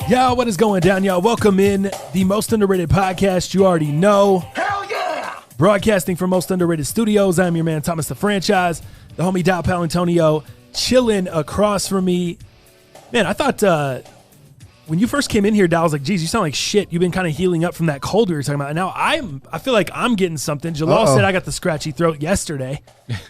Yo, what is going down, y'all? Welcome in the most underrated podcast you already know. Hell yeah! Broadcasting from Most Underrated Studios. I'm your man, Thomas the Franchise. The homie Dow Palantonio chilling across from me. Man, I thought when you first came in here, Dow, I was like, geez, you sound like shit. You've been kind of healing up from that cold we were talking about. And now I feel like I'm getting something. Jalal said I got the scratchy throat yesterday,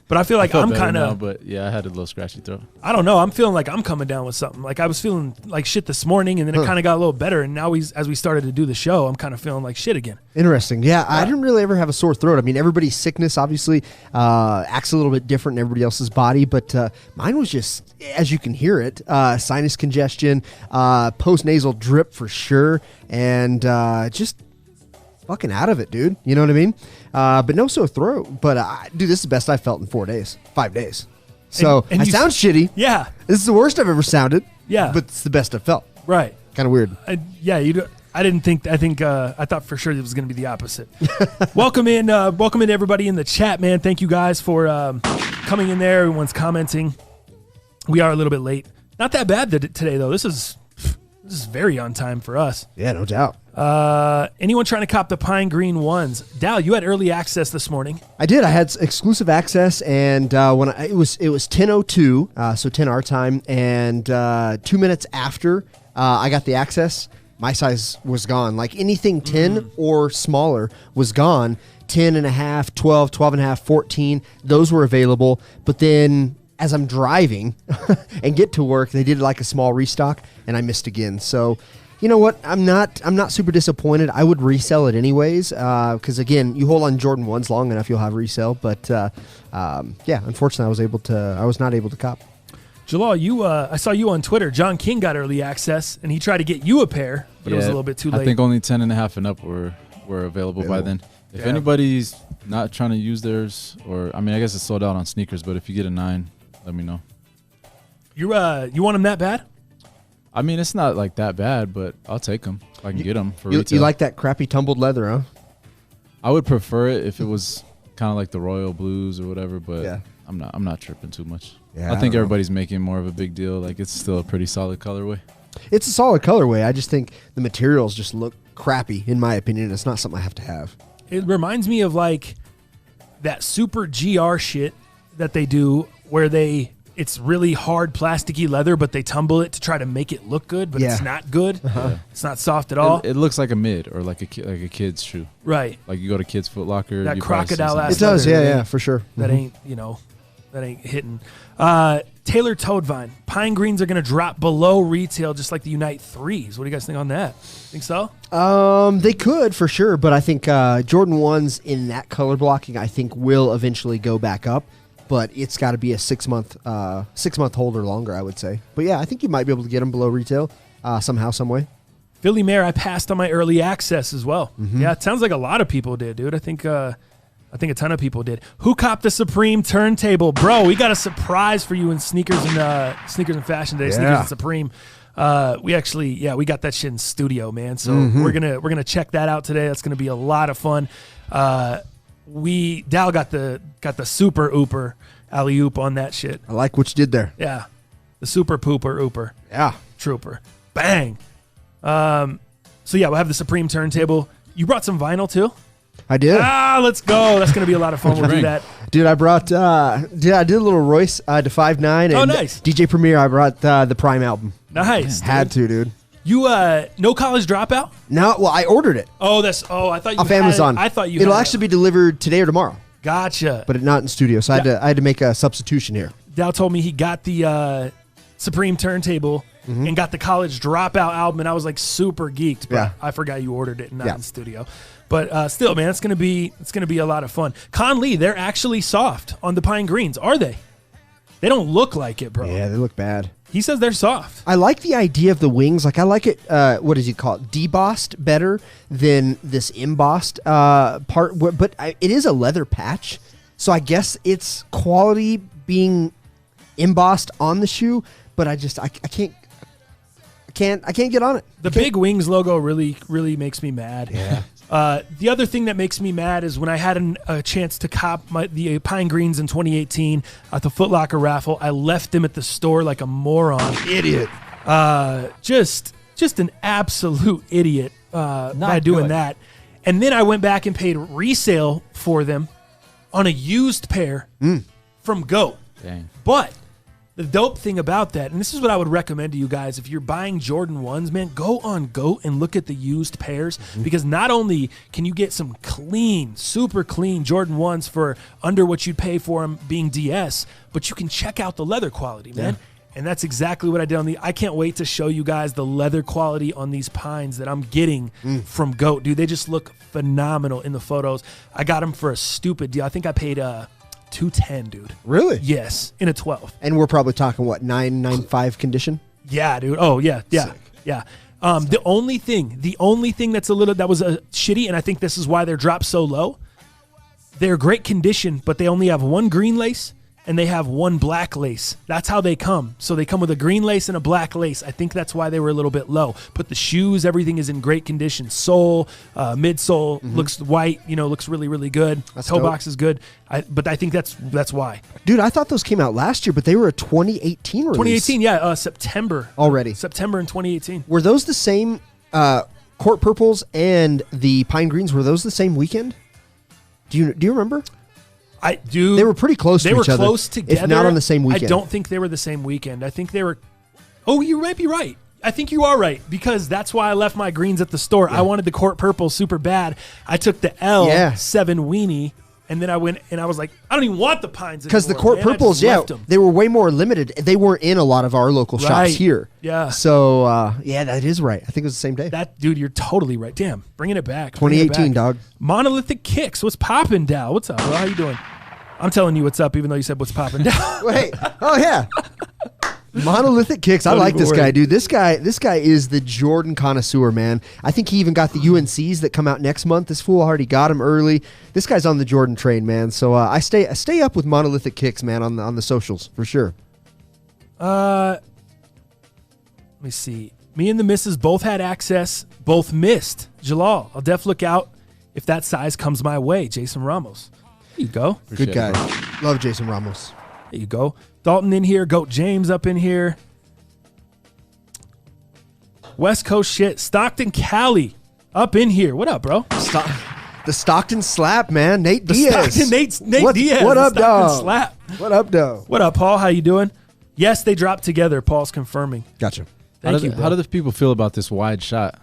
but I feel like I'm kind of. But yeah, I had a little scratchy throat. I don't know. I'm feeling like I'm coming down with something. Like I was feeling like shit this morning, and then it kind of got a little better. And now as we started to do the show, I'm kind of feeling like shit again. Interesting. Yeah, I didn't really ever have a sore throat. I mean, everybody's sickness obviously acts a little bit different in everybody else's body, but mine was just, as you can hear it, sinus congestion, post-nasal drip for sure, and just fucking out of it, dude. You know what I mean? But no sore throat. But, dude, this is the best I've felt in 5 days. So and I sound shitty. Yeah. This is the worst I've ever sounded. Yeah. But it's the best I've felt. Right. Kind of weird. I thought for sure it was going to be the opposite. Welcome in everybody in the chat, man. Thank you guys for coming in there. Everyone's commenting. We are a little bit late. Not that bad today, though. This is very on time for us. Yeah, no doubt. Anyone trying to cop the Pine Green ones? Dal, you had early access this morning. I did. I had exclusive access, and when it was 10:02, so 10 our time, and 2 minutes after I got the access, my size was gone. Like anything 10 or smaller was gone. 10 and a half, 12, 12 and a half, 14, those were available. But then as I'm driving and get to work, they did like a small restock, and I missed again. So, you know what? I'm not super disappointed. I would resell it anyways, because again, you hold on Jordan 1s long enough, you'll have resale. But yeah, unfortunately, I was not able to cop. Jalal, I saw you on Twitter. John King got early access, and he tried to get you a pair, but it was a little bit too late. I think only 10 and a half and up were available by then. If anybody's not trying to use theirs, or I mean, I guess it's sold out on sneakers, but if you get a 9, let me know. You want them that bad? I mean, it's not like that bad, but I'll take them if I can get them for retail. You like that crappy tumbled leather, huh? I would prefer it if it was kind of like the royal blues or whatever, but yeah. I'm not tripping too much. Yeah, I think everybody's making more of a big deal. Like, it's still a pretty solid colorway. It's a solid colorway. I just think the materials just look crappy, in my opinion. It's not something I have to have. It reminds me of like that super GR shit that they do where it's really hard plasticky leather, but they tumble it to try to make it look good, but it's not good. Yeah. It's not soft at all. It looks like a mid or like a kid's shoe. Right. Like you go to Kids Foot Locker. That crocodile ass. It does, yeah, for sure. That ain't hitting. Taylor Toadvine. Pine Greens are going to drop below retail just like the Unite 3s. What do you guys think on that? Think so? They could for sure, but I think Jordan 1s in that color blocking I think will eventually go back up. But it's got to be a 6 month hold or longer, I would say. But yeah, I think you might be able to get them below retail somehow, some way. Philly Mare, I passed on my early access as well. Yeah, it sounds like a lot of people did, dude. I think a ton of people did. Who copped the Supreme Turntable, bro? We got a surprise for you in sneakers and fashion today. Sneakers and Supreme. We got that shit in studio, man. So we're gonna check that out today. That's gonna be a lot of fun. Dal got the super ooper alley oop on that shit. I like what you did there. Yeah, the super pooper ooper. Yeah, trooper. Bang. So yeah, we'll have the Supreme Turntable. You brought some vinyl too? I did. Let's go. That's gonna be a lot of fun. We'll do that. Dude, I brought. I did a little Royce to 5'9". Oh, nice. DJ Premier. I brought the Prime album. Nice. Had to, dude. You no college dropout? No, well, I ordered it. I thought you off had Amazon. I thought you. It'll actually be delivered today or tomorrow. Gotcha. But not in studio, so I had to make a substitution here. Dow told me he got the Supreme Turntable and got the college dropout album, and I was like super geeked. But I forgot you ordered it and not in studio. But still, man, it's gonna be a lot of fun. Conley, they're actually soft on the Pine Greens, are they? They don't look like it, bro. Yeah, they look bad. He says they're soft. I like the idea of the wings. Like I like it. What does he call it? Debossed better than this embossed part. But it is a leather patch, so I guess it's quality being embossed on the shoe. But I can't get on it. The Big Wings logo really makes me mad. Yeah. The other thing that makes me mad is when I had a chance to cop the Pine Greens in 2018 at the Foot Locker raffle, I left them at the store like a moron. Idiot. Just just an absolute idiot by doing that. And then I went back and paid resale for them on a used pair from GOAT. Dang. But the dope thing about that, and this is what I would recommend to you guys, if you're buying Jordan 1s, man, go on GOAT and look at the used pairs, because not only can you get some clean, super clean Jordan 1s for under what you'd pay for them being DS, but you can check out the leather quality, man. Yeah. And that's exactly what I did on the. I can't wait to show you guys the leather quality on these pines that I'm getting from GOAT, dude. They just look phenomenal in the photos. I got them for a stupid deal. I think I paid $210, dude. Really? Yes, in a 12. And we're probably talking what, 995 condition? Yeah, dude. Oh yeah. Sick. Yeah. The only thing that's that was a shitty, and I think this is why they're dropped so low. They're great condition, but they only have one green lace and they have one black lace. That's how they come. So they come with a green lace and a black lace. I think that's why they were a little bit low. But the shoes, everything is in great condition. Sole, midsole looks white. Looks really, really good. Toe box is good. But I think that's why. Dude, I thought those came out last year, but they were a 2018 release. 2018, yeah, September already. September in 2018. Were those the same? Court purples and the pine greens, were those the same weekend? Do you remember? I do. They were pretty close to each other. They were close together. If not on the same weekend. I don't think they were the same weekend. I think they were. Oh, you might be right. I think you are right, because that's why I left my greens at the store. Yeah. I wanted the court purple super bad. I took the L7 weenie, and then I went and I was like, I don't even want the pines anymore. Because the court purples, they were way more limited. They weren't in a lot of our local shops here. Yeah. So, that is right. I think it was the same day. Dude, you're totally right. Damn, bringing it back. 2018, dog. Monolithic Kicks. What's poppin', Dal? What's up, bro? How you doing? I'm telling you what's up, even though you said what's popping down. Wait. Oh, yeah. Monolithic Kicks. I like this guy, dude. This guy is the Jordan connoisseur, man. I think he even got the UNCs that come out next month. This fool already got him early. This guy's on the Jordan train, man. So I stay up with Monolithic Kicks, man, on the socials for sure. Let me see. Me and the missus both had access, both missed. Jalal, I'll def look out if that size comes my way. Jason Ramos. There you go. Good guy. Love Jason Ramos. There you go. Dalton in here. Goat James up in here. West Coast shit. Stockton Cali up in here. What up, bro? The Stockton slap, man. Nate Diaz. Nate Diaz. What up, dog? Slap. What up, dog? What up, Paul? How you doing? Yes, they dropped together. Paul's confirming. Gotcha. Thank you, bro. How do the people feel about this wide shot?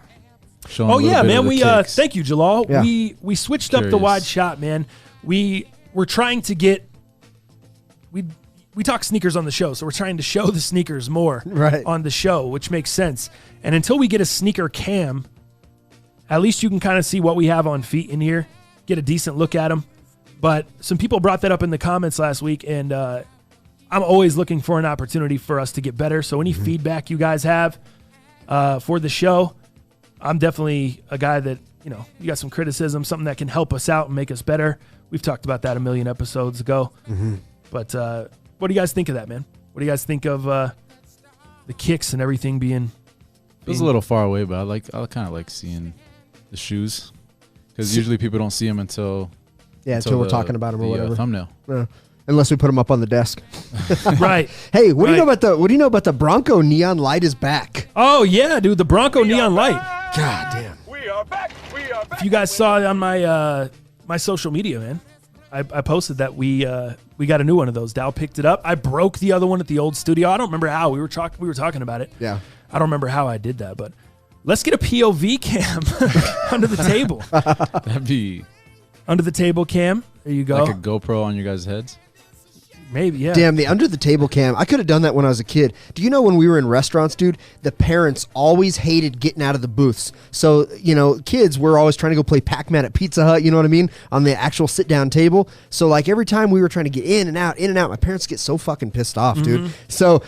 Oh yeah, man. We thank you, Jalal. Yeah. We switched up the wide shot, man. We're trying to get we talk sneakers on the show, so we're trying to show the sneakers more on the show, which makes sense. And until we get a sneaker cam, at least you can kind of see what we have on feet in here, get a decent look at them. But some people brought that up in the comments last week, and I'm always looking for an opportunity for us to get better. So any feedback you guys have for the show, I'm definitely a guy that, you got some criticism, something that can help us out and make us better. We've talked about that a million episodes ago. But what do you guys think of that, man? What do you guys think of the kicks and everything being... It was a little far away, but I kind of like seeing the shoes. Because usually people don't see them until we're talking about them or whatever. Thumbnail. Unless we put them up on the desk. Right. Hey, what do you know about the Bronco neon light is back? Oh yeah, dude, the Bronco neon light. God damn. We are back. If you guys saw it on my my social media, man, I posted that we got a new one of those. Dow picked it up. I broke the other one at the old studio. I don't remember how. We were talking about it. Yeah. I don't remember how I did that, but let's get a POV cam under the table. That'd be under the table cam. There you go. Like a GoPro on your guys' heads. Maybe, yeah. Damn, the under the table cam. I could have done that when I was a kid. Do you know when we were in restaurants, dude, the parents always hated getting out of the booths. So, kids were always trying to go play Pac-Man at Pizza Hut, you know what I mean? On the actual sit-down table. So, like, every time we were trying to get in and out, my parents get so fucking pissed off, dude. So,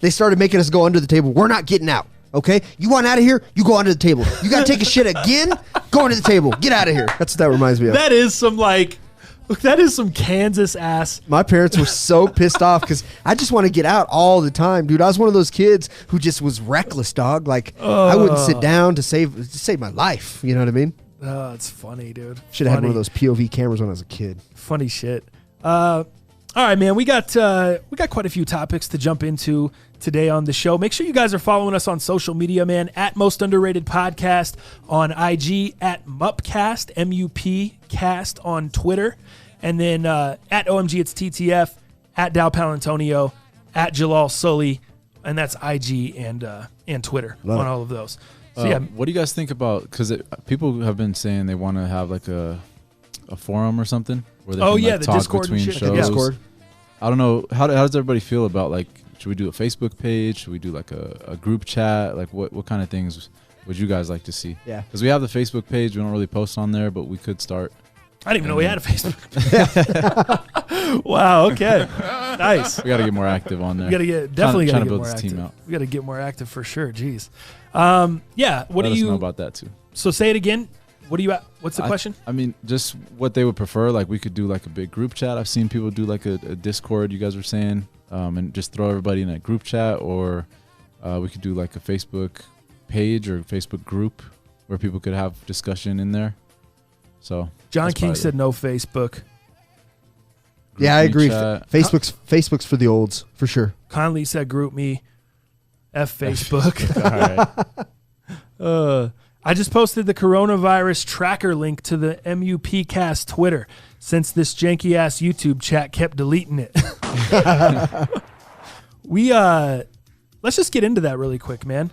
they started making us go under the table. We're not getting out, okay? You want out of here? You go under the table. You got to take a shit again? Go under the table. Get out of here. That's what that reminds me of. That is some Kansas ass. My parents were so pissed off because I just want to get out all the time, dude. I was one of those kids who just was reckless, dog. Like, I wouldn't sit down to save my life. You know what I mean? Oh, it's funny, dude. Should have had one of those POV cameras when I was a kid. Funny shit. All right, man. We got quite a few topics to jump into today on the show. Make sure you guys are following us on social media, man, at Most Underrated Podcast on IG, at Mupcast, M-U-P cast on Twitter, and then at OMG It's TTF, at Dow Palantonio, at Jalal Sully, and that's IG and Twitter on all of those. So what do you guys think about, because people have been saying they want to have like a forum or something where they can the talk Discord between and shit. shows. Discord. I don't know, how does everybody feel about, like, should we do a Facebook page? Should we do like a group chat? Like what kind of things would you guys like to see? Yeah. Because we have the Facebook page. We don't really post on there, but we could start. I didn't even know we had a Facebook. Wow. Okay. Nice. We got to get more active on there. We got to definitely got to get build more this active. team out. We got to get more active for sure. Jeez. Yeah. What Let do us you know about that too? So say it again. What do you? What's the question? I mean, just what they would prefer. Like, we could do like a big group chat. I've seen people do like a Discord. You guys were saying, and just throw everybody in a group chat, or we could do like a Facebook page or Facebook group where people could have discussion in there. So John that's King probably said no Facebook. Yeah, I agree. chat. Facebook's for the olds for sure. Conley said group me. F Facebook. All right. I just posted the coronavirus tracker link to the MUP cast Twitter since this janky ass YouTube chat kept deleting it. Let's just get into that really quick, man.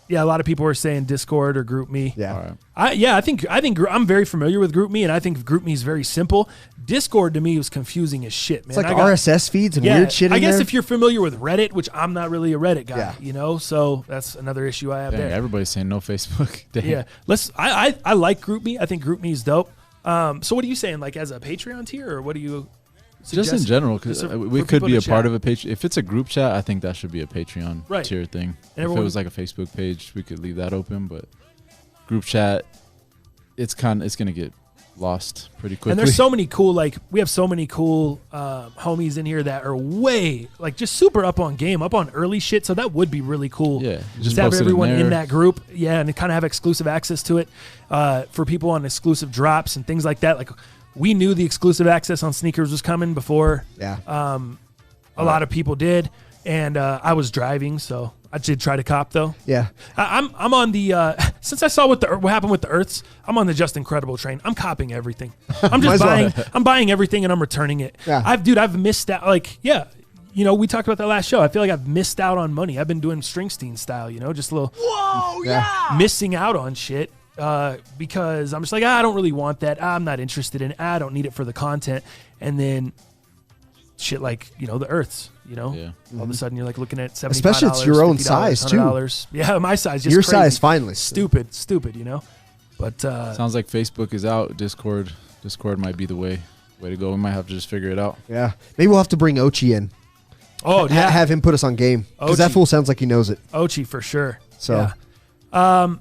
Yeah, a lot of people are saying Discord or Group Me. Yeah. All right. I think I'm very familiar with Group Me, and I think Group Me is very simple. Discord to me was confusing as shit, man. It's like RSS feeds and weird shit in I guess there. if you're familiar with Reddit, which I'm not really a Reddit guy, Yeah. you know, so that's another issue I have Dang, there. everybody's saying no Facebook. Dang. Yeah, I like Group Me. I think Group Me is dope. So what are you saying, like as a Patreon tier, or what do you suggest? Just in general, because Just we for could people be to a part chat. of a page. If it's a group chat, I think that should be a Patreon Right. tier thing. If it everyone- was like a Facebook page, we could leave that open. But group chat, it's gonna get lost pretty quickly. And there's so many cool, like we have so many cool homies in here that are way like just super up on game, up on early shit. So that would be really cool. Yeah, just just have post it in everyone in there. that group. Yeah, and kind of have exclusive access to it for people on exclusive drops and things like that. Like we knew the exclusive access on sneakers was coming before Yeah. a lot of people did, and I was driving, so I did try to cop though. Yeah. I'm on the since I saw what happened with the Earths, I'm on the Just Incredible train. I'm copying everything. I'm Might just as well. buying. I'm buying everything and I'm returning it. Yeah. I've missed out. Like you know, we talked about that last show. I feel like I've missed out on money. I've been doing Springsteen style, you know, just a little missing out on shit because I'm just like I don't really want that. I'm not interested in it. I don't need it for the content. And then shit like the Earths. You know, Yeah. all of a sudden you're like looking at $75, Especially it's your own $50, size, too. $100. Yeah, my size. Just Your crazy. size, finally. Stupid, you know. But Sounds like Facebook is out. Discord might be the way to go. We might have to just figure it out. Yeah. Maybe we'll have to bring Ochi in. oh yeah, Have him put us on game. Because that Ochi. fool sounds like he knows it. Ochi for sure. So. yeah. All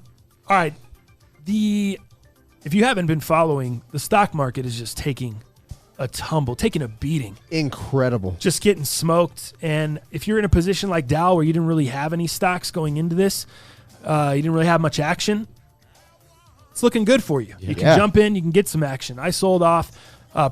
right, if you haven't been following, the stock market is just taking a tumble, taking a beating. Incredible. Just getting smoked. And if you're in a position like Dow where you didn't really have any stocks going into this, you didn't really have much action, it's looking good for you. You can Yeah. jump in, you can get some action. I sold off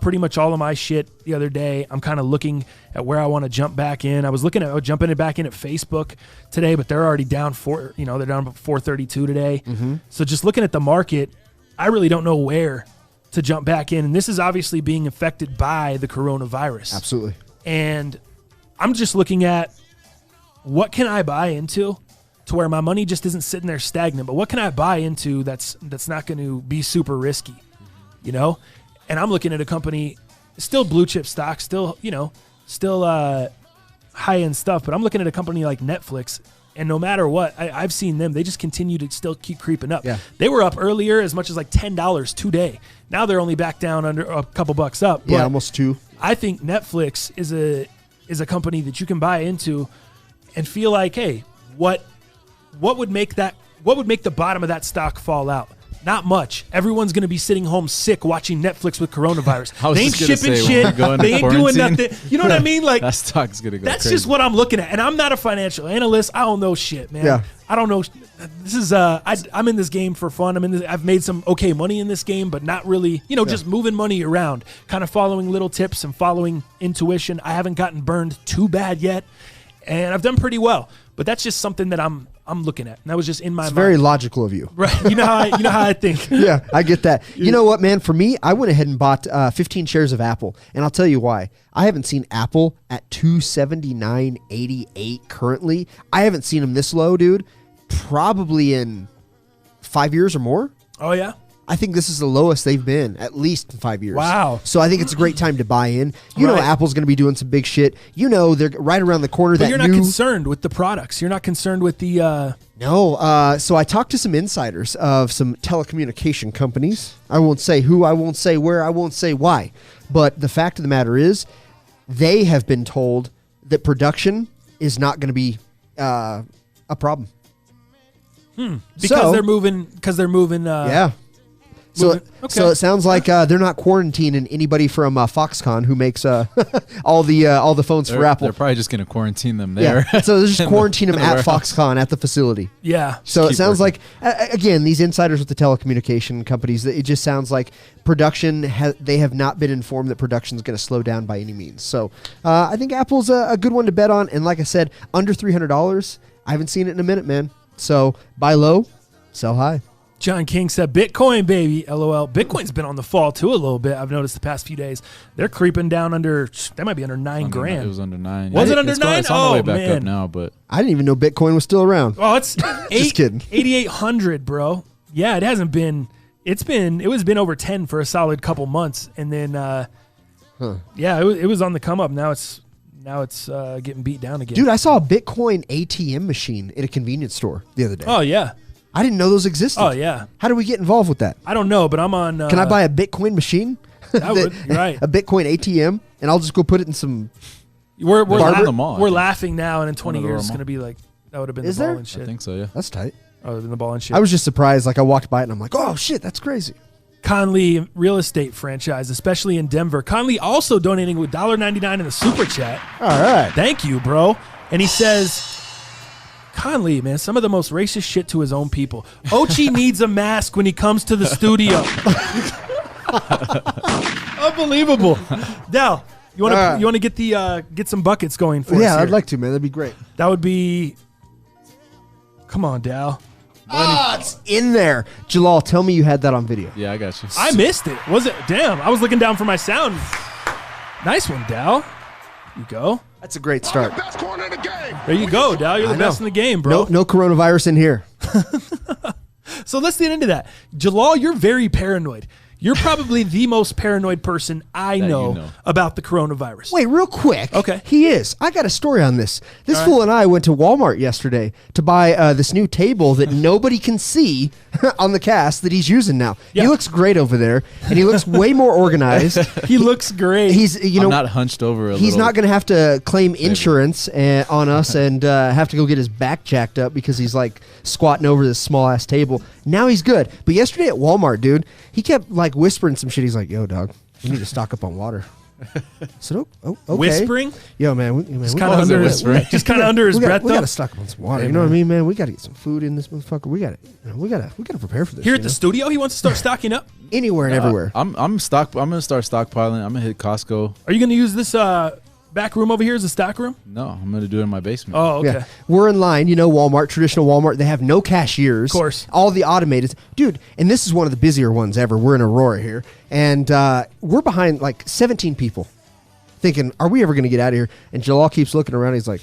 pretty much all of my shit the other day. I'm kind of looking at where I want to jump back in. I was looking at jumping it back in at Facebook today, but they're already down they're down about 432 today. So just looking at the market, I really don't know where to jump back in. And this is obviously being affected by the coronavirus. Absolutely. And I'm just looking at what can I buy into to where my money just isn't sitting there stagnant, but what can I buy into that's not going to be super risky, you know? And I'm looking at a company, still blue chip stock, still high end stuff, but I'm looking at a company like Netflix. And no matter what, I've seen them, they just continue to still keep creeping up. Yeah. They were up earlier as much as like $10 today. Now they're only back down under a couple bucks up. Yeah, But almost 2. I think Netflix is a company that you can buy into and feel like, hey, what would make the bottom of that stock fall out? Not much. Everyone's going to be sitting home sick watching Netflix with coronavirus. I was They ain't just gonna shipping say, when we shit. go into They ain't doing quarantine, nothing. You know what I mean? Like That stock's gonna go. that's crazy. just what I'm looking at. And I'm not a financial analyst. I don't know shit, man. Yeah. I don't know. This is I'm in this game for fun. I've made some okay money in this game, but not really, just moving money around, kind of following little tips and following intuition. I haven't gotten burned too bad yet. and I've done pretty well. But that's just something that I'm looking at. And that was just in my mind. Very logical of you. Right. You know how I think. Yeah, I get that. You know what, man? For me, I went ahead and bought 15 shares of Apple, and I'll tell you why. I haven't seen Apple at $279.88 currently. I haven't seen them this low, dude, probably in 5 years or more. Oh, yeah? I think this is the lowest they've been, at least in 5 years. Wow. So I think it's a great time to buy in. You know Right. Apple's going to be doing some big shit. You know they're right around the corner. But that you're not concerned with the products. You're not concerned with the... No. So I talked to some insiders of some telecommunication companies. I won't say who, I won't say where, I won't say why. But the fact of the matter is, they have been told that production is not going to be a problem. Because they're moving... Yeah. So it sounds like they're not quarantining anybody from Foxconn who makes all the phones for Apple. They're probably just going to quarantine them there. Yeah. So they're just In quarantine them the at warehouse. Foxconn at the facility. Yeah. So it keep sounds working. like again, these insiders with the telecommunication companies, it just sounds like production they have not been informed that production is going to slow down by any means. So I think Apple's a good one to bet on, and like I said, under $300. I haven't seen it in a minute, man. So buy low, sell high. John King said, Bitcoin, baby, LOL. Bitcoin's been on the fall, too, a little bit. I've noticed the past few days. They're creeping down they might be under $9,000. It was under 9. Was it under It's 9? It's on the way Oh, back man. up now, but I didn't even know Bitcoin was still around. Oh, it's Just kidding. 8,800, bro. Yeah, it hasn't been. It was been over 10 for a solid couple months, and then yeah, it was on the come up. Now it's getting beat down again. Dude, I saw a Bitcoin ATM machine at a convenience store the other day. Oh yeah. I didn't know those existed. Oh yeah. How do we get involved with that? I don't know, but I'm on. Can I buy a Bitcoin machine? That would, you're right. A Bitcoin ATM, and I'll just go put it in some. We're on the mall, I we're think. laughing now, and in 20 One of the years it's mall. gonna be like that would have been Is the ball there? and shit. I think so, yeah. That's tight. Oh, it would have been the ball and shit. I was just surprised. Like I walked by it, and I'm like, oh shit, that's crazy. Conley real estate franchise, especially in Denver. Conley also donating with $1.99 in the super chat. All right. Thank you, bro. And he says, Conley, man, some of the most racist shit to his own people. Ochi needs a mask when he comes to the studio. Unbelievable. Dal, you want to get some buckets going for us Yeah, here? I'd like to, man. That'd be great. That would be. Come on, Dal. It's in there. Jalal, tell me you had that on video. Yeah, I got you. I missed it. Was it? Damn, I was looking down for my sound. Nice one, Dal. You go. That's a great start. Best corner in the game. There you go, Dal. You're the I know. best in the game, bro. No coronavirus in here. So let's get into that. Jalal, you're very paranoid. You're probably the most paranoid person I know about the coronavirus. Wait, real quick. Okay. He is. I got a story on this. This fool and I went to Walmart yesterday to buy this new table that nobody can see on the cast that he's using now. Yeah. He looks great over there, and he looks way more organized. He looks great. He's, you know, I'm not hunched over a he's little. not going to have to claim insurance on us and have to go get his back jacked up because he's like squatting over this small ass table. Now he's good. But yesterday at Walmart, dude, he kept like whispering some shit. He's like, "Yo, dog, we need to stock up on water." I said, "Oh, okay." Whispering? Yo, man, Just kind of under his breath. We though. got to stock up on some water. Hey, you know what I man. mean, man? We got to get some food in this motherfucker. We got to prepare for this. Here you at the know? studio, he wants to start stocking up. Anywhere and everywhere. I'm gonna start stockpiling. I'm gonna hit Costco. Are you going to use this back room over here as a stock room? No, I'm gonna do it in my basement. Oh, okay. Yeah, we're in line. You know, Walmart, traditional Walmart. They have no cashiers. Of course. all the automated, dude. And this is one of the busier ones ever. We're in Aurora here, and we're behind like 17 people, thinking, "Are we ever going to get out of here?" And Jalal keeps looking around. He's like,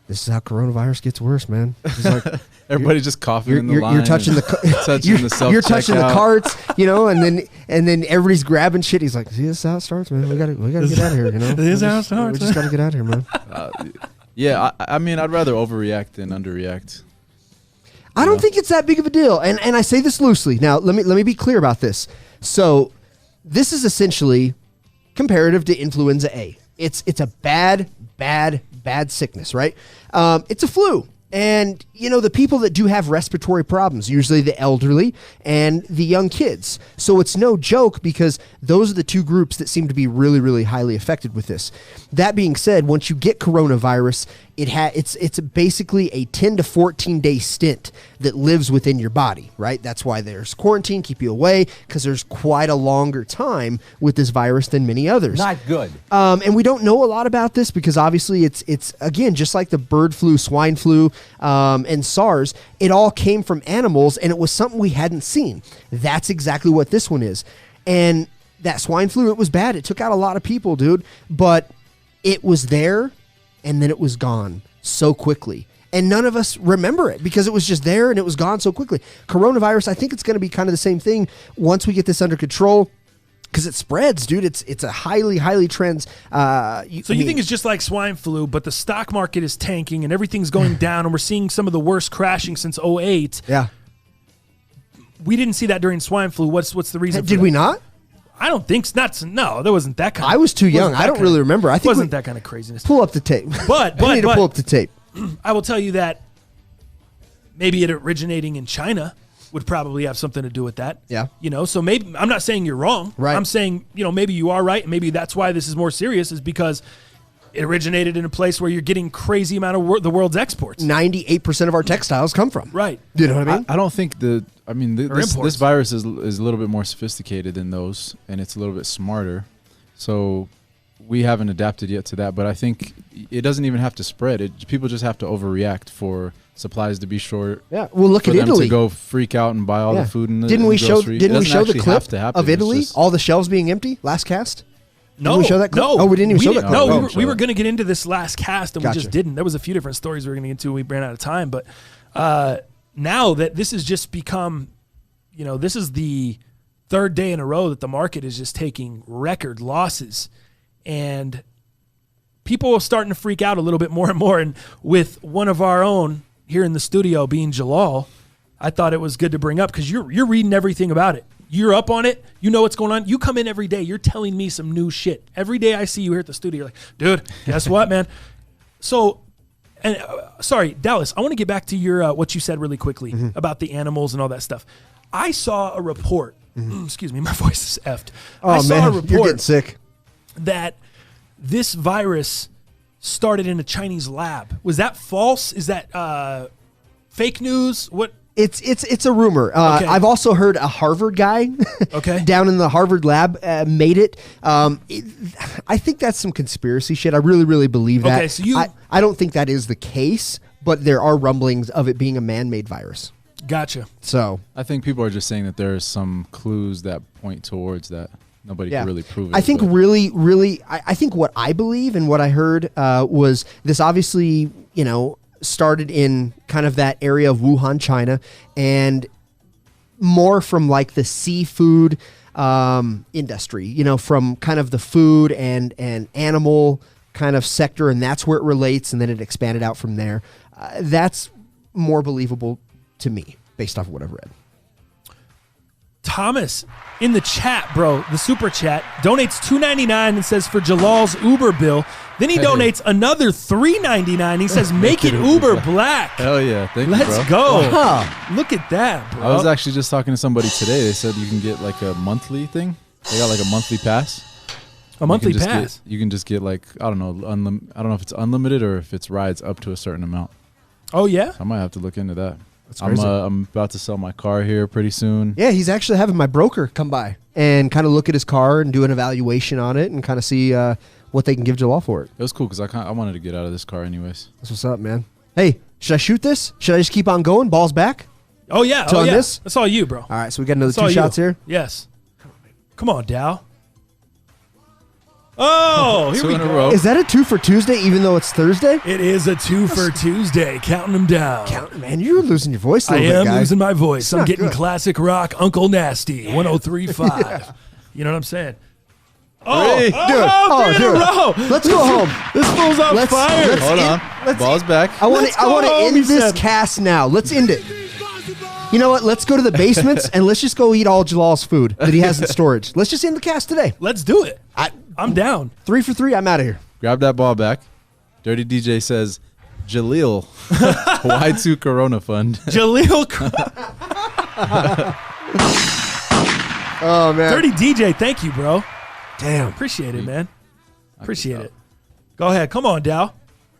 "This is how coronavirus gets worse, man." He's like, Everybody's just coughing in the you're line. touching the touching you're, the self you're touching the checkout. carts, you know, and then everybody's grabbing shit. He's like, "See, this is how it starts, man. We gotta get out of here, you know. This is how it starts, We just gotta get out of here, man." Yeah, I mean, I'd rather overreact than underreact. I don't think it's that big of a deal, and I say this loosely. Now, let me be clear about this. So, this is essentially comparative to influenza A. It's a bad sickness, right? It's a flu. And, you know, the people that do have respiratory problems, usually the elderly and the young kids. So it's no joke because those are the two groups that seem to be really, really highly affected with this. That being said, once you get coronavirus, it's basically a 10 to 14 day stint that lives within your body, right? That's why there's quarantine, keep you away, because there's quite a longer time with this virus than many others. Not good. And we don't know a lot about this because obviously it's again, just like the bird flu, swine flu, and SARS, it all came from animals and it was something we hadn't seen. That's exactly what this one is. And that swine flu, it was bad. It took out a lot of people, dude, but it was there and then it was gone so quickly. And none of us remember it because it was just there and it was gone so quickly. Coronavirus, I think it's going to be kind of the same thing once we get this under control. Because it spreads, dude. It's a highly trends. You think it's just like swine flu, but the stock market is tanking and everything's going down, and we're seeing some of the worst crashing since 2008. Yeah. We didn't see that during swine flu. What's the reason? Did we not? I don't think no. There wasn't that kind. I was too young. I don't really remember. I think wasn't that kind of craziness. Pull up the tape. But I need to pull up the tape. I will tell you that maybe it originating in China would probably have something to do with that. Yeah. So maybe I'm not saying you're wrong. Right. I'm saying, maybe you are right. And maybe that's why this is more serious, is because it originated in a place where you're getting crazy amount of the world's exports. 98% of our textiles come from. Right. You know what I mean? I don't think this imports. virus is a little bit more sophisticated than those, and it's a little bit smarter. So we haven't adapted yet to that, but I think it doesn't even have to spread. People just have to overreact for supplies to be short. Yeah. Well, look for at them Italy. To go freak out and buy all the food in the Didn't we show grocery. the clip happen. of Italy? All the shelves being empty last cast? No, didn't we show that clip? no. Oh, we didn't even show that clip. No, Oh. we were going to get into this last cast, and Gotcha. we just didn't. There was a few different stories we were going to get into, and we ran out of time. But now that this has just become, this is the third day in a row that the market is just taking record losses, and people are starting to freak out a little bit more and more. And with one of our own here in the studio being Jalal, I thought it was good to bring up because you're reading everything about it. You're up on it. You know what's going on. You come in every day. You're telling me some new shit. Every day I see you here at the studio, you're like, dude, guess what, man? So, and sorry, Dallas, I want to get back to your what you said really quickly about the animals and all that stuff. I saw a report. Excuse me, my voice is effed. I saw a report you're getting sick. that this virus started in a Chinese lab. Was that false? Is that fake news? What? It's a rumor. Okay. I've also heard a Harvard guy Okay. down in the Harvard lab made it. I think that's some conspiracy shit. I really believe that. Okay, so I don't think that is the case, but there are rumblings of it being a man-made virus. Gotcha. So I think people are just saying that there are some clues that point towards that. Nobody can really prove it. I think but- really, I think what I believe and what I heard was this obviously, started in kind of that area of Wuhan, China, and more from like the seafood industry, from kind of the food and animal kind of sector, and that's where it relates, and then it expanded out from there. That's more believable to me based off of what I've read. Thomas in the chat, bro, the super chat, donates $2.99 and says for Jalal's Uber bill. Then he donates another $3.99. He says, make it Uber black. Hell yeah. Thank you, Let's bro. go. Huh. Look at that, bro. I was actually just talking to somebody today. They said you can get like a monthly thing. They got like a monthly pass. A monthly You can just pass. you can just get like, I don't know, I don't know if it's unlimited or if it's rides up to a certain amount. Oh, yeah? I might have to look into that. That's crazy. I'm about to sell my car here pretty soon. Yeah, he's actually having my broker come by and kind of look at his car and do an evaluation on it and kind of see what they can give Jalal for it. It was cool because I wanted to get out of this car anyways. That's what's up, man. Hey, should I shoot this? Should I just keep on going? Balls back? Oh, yeah. So Oh, on yeah. this? That's all you, bro. All right, so we got another That's all two you. shots here. Yes. Come on, Dow. Oh, here Two we in a go. row. Is that a 2 for Tuesday even though it's Thursday? It is a 2 for Tuesday. Counting them down. Man, you're losing your voice a I little bit, am guy. losing my voice. I'm not getting good. classic rock Uncle Nasty 103.5. You know what I'm saying? Oh, Three. oh, three in a dude. row. Let's go home. This fool's on Let's- fire. let's- Hold on. let's- Ball's back. I want Let's to go home, end he this said. cast now. Let's end it. You know what? Let's go to the basements and let's just go eat all Jalal's food that he has in storage. Let's just end the cast today. Let's do it. I'm down. 3 for 3. I'm out of here. Grab that ball back. Dirty DJ says, Jaleel, Y2 Corona Fund. Jaleel. Oh, man. Dirty DJ, thank you, bro. Damn. Appreciate it, man. Appreciate it. Go ahead. Come on, Dow.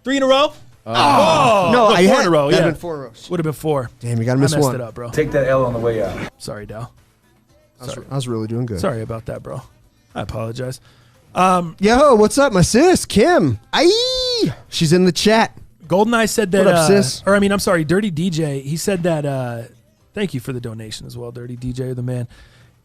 3 in a row. No, look, I four had in a row. that'd Yeah, been 4 in a row. would have been 4. Damn, you got to I miss messed one. it up, bro. Take that L on the way out. Sorry, Dal. I was really doing good. Sorry about that, bro. I apologize. Yo, what's up, my sis, Kim? Aye, she's in the chat. GoldenEye said that. What up, sis? Or I mean, I'm sorry, Dirty DJ. He said that. Thank you for the donation as well, Dirty DJ, the man.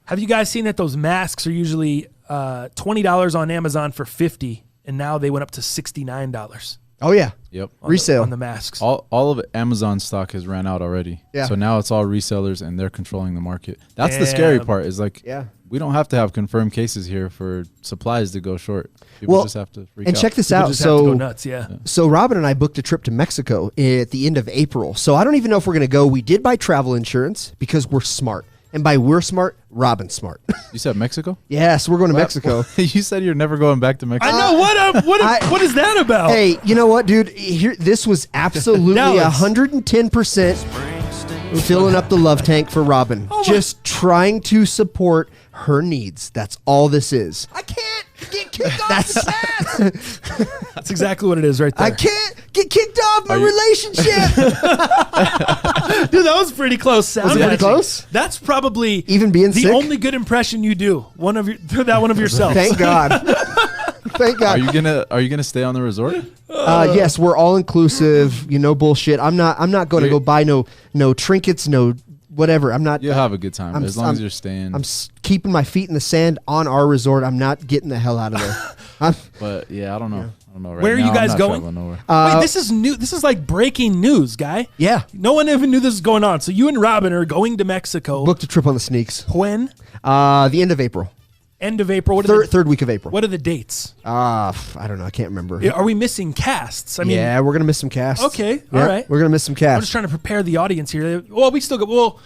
Have you guys seen that those masks are usually $20 on Amazon for $50, and now they went up to $69? Oh yeah, Yep. resale on the masks. All of Amazon stock has ran out already. Yeah. So now it's all resellers and they're controlling the market. That's the scary Damn. part is like, Yeah. we don't have to have confirmed cases here for supplies to go short. People Well, just have to freak and out. check this People out. just have to go So, nuts. Yeah. so Robin and I booked a trip to Mexico at the end of April. So I don't even know if we're going to go. We did buy travel insurance because we're smart, and by we're smart, Robin's smart. You said Mexico? Yes, we're going to Mexico. You said you're never going back to Mexico. I know what is that about? Hey, you know what, dude? Here, this was absolutely Dallas. 110% filling up the love tank for Robin. Oh my- Just trying to support her needs. That's all this is. I can't get kicked off the chat. That's exactly what it is right there. I can't get kicked off my Are you- relationship. Dude, that was pretty close. Sound Was it pretty matching. close? That's probably Even being the sick? only good impression you do. One of yourself. Thank God. Thank God. Are you gonna stay on the resort? Yes, we're all inclusive. You know, bullshit. I'm not going to go buy no trinkets, no whatever. I'm not. You'll have a good time I'm- as long I'm- as you're staying. I'm keeping my feet in the sand on our resort. I'm not getting the hell out of there. But yeah, I don't know. I don't know. Right Where are you now, I'm guys not going? traveling nowhere. Wait, this is new. This is like breaking news, guy. Yeah. No one even knew this was going on. So you and Robin are going to Mexico. Booked a trip on the sneaks. When? The end of April. End of April. What are Third week of April. what are the dates? I don't know. I can't remember. Are we missing casts? I mean, yeah, we're gonna miss some casts. Okay, Yeah, all right. We're gonna miss some I'm casts. just trying to prepare the audience here. Well, we still go. Well,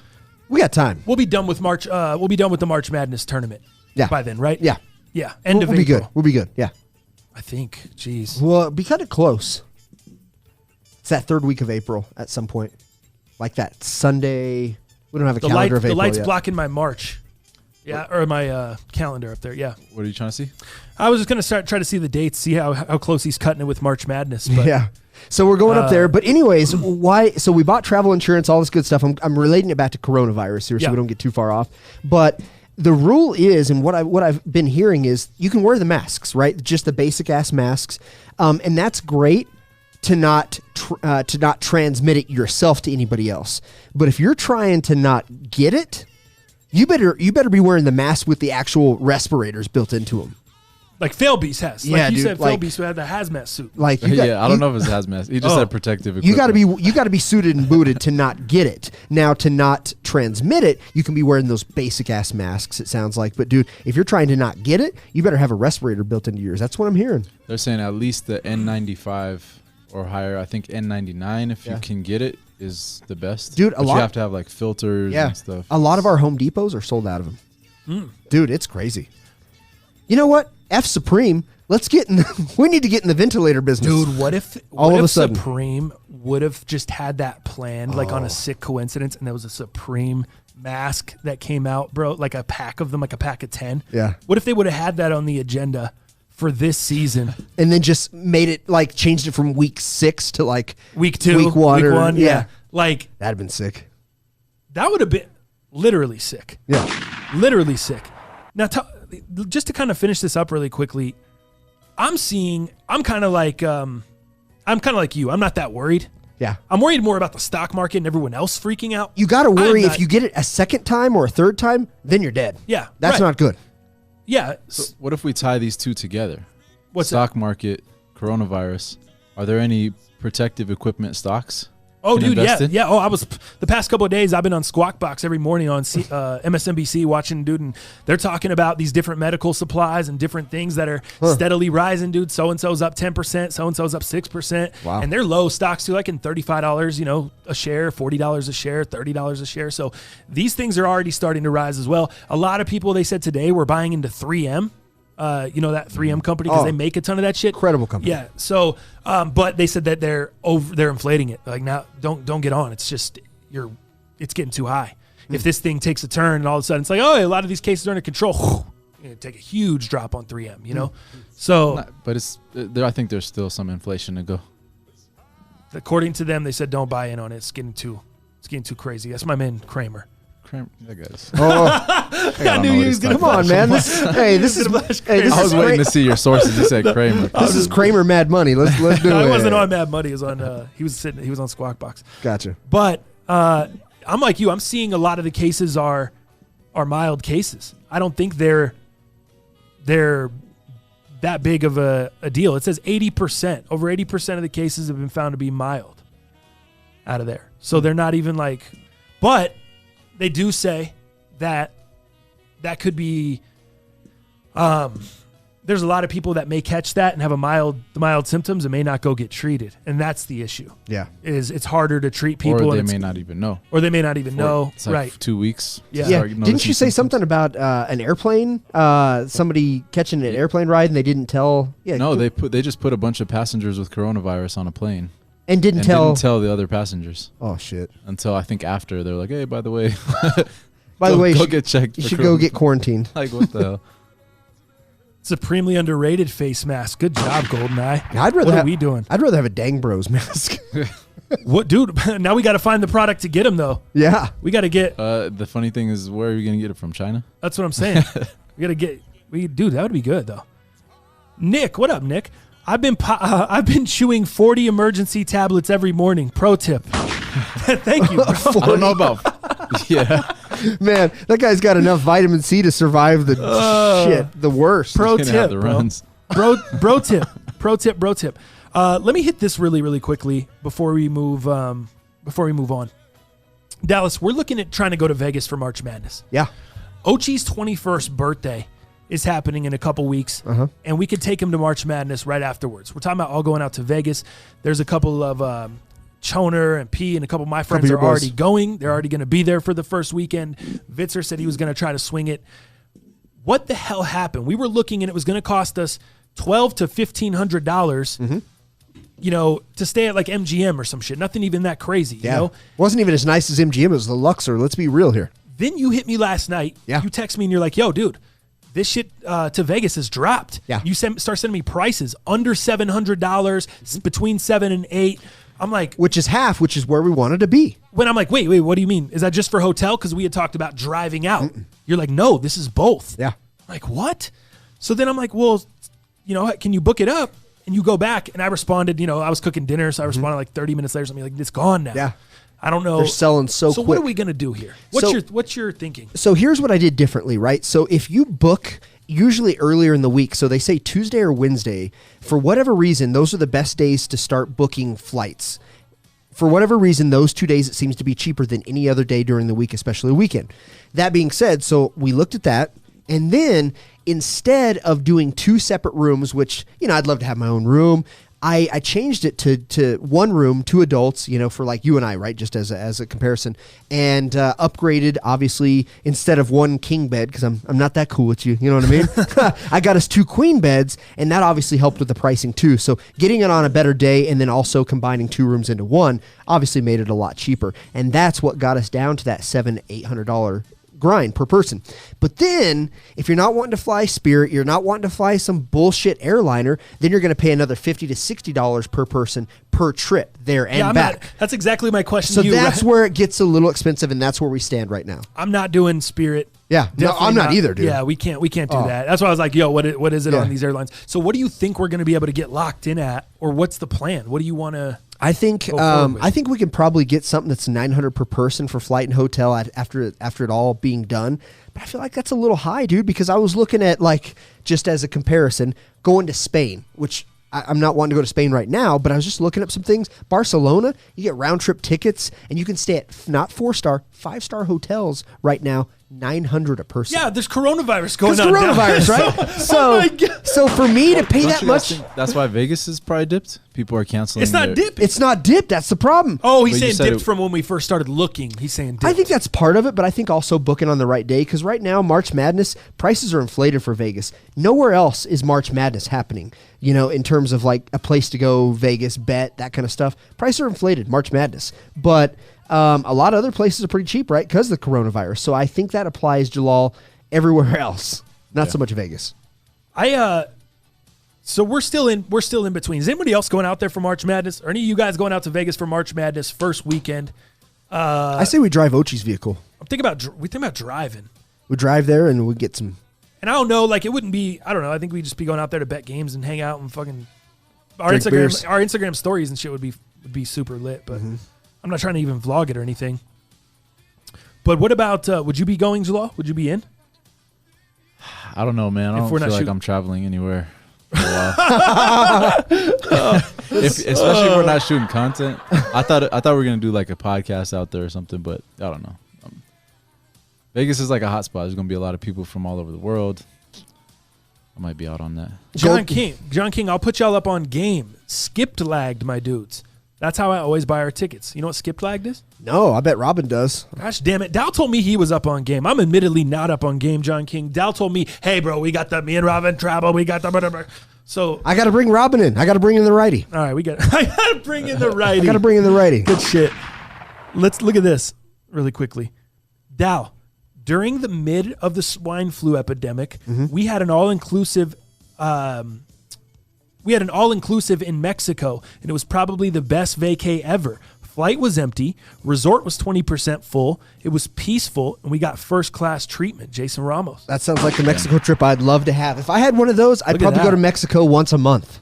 We got time. we'll be done with March. We'll be done with the March Madness tournament. Yeah. By then, right? Yeah. Yeah. End of we'll be April. good. We'll be good. Yeah. I think. Jeez. Well, be kind of close. It's that third week of April at some point, like that Sunday. We don't have a The calendar of the April light's yet. blocking my March. Yeah, or my calendar up there. Yeah. What are you trying to see? I was just gonna try to see the dates, see how close he's cutting it with March Madness. But Yeah. So we're going up there. But anyways, why? So we bought travel insurance, all this good stuff. I'm relating it back to coronavirus here, so Yeah. we don't get too far off. But the rule is, and what I've been hearing is, you can wear the masks, right? Just the basic ass masks, and that's great to not transmit it yourself to anybody else. But if you're trying to not get it, you better be wearing the mask with the actual respirators built into them. like Failbeast has. Yeah, like you dude, said, like- Failbeast had the hazmat suit. Like, you got, Yeah, I don't know if it's hazmat. He just Oh. said protective equipment. You got to be suited and booted to not get it. Now, to not transmit it, you can be wearing those basic ass masks. It sounds like, but dude, if you're trying to not get it, you better have a respirator built into yours. That's what I'm hearing. They're saying at least the N95 or higher. I think N99, if Yeah. you can get it, is the best. Dude, But you have to have like filters Yeah, and stuff. a lot of our Home Depots are sold out of them. Dude, it's crazy. You know what? F Supreme. Let's get in. We need to get in the ventilator business, Dude, what if All what of if a sudden. Supreme would have just had that planned, like on a sick coincidence, and there was a Supreme mask that came out, bro, like a pack of them, like a pack of 10. Yeah. What if they would have had that on the agenda for this season? And then just made it like changed it from week 6 to like Week 2, week 1, week or, 1, yeah. Like that'd have been sick. that would have been literally sick. Yeah. Literally sick. Now, just to kind of finish this up really quickly, I'm kind of like you. I'm not that worried. Yeah. I'm worried more about the stock market and everyone else freaking out. You got to I'm worry not- if you get it a second time or a third time, then you're dead. Yeah, That's right. not good. Yeah. What if we tie these two together? What's Stock market, coronavirus. Are there any protective equipment stocks? Oh, can dude, yeah, invest in? yeah. Oh, I was the past couple of days. I've been on Squawk Box every morning on MSNBC watching, dude, and they're talking about these different medical supplies and different things that are steadily rising, dude. So and so's up 10%, so and so's up 6%. Wow. And they're low stocks too, like in $35, a share, $40 a share, $30 a share. So these things are already starting to rise as well. A lot of people, they said today, were buying into 3M. That 3M company, because Oh. they make a ton of that shit. Incredible company. Yeah. So, but they said that they're inflating it. Like, now, don't get on. It's just it's getting too high. If this thing takes a turn and all of a sudden it's like, oh, a lot of these cases are under control, take a huge drop on 3M. So But it's there. I think there's still some inflation to go. according to them, they said don't buy in on it. It's getting too crazy. That's my man Kramer. That guy's. Oh, I knew he was gonna. come on, man. This is. I was waiting to see your sources. You said Kramer. This is Kramer Mad Money. Let's do it. I wasn't on Mad Money. He was on. He was on Squawk Box. Gotcha. But I'm like you. I'm seeing a lot of the cases are mild cases. I don't think they're that big of a deal. It says 80%. Over 80% of the cases have been found to be mild out of there. So they're not even like. But they do say that could be. There's a lot of people that may catch that and have the mild symptoms and may not go get treated, and that's the issue. Yeah, is it's harder to treat people, or they may not even know. It's like right? 2 weeks. Yeah. Didn't you say something about an airplane? Somebody catching an airplane ride and they didn't tell. Yeah. No, they just put a bunch of passengers with coronavirus on a plane. And didn't tell the other passengers. Oh shit! Until I think after they're like, hey, by the way, go get checked. You should go get quarantined. Like what the hell? Supremely underrated face mask. Good job, GoldenEye. What are we doing? I'd rather have a Dang Bros mask. What, dude? Now we got to find the product to get them though. Yeah, we got to get. The funny thing is, where are you gonna get it from? China? That's what I'm saying. We got to get. Dude, that would be good though. Nick, what up, Nick? I've been chewing 40 emergency tablets every morning. Pro tip. Thank you, bro. I don't know about. Yeah, man, that guy's got enough vitamin C to survive the the worst. Pro tip, bro tip. Pro tip. Let me hit this really, really quickly before we move on. Dallas, we're looking at trying to go to Vegas for March Madness. Yeah. Ochi's 21st birthday is happening in a couple weeks, and we could take him to March Madness right afterwards. We're talking about all going out to Vegas. There's a couple of Choner and P and a couple of my friends are already going. They're already going to be there for the first weekend. Vitzer said he was going to try to swing it. What the hell happened? We were looking, and it was going to cost us $1,200 to $1,500. You know, to stay at like MGM or some shit. Nothing even that crazy. Yeah. You know, wasn't even as nice as MGM. It was the Luxor. Let's be real here. Then you hit me last night. Yeah. You text me and you're like, "Yo, dude, this shit to Vegas has dropped." Yeah. You start sending me prices under $700, between $700 and $800. I'm like, which is half, which is where we wanted to be. When I'm like, wait, what do you mean? Is that just for hotel? Because we had talked about driving out. You're like, no, this is both. Yeah. I'm like, what? So then I'm like, well, you know, can you book it up? And you go back, and I responded, you know, I was cooking dinner, so I responded like 30 minutes later, something like, it's gone now. Yeah. I don't know. They're selling so quick. So what are we going to do here? What's your thinking? So here's what I did differently, right? So if you book usually earlier in the week, so they say Tuesday or Wednesday, for whatever reason, those are the best days to start booking flights. For whatever reason, those 2 days, it seems to be cheaper than any other day during the week, especially the weekend. That being said, so we looked at that, and then instead of doing two separate rooms, which, you know, I'd love to have my own room, I changed it to one room, two adults, you know, for like you and I, right, just as a comparison, and upgraded, obviously, instead of one king bed, because I'm not that cool with you, you know what I mean? I got us two queen beds, and that obviously helped with the pricing too. So getting it on a better day and then also combining two rooms into one obviously made it a lot cheaper, and that's what got us down to that $700-800 grind per person. But then if you're not wanting to fly Spirit, you're not wanting to fly some bullshit airliner, then you're going to pay another $50 to $60 per person per trip there and back. That's exactly my question. So that's where it gets a little expensive, and that's where we stand right now. I'm not doing Spirit. Yeah, no, I'm not either, dude. Yeah, we can't do that. That's why I was like, yo, what is it on these airlines? So what do you think we're going to be able to get locked in at, or what's the plan? What do you want to? I think we can probably get something that's $900 per person for flight and hotel after it all being done. But I feel like that's a little high, dude, because I was looking at, like, just as a comparison, going to Spain, which I'm not wanting to go to Spain right now, but I was just looking up some things. Barcelona, you get round trip tickets, and you can stay at not 4-star, 5-star hotels right now. $900 a person. Yeah, there's coronavirus going on. Coronavirus, right? So for me to pay that much, that's why Vegas is probably dipped. People are canceling. It's not dipped. It's not dipped. That's the problem. Oh, he's saying dipped from when we first started looking. He's saying dipped. I think that's part of it, but I think also booking on the right day, because right now March Madness prices are inflated for Vegas. Nowhere else is March Madness happening. You know, in terms of like a place to go, Vegas, bet, that kind of stuff. Prices are inflated, March Madness, but. A lot of other places are pretty cheap, right, because of the coronavirus. So I think that applies, Jalal, everywhere else, not so much Vegas. So we're still in between. Is anybody else going out there for March Madness? Are any of you guys going out to Vegas for March Madness first weekend? I say we drive Ochi's vehicle. We think about driving. We drive there and we get some. And I don't know, like it wouldn't be. I don't know. I think we'd just be going out there to bet games and hang out and fucking. Our Drink beers. Instagram stories and shit would be super lit. But I'm not trying to even vlog it or anything. But what about? Would you be going, Jalal? Would you be in? I don't know, man. I don't feel like I'm traveling anywhere. Especially if we're not shooting content. I thought we were gonna do like a podcast out there or something, but I don't know. Vegas is like a hot spot. There's gonna be a lot of people from all over the world. I might be out on that. John King, I'll put y'all up on game. Skipped lagged, my dudes. That's how I always buy our tickets. You know what skipped lagged is? No, I bet Robin does. Gosh damn it. Dow told me he was up on game. I'm admittedly not up on game, John King. Dow told me, hey, bro, we got me and Robin travel. We got the. So I got to bring Robin in. I got to bring in the righty. All right, I got to bring in the righty. I got to bring in the righty. Good shit. Let's look at this really quickly. Dow, during the mid of the swine flu epidemic, we had an all-inclusive in Mexico, and it was probably the best vacay ever. Flight was empty. Resort was 20% full. It was peaceful, and we got first-class treatment. Jason Ramos. That sounds like the Mexico trip I'd love to have. If I had one of those, I'd probably go to Mexico once a month.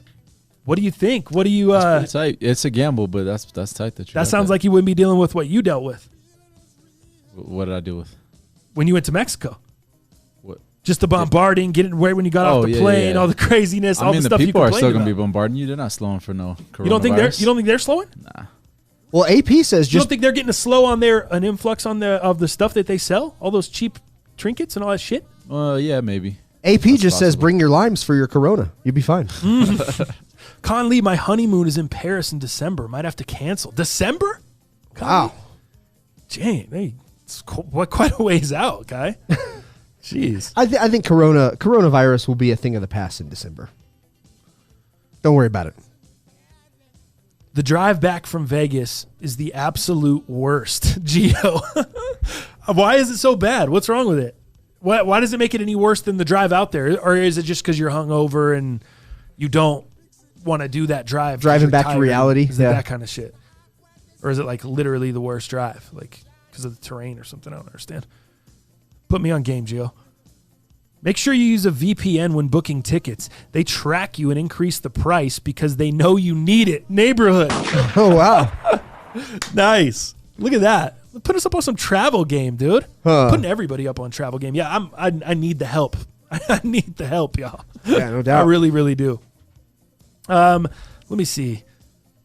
What do you think? What do you? That's tight. It's a gamble, but that's tight. That sounds like you wouldn't be dealing with what you dealt with. What did I deal with? When you went to Mexico. What? Just the bombarding, getting right when you got off the plane, all the craziness, all the stuff you complained about. The people are still gonna be bombarding you. They're not slowing for no coronavirus. You don't think they're slowing? Nah. Well, AP says you don't think they're getting a slow on an influx on of the stuff that they sell, all those cheap trinkets and all that shit? Yeah, maybe. AP that's just says bring your limes for your Corona. You'll be fine. Con Lee, my honeymoon is in Paris in December. Might have to cancel. December? Wow. Jane, it's quite a ways out, guy. Jeez. I think coronavirus will be a thing of the past in December. Don't worry about it. The drive back from Vegas is the absolute worst, Gio. Why is it so bad? What's wrong with it? Why does it make it any worse than the drive out there? Or is it just because you're hungover and you don't want to do that drive? Driving back to reality? Is it that kind of shit? Or is it like literally the worst drive? Like because of the terrain or something? I don't understand. Put me on game, Gio. Make sure you use a VPN when booking tickets. They track you and increase the price because they know you need it. Neighborhood. Oh, wow. Nice. Look at that. Put us up on some travel game, dude. Putting everybody up on travel game. Yeah, I need the help. I need the help, y'all. Yeah, no doubt. I really, really do. Let me see.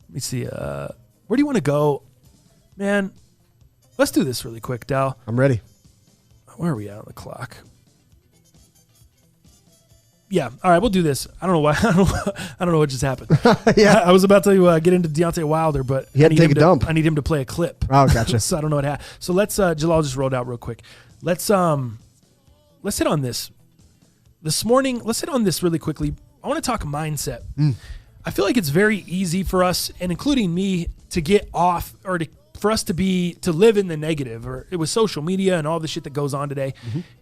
Where do you want to go? Man, let's do this really quick, Dal. I'm ready. Where are we at on the clock? Yeah. All right, we'll do this. I don't know why. I don't know what just happened. Yeah. I was about to get into Deontay Wilder, but he had to take a dump. I need him to play a clip. Oh, gotcha. So I don't know what happened. So let's Jalal just rolled out real quick. Let's hit on this. This morning, let's hit on this really quickly. I want to talk mindset. I feel like it's very easy for us, and including me, to get off or for us to live in the negative, or it was social media and all the shit that goes on today.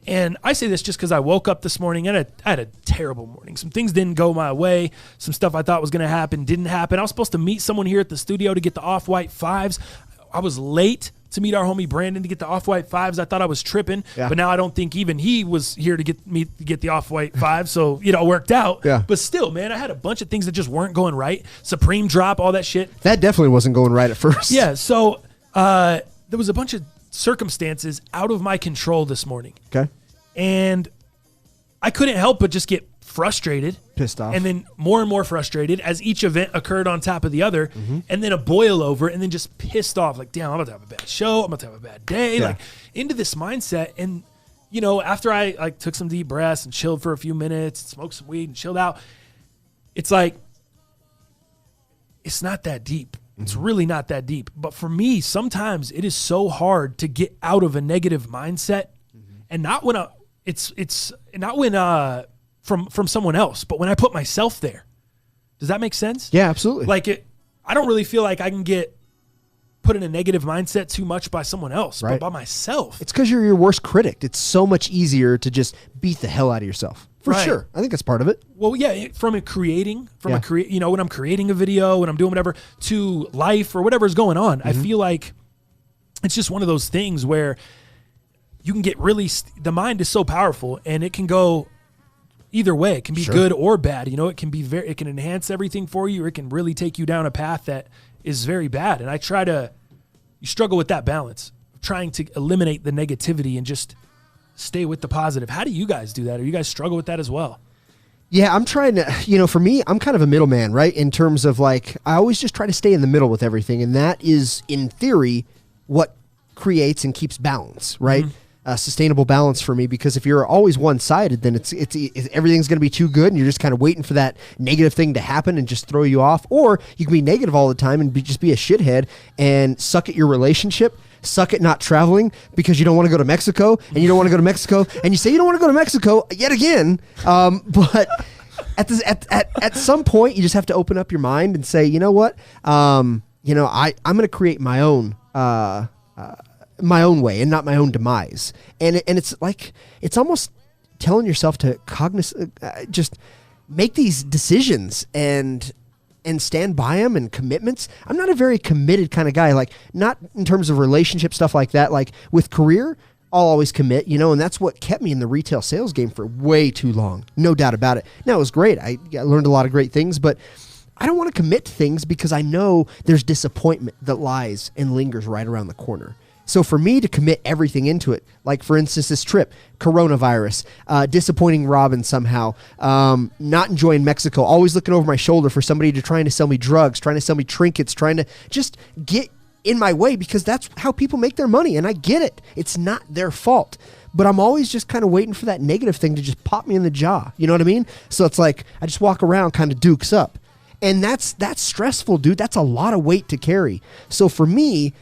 And I say this just because I woke up this morning and I had a terrible morning. Some things didn't go my way. Some stuff I thought was going to happen didn't happen. I was supposed to meet someone here at the studio to get the Off-White 5s. I was late to meet our homie Brandon to get the Off-White 5s. I thought I was tripping, but now I don't think even he was here to get the Off-White 5s. So, it worked out. Yeah. But still, man, I had a bunch of things that just weren't going right. Supreme drop, all that shit. That definitely wasn't going right at first. Yeah, so there was a bunch of circumstances out of my control this morning. Okay. And I couldn't help but just get frustrated. Pissed off. And then more and more frustrated as each event occurred on top of the other. And then a boil over and then just pissed off. Like, damn, I'm about to have a bad show. I'm about to have a bad day. Yeah. Like, into this mindset. And, after I took some deep breaths and chilled for a few minutes, smoked some weed and chilled out, it's like, it's not that deep. It's really not that deep. But for me, sometimes it is so hard to get out of a negative mindset, and not when it's not when from someone else, but when I put myself there. Does that make sense? Yeah, absolutely. I don't really feel like I can get put in a negative mindset too much by someone else, but by myself. It's because you're your worst critic. It's so much easier to just beat the hell out of yourself. For sure. I think that's part of it. Well, yeah, from a creating, Yeah. when I'm creating a video, when I'm doing whatever, to life or whatever's going on, I feel like it's just one of those things where you can get really, the mind is so powerful and it can go either way. It can be good or bad. You know, it can be it can enhance everything for you, or it can really take you down a path that is very bad. And you struggle with that balance, trying to eliminate the negativity and just stay with the positive. How do you guys do that? Or you guys struggle with that as well? Yeah, I'm trying to, for me, I'm kind of a middleman, right? In terms of like, I always just try to stay in the middle with everything. And that is, in theory, what creates and keeps balance, right? Sustainable balance for me, because if you're always one-sided, then it's everything's going to be too good and you're just kind of waiting for that negative thing to happen and just throw you off. Or you can be negative all the time and just be a shithead and suck at your relationship, suck at not traveling because you don't want to go to Mexico, and you don't want to go to Mexico, and you say you don't want to go to Mexico yet again. But at some point, you just have to open up your mind and say, you know what, I'm going to create my own way and not my own demise. And it's like, it's almost telling yourself to just make these decisions and stand by them and commitments. I'm not a very committed kind of guy, like not in terms of relationship stuff like that. Like with career, I'll always commit, and that's what kept me in the retail sales game for way too long. No doubt about it. Now it was great. I learned a lot of great things, but I don't want to commit to things because I know there's disappointment that lies and lingers right around the corner. So for me to commit everything into it, like for instance, this trip, coronavirus, disappointing Robin somehow, not enjoying Mexico, always looking over my shoulder for somebody trying to sell me drugs, trying to sell me trinkets, trying to just get in my way, because that's how people make their money. And I get it. It's not their fault. But I'm always just kind of waiting for that negative thing to just pop me in the jaw. You know what I mean? So it's like I just walk around kind of dukes up. And that's stressful, dude. That's a lot of weight to carry. So for me,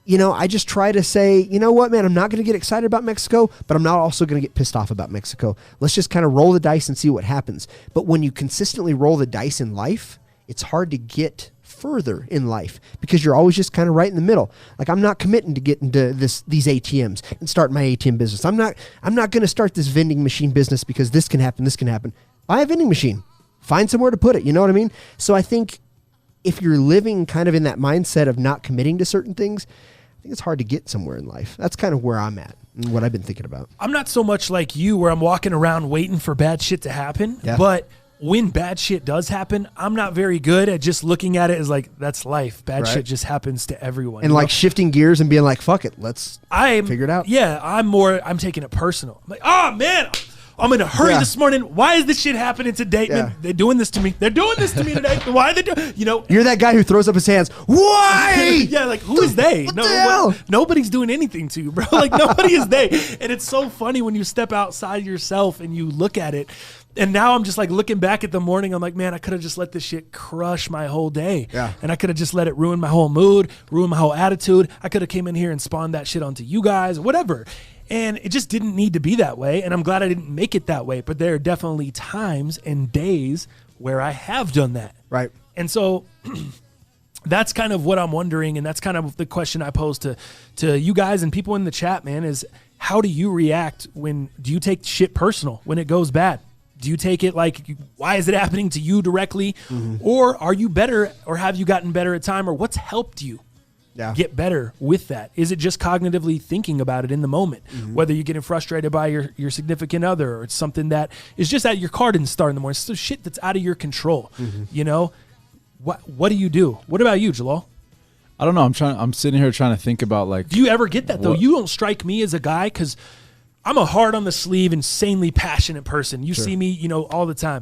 I just try to say, you know what, man, I'm not going to get excited about Mexico, but I'm not also going to get pissed off about Mexico. Let's just kind of roll the dice and see what happens. But when you consistently roll the dice in life, it's hard to get further in life because you're always just kind of right in the middle. Like, I'm not committing to get into these ATMs and start my ATM business. I'm not going to start this vending machine business because this can happen, this can happen. Buy a vending machine. Find somewhere to put it. You know what I mean? So I think if you're living kind of in that mindset of not committing to certain things, I think it's hard to get somewhere in life. That's kind of where I'm at and what I've been thinking about. I'm not so much like you where I'm walking around waiting for bad shit to happen, but when bad shit does happen, I'm not very good at just looking at it as like, that's life. Bad shit just happens to everyone. And like shifting gears and being like, fuck it, let's figure it out. Yeah, I'm taking it personal. I'm like, oh man, I'm in a hurry this morning. Why is this shit happening today? Yeah. Man, they're doing this to me. They're doing this to me today. Why are they doing? You're that guy who throws up his hands. Why? Yeah, like who is they? What the hell? Nobody's doing anything to you, bro. Like nobody is they. And it's so funny when you step outside yourself and you look at it. And now I'm just like looking back at the morning. I'm like, man, I could have just let this shit crush my whole day. Yeah. And I could have just let it ruin my whole mood, ruin my whole attitude. I could have came in here and spawned that shit onto you guys, whatever. And it just didn't need to be that way. And I'm glad I didn't make it that way. But there are definitely times and days where I have done that. Right. And so that's kind of what I'm wondering. And that's kind of the question I pose to you guys and people in the chat, man, is how do you react do you take shit personal when it goes bad? Do you take it like, why is it happening to you directly? Mm-hmm. Or are you better, or have you gotten better at time, or what's helped you get better with that? Is it just cognitively thinking about it in the moment? Mm-hmm. Whether you're getting frustrated by your significant other, or it's something that is just that your car didn't start in the morning. It's shit that's out of your control. Mm-hmm. What do you do? What about you, Jalal? I don't know. I'm sitting here trying to think about like. Do you ever get that though? You don't strike me as a guy, because I'm a hard on the sleeve, insanely passionate person. You see me, all the time.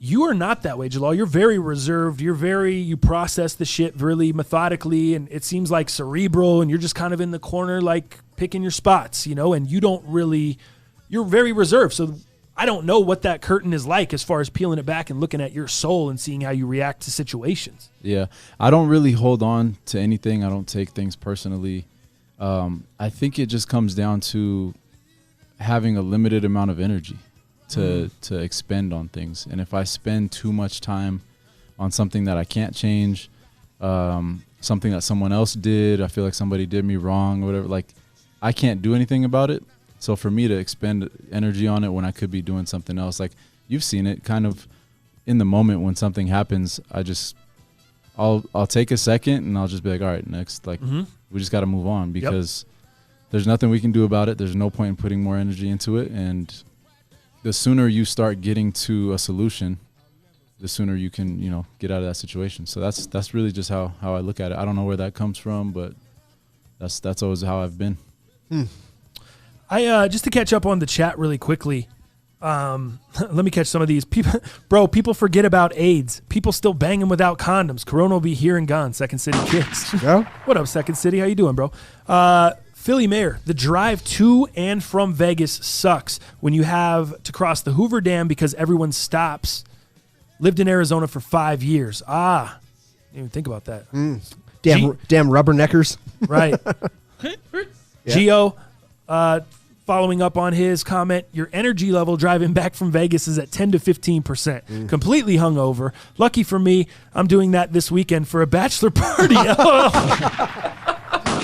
You are not that way, Jalal. You're very reserved. You process the shit really methodically, and it seems like cerebral, and you're just kind of in the corner, like picking your spots, and you're very reserved. So I don't know what that curtain is like as far as peeling it back and looking at your soul and seeing how you react to situations. Yeah. I don't really hold on to anything. I don't take things personally. I think it just comes down to having a limited amount of energy to expend on things. And if I spend too much time on something that I can't change, something that someone else did, I feel like somebody did me wrong or whatever, like I can't do anything about it, So for me to expend energy on it when I could be doing something else, like you've seen it kind of in the moment when something happens, I'll take a second and I'll just be like, all right, next, like we just got to move on because there's nothing we can do about it. There's no point in putting more energy into it. And the sooner you start getting to a solution, the sooner you can, get out of that situation. So that's really just how I look at it. I don't know where that comes from, but that's always how I've been. I just to catch up on the chat really quickly. Let me catch some of these people. Bro, people forget about AIDS. People still banging without condoms. Corona will be here and gone. Second City Kicks. Yeah. What up, Second City? How you doing, bro? Philly Mayor, the drive to and from Vegas sucks when you have to cross the Hoover Dam because everyone stops. Lived in Arizona for 5 years. Didn't even think about that. Damn rubberneckers. Right. Gio, following up on his comment, your energy level driving back from Vegas is at 10 to 15%. Completely hungover. Lucky for me, I'm doing that this weekend for a bachelor party.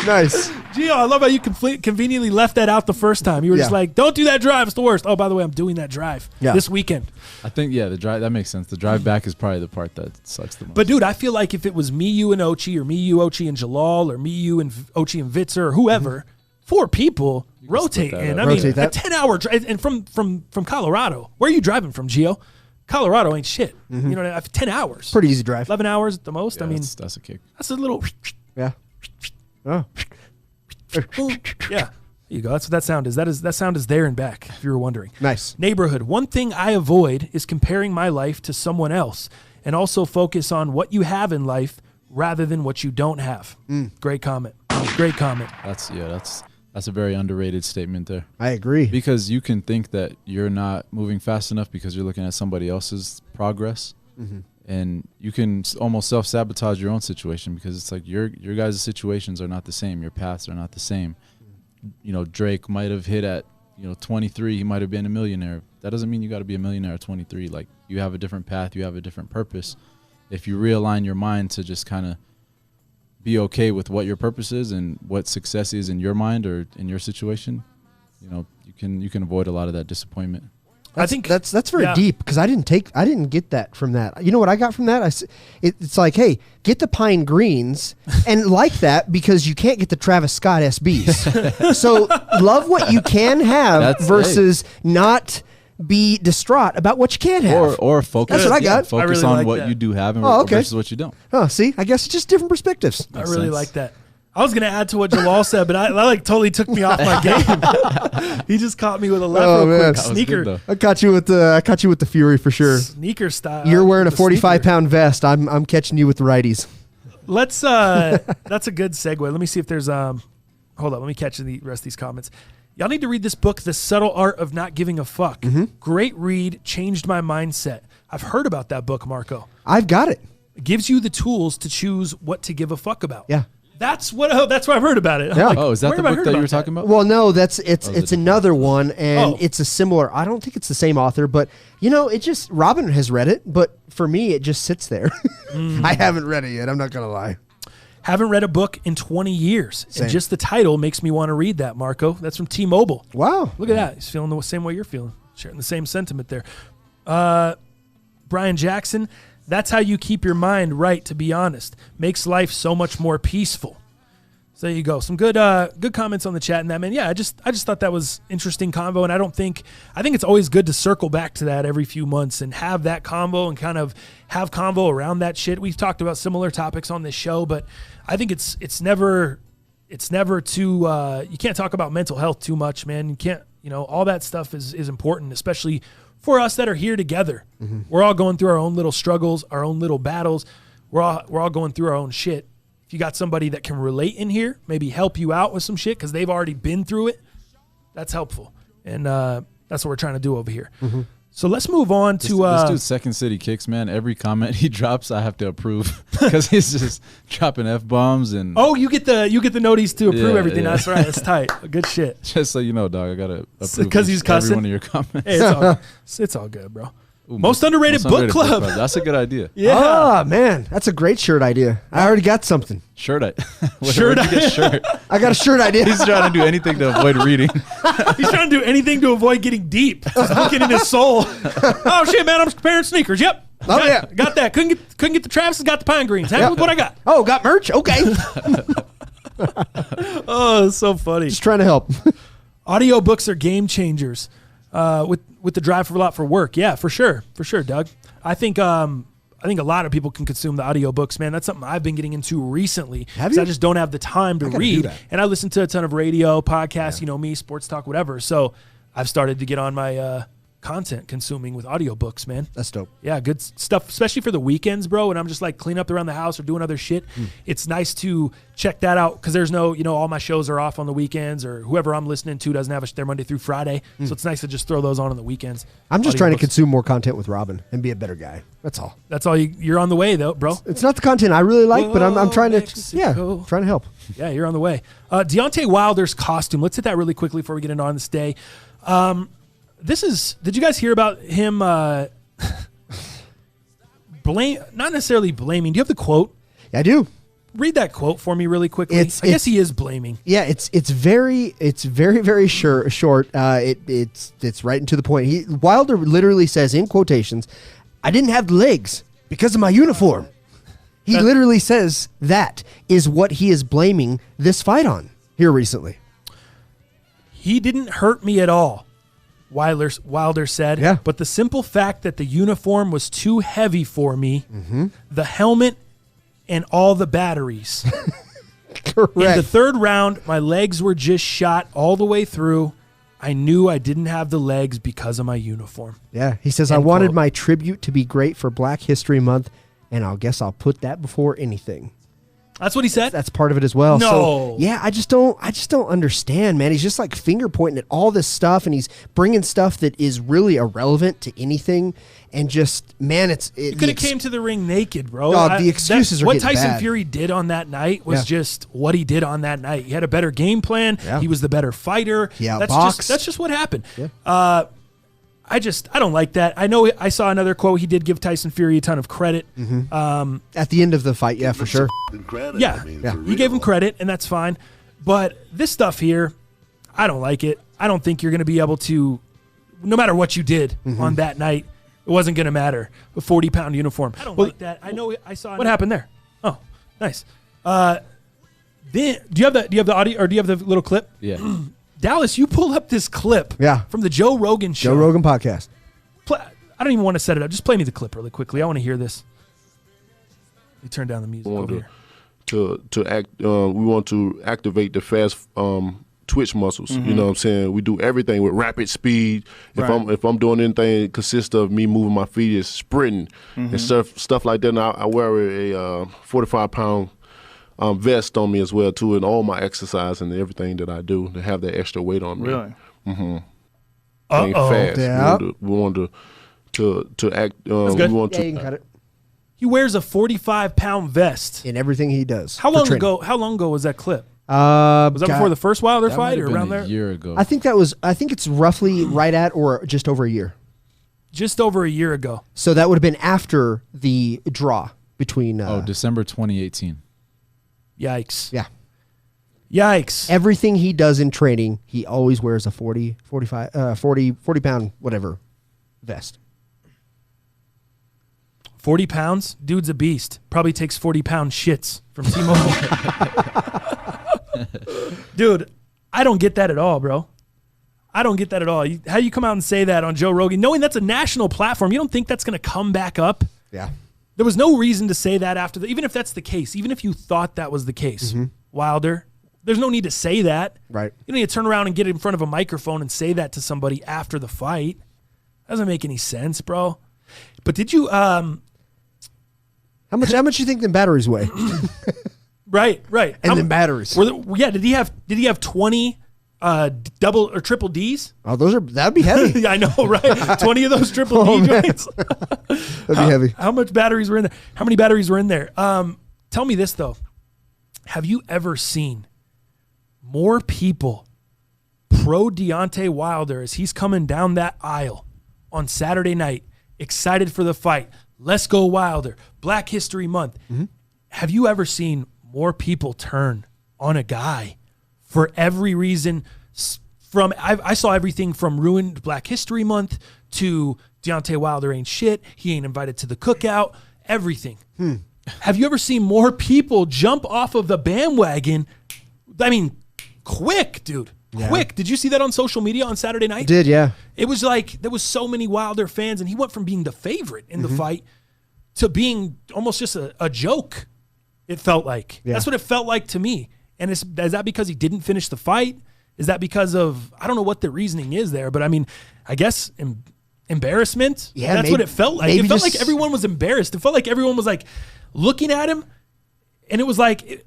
Nice. Gio, I love how you conveniently left that out the first time. You were just like, don't do that drive. It's the worst. Oh, by the way, I'm doing that drive this weekend. I think, the drive, that makes sense. The drive back is probably the part that sucks the most. But, dude, I feel like if it was me, you, and Ochi, or me, you, Ochi, and Jalal, or me, you, and Ochi, and Vitzer, or whoever, 4 people rotate in. I mean, a 10-hour drive. And from Colorado. Where are you driving from, Gio? Colorado ain't shit. You know, 10 hours. Pretty easy drive. 11 hours at the most. Yeah, I mean, that's a kick. That's a little. Yeah. Oh. Yeah. There you go. That's what that sound is. That sound is there and back, if you were wondering. Nice. Neighborhood. One thing I avoid is comparing my life to someone else and also focus on what you have in life rather than what you don't have. Great comment. Great comment. That's a very underrated statement there. I agree. Because you can think that you're not moving fast enough because you're looking at somebody else's progress. And you can almost self-sabotage your own situation because it's like your guys' situations are not the same. Your paths are not the same. Drake might have hit at, 23. He might have been a millionaire. That doesn't mean you got to be a millionaire at 23. Like, you have a different path. You have a different purpose. If you realign your mind to just kind of be okay with what your purpose is and what success is in your mind or in your situation, you can avoid a lot of that disappointment. I think that's very deep because I didn't get that from that. You know what I got from that? It's like, hey, get the Pine Greens and like that because you can't get the Travis Scott SBs. So love what you can have versus not be distraught about what you can't have. Or focus. That's what I got. Focus really on like what that. you do have versus what you don't. Oh, see, I guess it's just different perspectives. I really like that. I was going to add to what Jalal said, but I like totally took me off my game. He just caught me with a left real quick. Sneaker. I caught you with the Fury for sure. Sneaker style. You're wearing a 45-pound vest. I'm catching you with the righties. Let's that's a good segue. Let me see if there's hold up, let me catch the rest of these comments. Y'all need to read this book, The Subtle Art of Not Giving a Fuck. Great read, changed my mindset. I've heard about that book, Marco. I've got it. It gives you the tools to choose what to give a fuck about. Yeah. That's what I've heard about it. Yeah. Like, is that the book that you were talking about? Well, no, it's another one, and it's a similar. I don't think it's the same author, but it just Robin has read it, but for me, it just sits there. I haven't read it yet. I'm not gonna lie. Haven't read a book in 20 years, and just the title makes me want to read that. Marco, that's from T-Mobile. Wow, look at that. He's feeling the same way you're feeling, sharing the same sentiment there. Brian Jackson. That's how you keep your mind right, to be honest. Makes life so much more peaceful. So there you go. Some good comments on the chat and that, man. Yeah, I just thought that was interesting convo, and I think it's always good to circle back to that every few months and have that convo and kind of have convo around that shit. We've talked about similar topics on this show, but I think it's never too you can't talk about mental health too much, man. You can't, all that stuff is important, especially for us that are here together. We're all going through our own little struggles, our own little battles. We're all going through our own shit. If you got somebody that can relate in here, maybe help you out with some shit because they've already been through it, that's helpful. And that's what we're trying to do over here. So let's move on to this dude's Second City Kicks, man. Every comment he drops, I have to approve because he's just dropping F-bombs and. Oh, you get the notice to approve everything. Yeah. That's right. That's tight. Good shit. Just so you know, dog, I gotta approve because he's cussing. every one of your comments. Hey, it's all good, bro. Ooh, Most underrated book club. That's a good idea. Oh, man. That's a great shirt idea. I already got something. Shirt. Shirt. Where'd you get shirt? I got a shirt idea. He's trying to do anything to avoid reading. He's trying to do anything to avoid getting deep. Just looking in his soul. Oh shit, man! I'm comparing sneakers. Yep. Oh, yeah. Got that. Couldn't get the Travis. Got the pine greens. Happy with what I got. Oh, got merch? Okay. Oh, it's so funny. Just trying to help. Audiobooks are game changers. With the drive for a lot for work. Yeah, for sure, Doug. I think a lot of people can consume the audiobooks, man. That's something I've been getting into recently. Have 'cause you? I just don't have the time to I gotta do read. that. And I listen to a ton of radio, podcasts, you know me, sports talk, whatever. So I've started to get on my content consuming with audiobooks, man. That's dope. Yeah, good stuff, especially for the weekends, bro. And I'm just like cleaning up around the house or doing other shit. It's nice to check that out because there's no, all my shows are off on the weekends or whoever I'm listening to doesn't have their Monday through Friday. So it's nice to just throw those on the weekends. I'm just trying to Audiobooks. consume more content with Robin and be a better guy. That's all. That's all you're on the way, though, bro. It's not the content I really like, but I'm trying to, Mexico. trying to help. Yeah, you're on the way. Deontay Wilder's costume. Let's hit that really quickly before we get into On This Day. Did you guys hear about him not necessarily blaming. Do you have the quote? Yeah, I do. Read that quote for me really quickly. I guess he is blaming. Yeah, it's very short. It's right into the point. Wilder literally says in quotations, "I didn't have legs because of my uniform." He literally says that is what he is blaming this fight on here recently. He didn't hurt me at all, Wilder said. Yeah. But the simple fact that the uniform was too heavy for me, the helmet, and all the batteries. Correct. In the third round, my legs were just shot all the way through. I knew I didn't have the legs because of my uniform. Yeah, he says, "I End wanted quote. my tribute to be great for Black History Month, and I'll put that before anything." That's what he said? That's part of it as well. No. So, yeah, I just don't understand, man. He's just like finger pointing at all this stuff, and he's bringing stuff that is really irrelevant to anything. And just, man, You could have came to the ring naked, bro. The excuses are what getting Tyson bad. Fury did on that night was Yeah. just what he did on that night. He had a better game plan. Yeah. He was the better fighter. Yeah, that's just what happened. Yeah. I don't like that. I know I saw another quote. He did give Tyson Fury a ton of credit. at the end of the fight, yeah, for sure. Yeah, he gave him credit, and that's fine. But this stuff here, I don't like it. I don't think you're going to be able to, no matter what you did on that night, it wasn't going to matter. A 40-pound uniform. I don't like that. I know I saw. What happened there? Oh, nice. Then do you have the audio or do you have the little clip? Yeah. Dallas, you pull up this clip. Yeah. From the Joe Rogan show. Joe Rogan podcast. I don't even want to set it up. Just play me the clip really quickly. I want to hear this. Let me turn down the music over here. We want to activate the fast twitch muscles. You know what I'm saying? We do everything with rapid speed. If I'm doing anything that consists of me moving my feet, is sprinting and stuff like that. And I wear a 45-pound vest on me as well too, and all my exercise and everything that I do to have that extra weight on me. Really? Ain't fast. Yeah. We want to act. good. We want Yeah, to. you can cut it. He wears a 45-pound vest. In everything he does. How for long training. ago? How long ago was that clip? Was Was that before the first Wilder That fight might or have around been there? a year ago. I think it's roughly right at or just over a year. Just over a year ago. So that would have been after the draw between. December 2018. Yikes. Yeah. Yikes. Everything he does in training, he always wears a 40 pound whatever vest. 40 pounds? Dude's a beast. Probably takes 40-pound shits from T-Mobile. Dude, I don't get that at all, bro. I don't get that at all. How you come out and say that on Joe Rogan, knowing that's a national platform, you don't think that's going to come back up? Yeah. There was no reason to say that after even if that's the case, even if you thought that was the case, Wilder, there's no need to say that. Right. You don't need to turn around and get in front of a microphone and say that to somebody after the fight. Doesn't make any sense, bro. But did you How much you think them batteries weigh? right. And then batteries. Did he have 20 double or triple Ds? Oh, that'd be heavy. Yeah, I know, right? 20 of those triple D man. joints. That'd be heavy. How much batteries were in there? How many batteries were in there? Tell me this though. Have you ever seen more people pro Deontay Wilder as he's coming down that aisle on Saturday night excited for the fight. Let's go Wilder. Black History Month. Have you ever seen more people turn on a guy for every reason? I saw everything from ruined Black History Month to Deontay Wilder ain't shit. He ain't invited to the cookout. Everything. Have you ever seen more people jump off of the bandwagon? I mean, quick, dude. Yeah. Quick. Did you see that on social media on Saturday night? I did, yeah. It was like there was so many Wilder fans, and he went from being the favorite in the fight to being almost just a joke, it felt like. Yeah. That's what it felt like to me. And is that because he didn't finish the fight? Is that because of, I don't know what the reasoning is there, but I mean, I guess embarrassment? Yeah, that's what it felt like. It felt like everyone was embarrassed. It felt like everyone was like looking at him, and it was like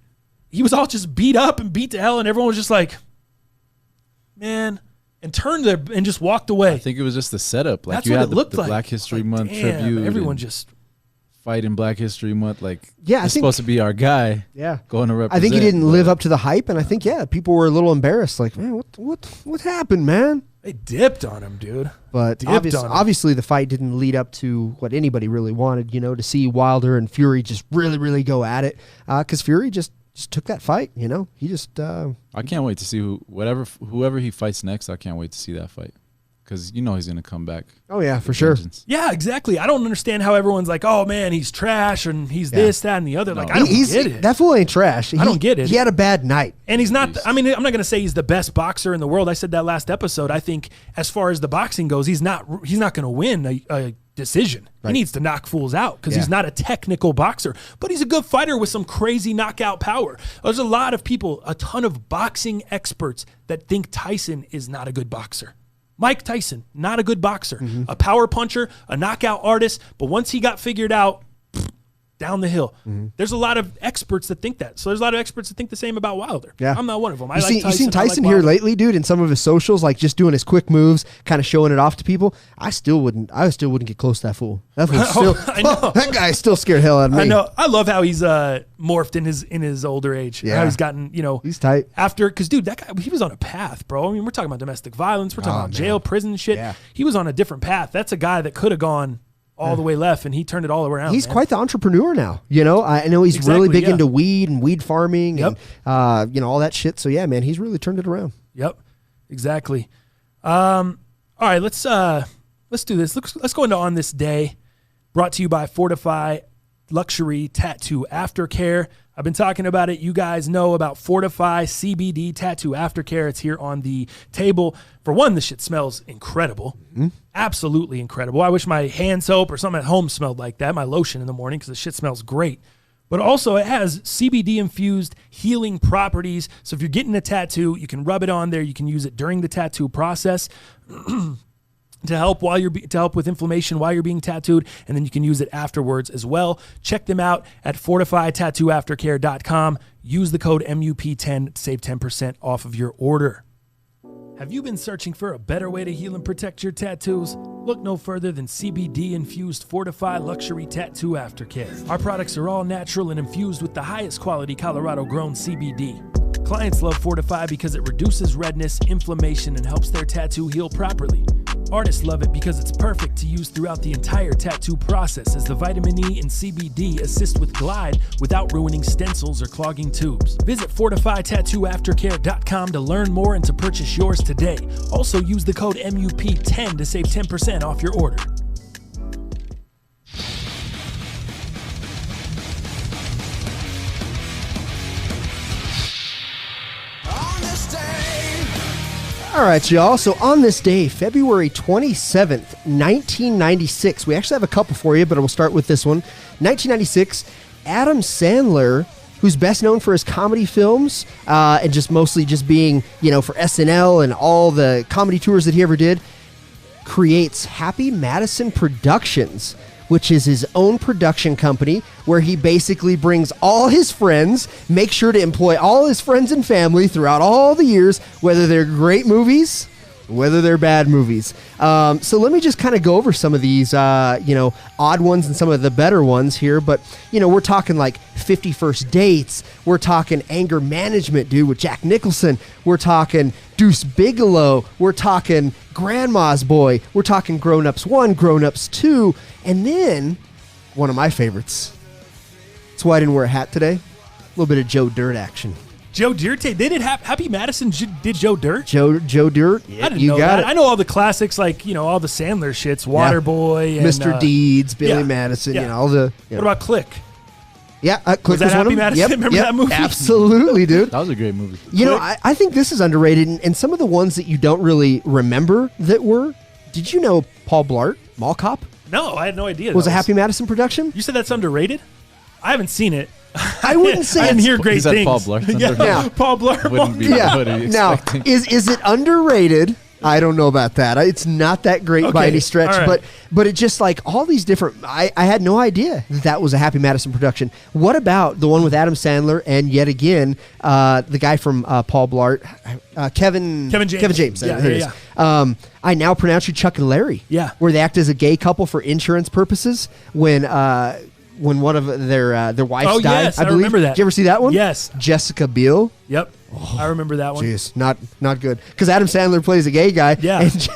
he was all just beat up and beat to hell, and everyone was just like, man, and turned there and just walked away. I think it was just the setup. Like that's you what had it looked the like. Black History Month damn, tribute. Everyone just fight in Black History Month. Like, yeah, he's supposed to be our guy. Yeah, going to represent. I think he didn't live up to the hype, and I think people were a little embarrassed. Like, man, what happened, man? They dipped on him, dude. But obviously the fight didn't lead up to what anybody really wanted. You know, to see Wilder and Fury just really go at it, because Fury just took that fight. You know, he just. I can't wait to see whoever he fights next. I can't wait to see that fight, because you know he's gonna come back. Oh yeah, for sure. Yeah, exactly. I don't understand how everyone's like, oh man, he's trash and he's this, that, and the other. No. Like, I don't get it. That fool ain't trash. I don't get it. He had a bad night. And he's not, I mean, I'm not going to say he's the best boxer in the world. I said that last episode. I think as far as the boxing goes, he's not going to win a decision. Right. He needs to knock fools out because he's not a technical boxer, but he's a good fighter with some crazy knockout power. There's a lot of people, a ton of boxing experts that think Tyson is not a good boxer. Mike Tyson, not a good boxer, a power puncher, a knockout artist, but once he got figured out, down the hill. There's a lot of experts that think that. So there's a lot of experts that think the same about Wilder. Yeah. I'm not one of them. You seen Tyson here lately, dude, in some of his socials, like just doing his quick moves, kind of showing it off to people. I still wouldn't get close to that fool. That fool's still, that guy is still scared hell out of me. I know. I love how he's morphed in his older age. Yeah. How he's gotten, he's tight. Because dude, that guy, he was on a path, bro. I mean, we're talking about domestic violence. We're talking about jail, prison shit. Yeah. He was on a different path. That's a guy that could have gone all the way left, and he turned it all around. He's quite the entrepreneur now. You know, I know he's really big into weed and weed farming and all that shit. So yeah, man, he's really turned it around. Yep, exactly. All right, let's do this. Let's go into On This Day, brought to you by Fortify Luxury Tattoo Aftercare. I've been talking about it. You guys know about Fortify CBD Tattoo Aftercare. It's here on the table. For one, the shit smells incredible. Absolutely incredible. I wish my hand soap or something at home smelled like that, my lotion in the morning, because the shit smells great. But also it has CBD-infused healing properties. So if you're getting a tattoo, you can rub it on there. You can use it during the tattoo process. To help with inflammation while you're being tattooed, and then you can use it afterwards as well. Check them out at fortifytattooaftercare.com. Use the code MUP10 to save 10% off of your order. Have you been searching for a better way to heal and protect your tattoos? Look no further than CBD-infused Fortify Luxury Tattoo Aftercare. Our products are all natural and infused with the highest quality Colorado-grown CBD. Clients love Fortify because it reduces redness, inflammation, and helps their tattoo heal properly. Artists love it because it's perfect to use throughout the entire tattoo process, as the vitamin E and CBD assist with glide without ruining stencils or clogging tubes. Visit FortifyTattooAftercare.com to learn more and to purchase yours today. Also use the code MUP10 to save 10% off your order. All right, y'all. So on this day, February 27th, 1996, we actually have a couple for you, but we'll start with this one. 1996, Adam Sandler, who's best known for his comedy films and just mostly just being, for SNL and all the comedy tours that he ever did, creates Happy Madison Productions, which is his own production company where he basically brings all his friends, makes sure to employ all his friends and family throughout all the years, whether they're great movies whether they're bad movies. So let me just kind of go over some of these, odd ones and some of the better ones here. But, we're talking like 50 First Dates. We're talking Anger Management, dude, with Jack Nicholson. We're talking Deuce Bigelow. We're talking Grandma's Boy. We're talking Grown Ups 1, Grown Ups 2. And then one of my favorites. That's why I didn't wear a hat today. A little bit of Joe Dirt action. Joe Dirt. They did Happy Madison did Joe Dirt. Joe Dirt. Yeah, I didn't know that. I know all the classics like all the Sandler shits, Waterboy, and Mr. Deeds, Billy Madison. All the. What about Click? Yeah, Click was that Happy one Madison? Yep, Remember that movie? Absolutely, dude. That was a great movie. I think this is underrated, and some of the ones that you don't really remember that were. Did you know Paul Blart, Mall Cop? No, I had no idea. Was a Happy Madison production? You said that's underrated? I haven't seen it. I wouldn't say I didn't hear great things. Paul Blart. Yeah, Paul Blart. Wouldn't be Now, is it underrated? I don't know about that. It's not that great by any stretch, right. but it just like all these different. I had no idea that was a Happy Madison production. What about the one with Adam Sandler and yet again the guy from Paul Blart, Kevin James? Kevin James. Yeah, there it is. I now pronounce you Chuck and Larry. Yeah, where they act as a gay couple for insurance purposes when one of their wives died. Yes, I believe. remember that. Did you ever see that one? Yes. Jessica Biel. Yep. I remember that one. Jeez, not good. Because Adam Sandler plays a gay guy,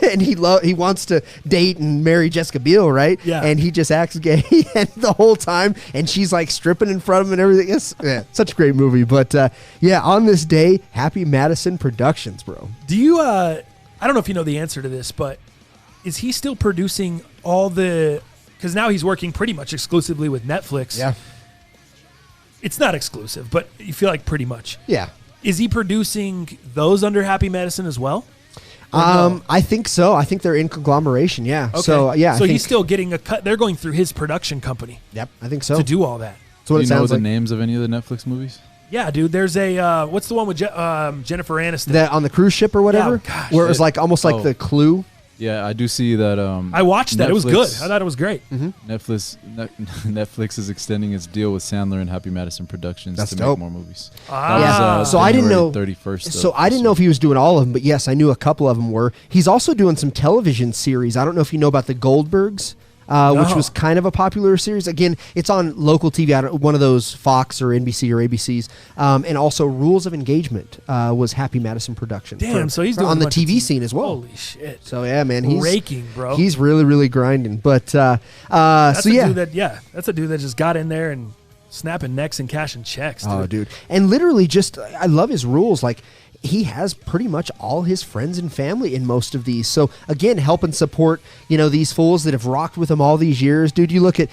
and he wants to date and marry Jessica Biel, right? Yeah. And he just acts gay and the whole time, and she's like stripping in front of him and everything. It's such a great movie. But on this day, Happy Madison Productions, bro. Do you? I don't know if you know the answer to this, but is he still producing all the? Because now he's working pretty much exclusively with Netflix. Yeah. It's not exclusive, but you feel like pretty much. Yeah. Is he producing those under Happy Madison as well? No? I think so. I think they're in conglomeration. Yeah. Okay. So yeah. So he's still getting a cut. They're going through his production company. Yep. I think so. To do all that. That's what do it you know sounds the like. names of any of the Netflix movies? Yeah, dude. There's a what's the one with Jennifer Aniston? That on the cruise ship or whatever. Yeah, gosh, where it was like almost like The Clue. Yeah, I do see that. I watched that. It was good. I thought it was great. Mm-hmm. Netflix is extending its deal with Sandler and Happy Madison Productions to dope. make more movies. So I didn't know. 31st. So I didn't know if he was doing all of them, but yes, I knew a couple of them were. He's also doing some television series. I don't know if you know about the Goldbergs. Which was kind of a popular series. Again, it's on local TV, one of those Fox or NBC or ABCs. And also Rules of Engagement was Happy Madison production. Damn, so he's doing on the TV scene as well. Holy shit. So yeah, man, he's raking, bro. He's really, really grinding. But that's a dude that just got in there and snapping necks and cashing checks. Dude. Oh, dude. And literally just, I love his rules. Like, he has pretty much all his friends and family in most of these. So again, help and support, these fools that have rocked with him all these years. Dude, you look at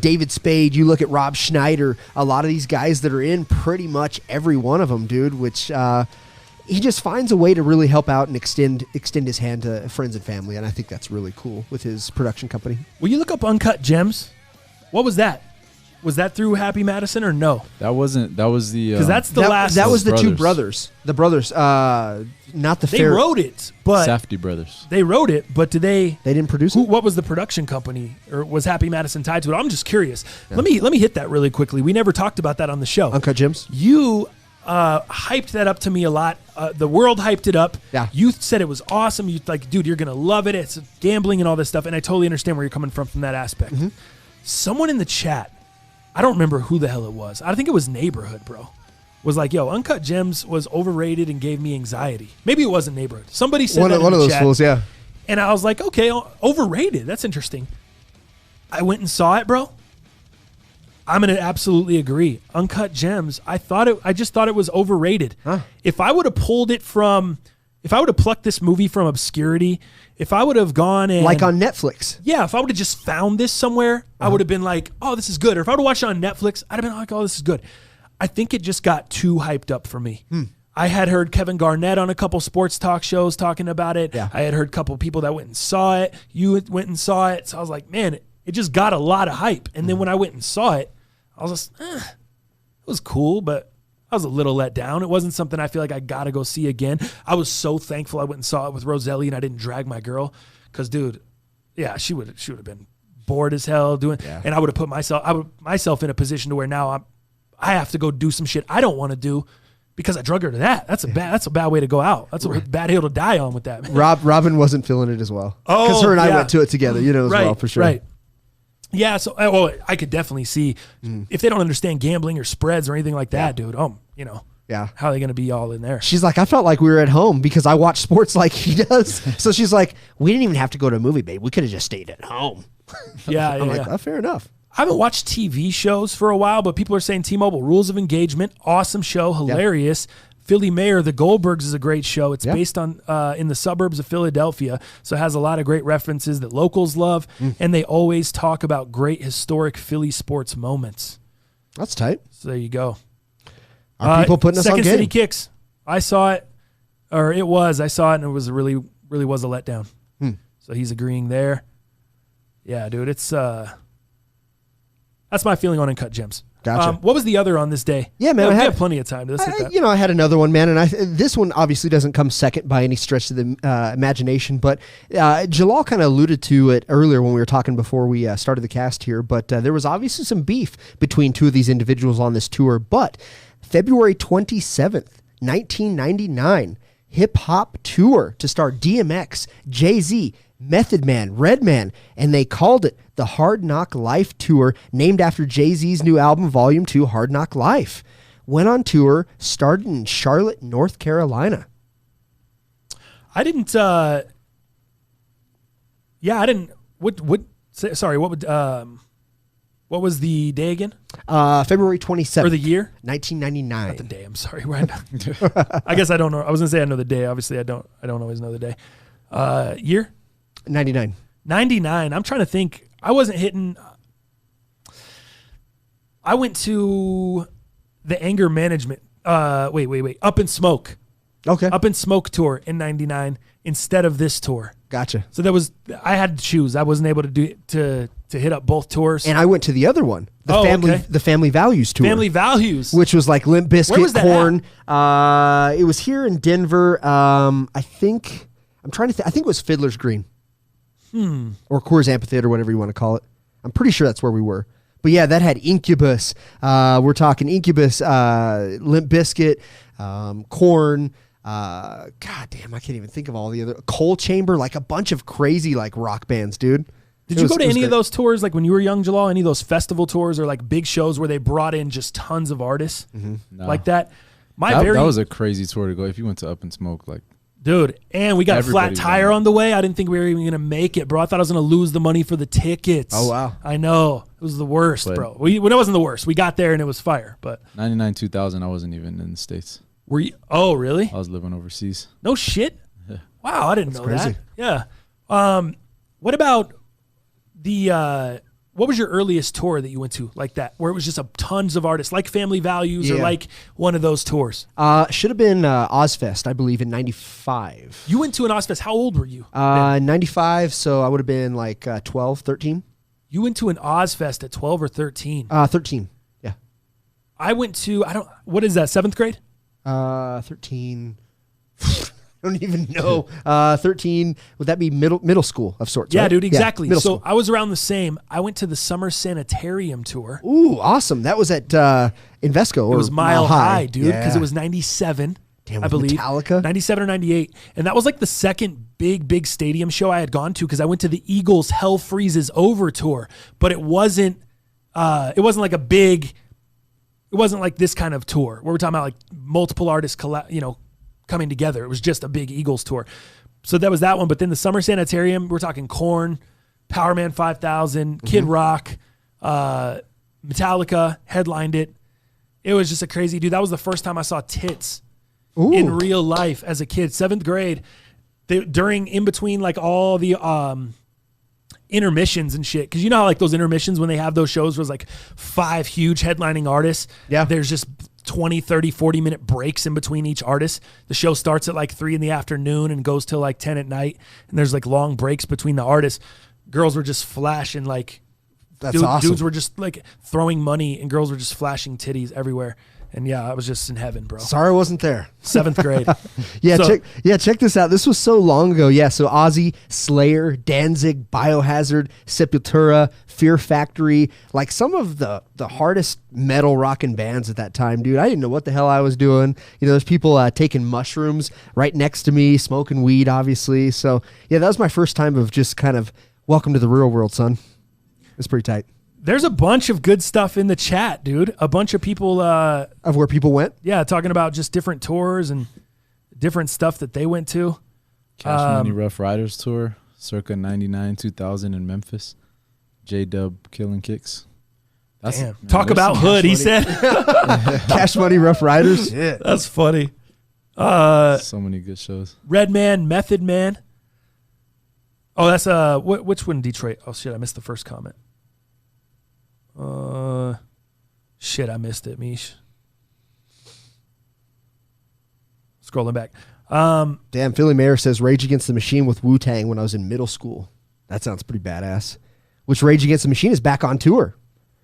David Spade, you look at Rob Schneider, a lot of these guys that are in pretty much every one of them, dude, which he just finds a way to really help out and extend his hand to friends and family. And I think that's really cool with his production company. Will you look up Uncut Gems? What was that? Was that through Happy Madison or no? That wasn't. That was the. Because that's the last. That was the two brothers. The brothers. Not the. They wrote it, but Safdie brothers. They wrote it, but did they? They didn't produce it. What was the production company, or was Happy Madison tied to it? I'm just curious. Yeah. Let me hit that really quickly. We never talked about that on the show. Uncut Gems. You hyped that up to me a lot. The world hyped it up. Yeah. You said it was awesome. You like, dude, you're gonna love it. It's gambling and all this stuff, and I totally understand where you're coming from that aspect. Mm-hmm. Someone in the chat. I don't remember who the hell it was. I think it was Neighborhood, bro. Was like, yo, Uncut Gems was overrated and gave me anxiety. Maybe it wasn't Neighborhood. Somebody said that in the chat. One of those fools, yeah. And I was like, okay, overrated. That's interesting. I went and saw it, bro. I'm going to absolutely agree. Uncut Gems, I just thought it was overrated. Huh. If I would have plucked this movie from obscurity, if I would have gone and... Like on Netflix. Yeah, if I would have just found this somewhere, I would have been like, oh, this is good. Or if I would have watched it on Netflix, I'd have been like, oh, this is good. I think it just got too hyped up for me. I had heard Kevin Garnett on a couple sports talk shows talking about it. Yeah. I had heard a couple people that went and saw it. You went and saw it. So I was like, man, it just got a lot of hype. And then when I went and saw it, I was just, it was cool, but I was a little let down. It wasn't something I feel like I got to go see again. I was so thankful I went and saw it with Roselli and I didn't drag my girl. Because, dude, yeah, she would have been bored as hell doing, and I would have put myself in a position to where now I have to go do some shit I don't want to do because I drug her to that. That's a bad way to go out. That's a bad hill to die on with that. Man. Robin wasn't feeling it as well. Oh, because her and I yeah. went to it together, as well, for sure. Right. Yeah, so I could definitely see if they don't understand gambling or spreads or anything like that, dude. Yeah. How are they going to be all in there? She's like, I felt like we were at home because I watch sports like he does. So she's like, we didn't even have to go to a movie, babe. We could have just stayed at home. Yeah, I'm like, oh, fair enough. I haven't watched TV shows for a while, but people are saying T-Mobile Rules of Engagement, awesome show, hilarious. Philly Mayor, The Goldbergs is a great show. It's based on in the suburbs of Philadelphia, so it has a lot of great references that locals love, and they always talk about great historic Philly sports moments. That's tight. So there you go. Are people putting us on game? Second City Kicks. I saw it, I saw it, and it was really was a letdown. So he's agreeing there. Yeah, dude, it's that's my feeling on Uncut Gems. Gotcha. What was the other on this day? Yeah, man, we have plenty of time. Let's hit that. I had another one, man, and this one obviously doesn't come second by any stretch of the imagination, but Jalal kind of alluded to it earlier when we were talking before we started the cast here, but there was obviously some beef between two of these individuals on this tour, but February 27th, 1999, hip-hop tour to star DMX, Jay-Z, Method Man, Redman, and they called it the Hard Knock Life Tour, named after Jay-Z's new album, Volume 2, Hard Knock Life. Went on tour, started in Charlotte, North Carolina. I didn't, what was the day again? February 27th. Or the year? 1999. Not the day, I'm sorry. I guess I don't know. I was going to say I know the day. Obviously, I don't always know the day. Year? 99. 99. I'm trying to think. I wasn't hitting. I went to the anger management. Wait. Up in Smoke. Okay. Up in Smoke tour in 99 instead of this tour. Gotcha. So I had to choose. I wasn't able to hit up both tours. And I went to the other one, the Family Values tour. Family Values, which was like Limp Bizkit, Where was that Korn. It was here in Denver. I think it was Fiddler's Green. Or Coors Amphitheater, whatever you want to call it. I'm pretty sure that's where we were. But yeah, that had Incubus. We're talking Incubus, Limp Bizkit, Korn. God damn, I can't even think of all the other. Coal Chamber, like a bunch of crazy like rock bands, dude. Did you go to any of those tours, like when you were young, Jalal? Any of those festival tours or like big shows where they brought in just tons of artists like that? That was a crazy tour to go. If you went to Up in Smoke, like. Dude, and we got a flat tire on the way. I didn't think we were even going to make it, bro. I thought I was going to lose the money for the tickets. Oh, wow. I know. It was the worst, bro. It wasn't the worst. We got there and it was fire. But 99, 2000, I wasn't even in the States. Were you? Oh, really? I was living overseas. No shit? Yeah. Wow, I didn't know crazy. that. Yeah. What about what was your earliest tour that you went to like that, where it was just tons of artists, like Family Values or like one of those tours? Should have been Ozfest, I believe, in 95. You went to an Ozfest. How old were you? 95, so I would have been like 12, 13. You went to an Ozfest at 12 or 13? 13, yeah. I went to, what is that, 7th grade? 13. I don't even know. 13, would that be middle school of sorts? Yeah, right? dude, exactly. Middle so school. I was around the same. I went to the Summer Sanitarium tour. Ooh, awesome. That was at Invesco. It was Mile High, dude, because yeah. it was 97, Damn, I believe. Metallica? 97 or 98. And that was like the second big stadium show I had gone to, because I went to the Eagles Hell Freezes Over tour. But it wasn't like a big, it wasn't like this kind of tour where we're talking about like multiple artists coming together. It was just a big Eagles tour. So that was that one. But then the Summer Sanitarium, we're talking Korn, Power Man 5000, Kid Rock, Metallica headlined it. It was just a crazy, dude. That was the first time I saw tits in real life as a kid. 7th grade, in between like all the intermissions and shit. Because you know how like those intermissions when they have those shows was like 5 huge headlining artists. Yeah. There's just 20, 30, 40-minute breaks in between each artist. The show starts at like 3 in the afternoon and goes till like 10 at night. And there's like long breaks between the artists. Girls were just flashing like, That's awesome. dudes were just like throwing money and girls were just flashing titties everywhere. And yeah, I was just in heaven, bro. Sorry I wasn't there. 7th grade. Yeah, So- check this out. This was so long ago. Yeah, so Ozzy, Slayer, Danzig, Biohazard, Sepultura, Fear Factory, like some of the hardest metal rockin' bands at that time, dude. I didn't know what the hell I was doing. You know, there's people taking mushrooms right next to me, smoking weed, obviously. So yeah, that was my first time of just kind of welcome to the real world, son. It's pretty tight. There's a bunch of good stuff in the chat, dude. A bunch of people, Of where people went? yeah, talking about just different tours and different stuff that they went to. Cash Money Rough Riders tour, circa 99, 2000 in Memphis. J-Dub killing kicks. Damn. man, Talk there's about some hood, he Cash said. Cash Money Rough Riders? Yeah. That's funny. So many good shows. Red Man, Method Man. Oh, that's which one? Detroit. Oh shit, I missed the first comment. Shit, I missed it, Mish. Scrolling back. Damn, Philly Mayor says Rage Against the Machine with Wu-Tang when I was in middle school. That sounds pretty badass. Which Rage Against the Machine is back on tour.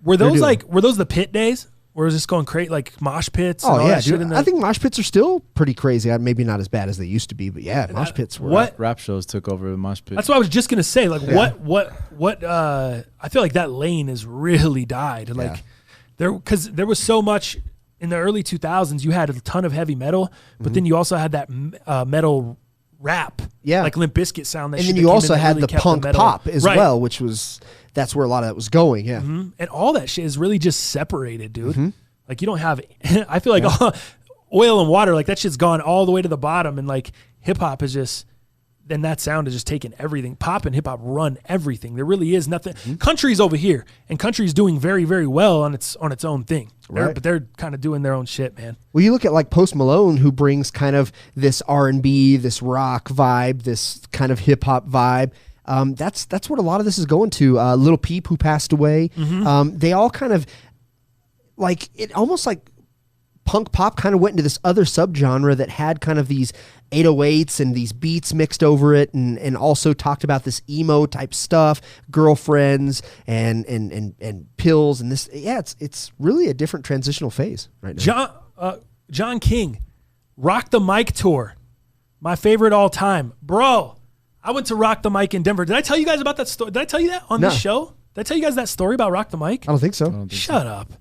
Were They're those doing- were those the pit days? Or was this going crazy, like mosh pits? And Oh all yeah, that shit dude. in the, I think mosh pits are still pretty crazy. Maybe not as bad as they used to be, but yeah, mosh pits were. what? Rap shows took over the mosh pit. That's what I was just gonna say. Like, Yeah. what? I feel like that lane has really died. Like, Yeah. because there was so much in the early 2000s. You had a ton of heavy metal, but then you also had that metal rap, Yeah. like Limp Bizkit sound. That And shit then that you came also in that had really the kept punk metal- pop as Right. well, which that's where a lot of that was going. Yeah. And all that shit is really just separated, dude. Mm-hmm. Like you don't have. I feel like oil and water, like that shit's gone all the way to the bottom, and like hip hop is just. Then that sound has just taken everything. Pop and hip hop run everything. There really is nothing. Country's over here, and country's doing very, very well on its own thing. Right. But they're kind of doing their own shit, man. Well, you look at like Post Malone, who brings kind of this R&B, this rock vibe, this kind of hip hop vibe. That's what a lot of this is going to. Lil Peep, who passed away. They all kind of like it, almost like punk pop kind of went into this other subgenre that had kind of these 808s and these beats mixed over it, and also talked about this emo type stuff, girlfriends and pills and this. Yeah, it's really a different transitional phase right now. John King, Rock the Mic tour, my favorite all time, bro. I went to Rock the Mic in Denver. Did I tell you guys about that story? Did I tell you that on No. this show? Did I tell you guys that story about Rock the Mic? I don't think so. Shut up.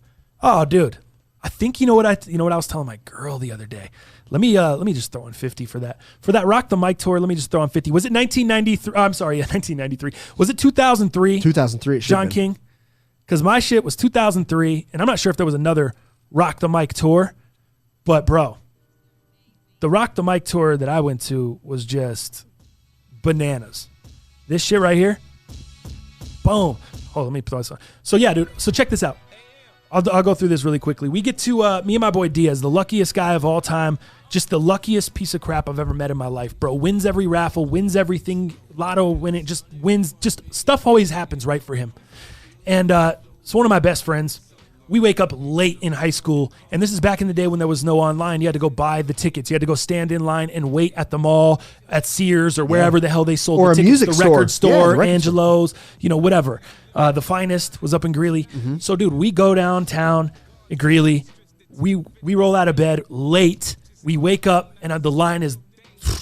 Oh, dude. I think you know what I was telling my girl the other day. Let me just throw in 50 for that. For that Rock the Mic tour, let me just throw in 50. Was it 1993? I'm sorry, yeah, 1993. Was it 2003? 2003. It should John have been. King? Because my shit was 2003, and I'm not sure if there was another Rock the Mic tour, but bro, the Rock the Mic tour that I went to was just bananas. This shit right here, boom. Oh, let me put this on. So yeah, dude. So check this out. I'll go through this really quickly. We get to me and my boy Diaz, the luckiest guy of all time, just the luckiest piece of crap I've ever met in my life, bro. Wins every raffle, wins everything, lotto winning, just wins. Just stuff always happens right for him. And so one of my best friends, we wake up late in high school, and this is back in the day when there was no online. You had to go buy the tickets. You had to go stand in line and wait at the mall, at Sears, or wherever the hell they sold Or the a tickets. music the store. record store, Yeah, the record store. Angelo's, whatever. The Finest was up in Greeley. So, dude, we go downtown in Greeley. We roll out of bed late. We wake up, and the line is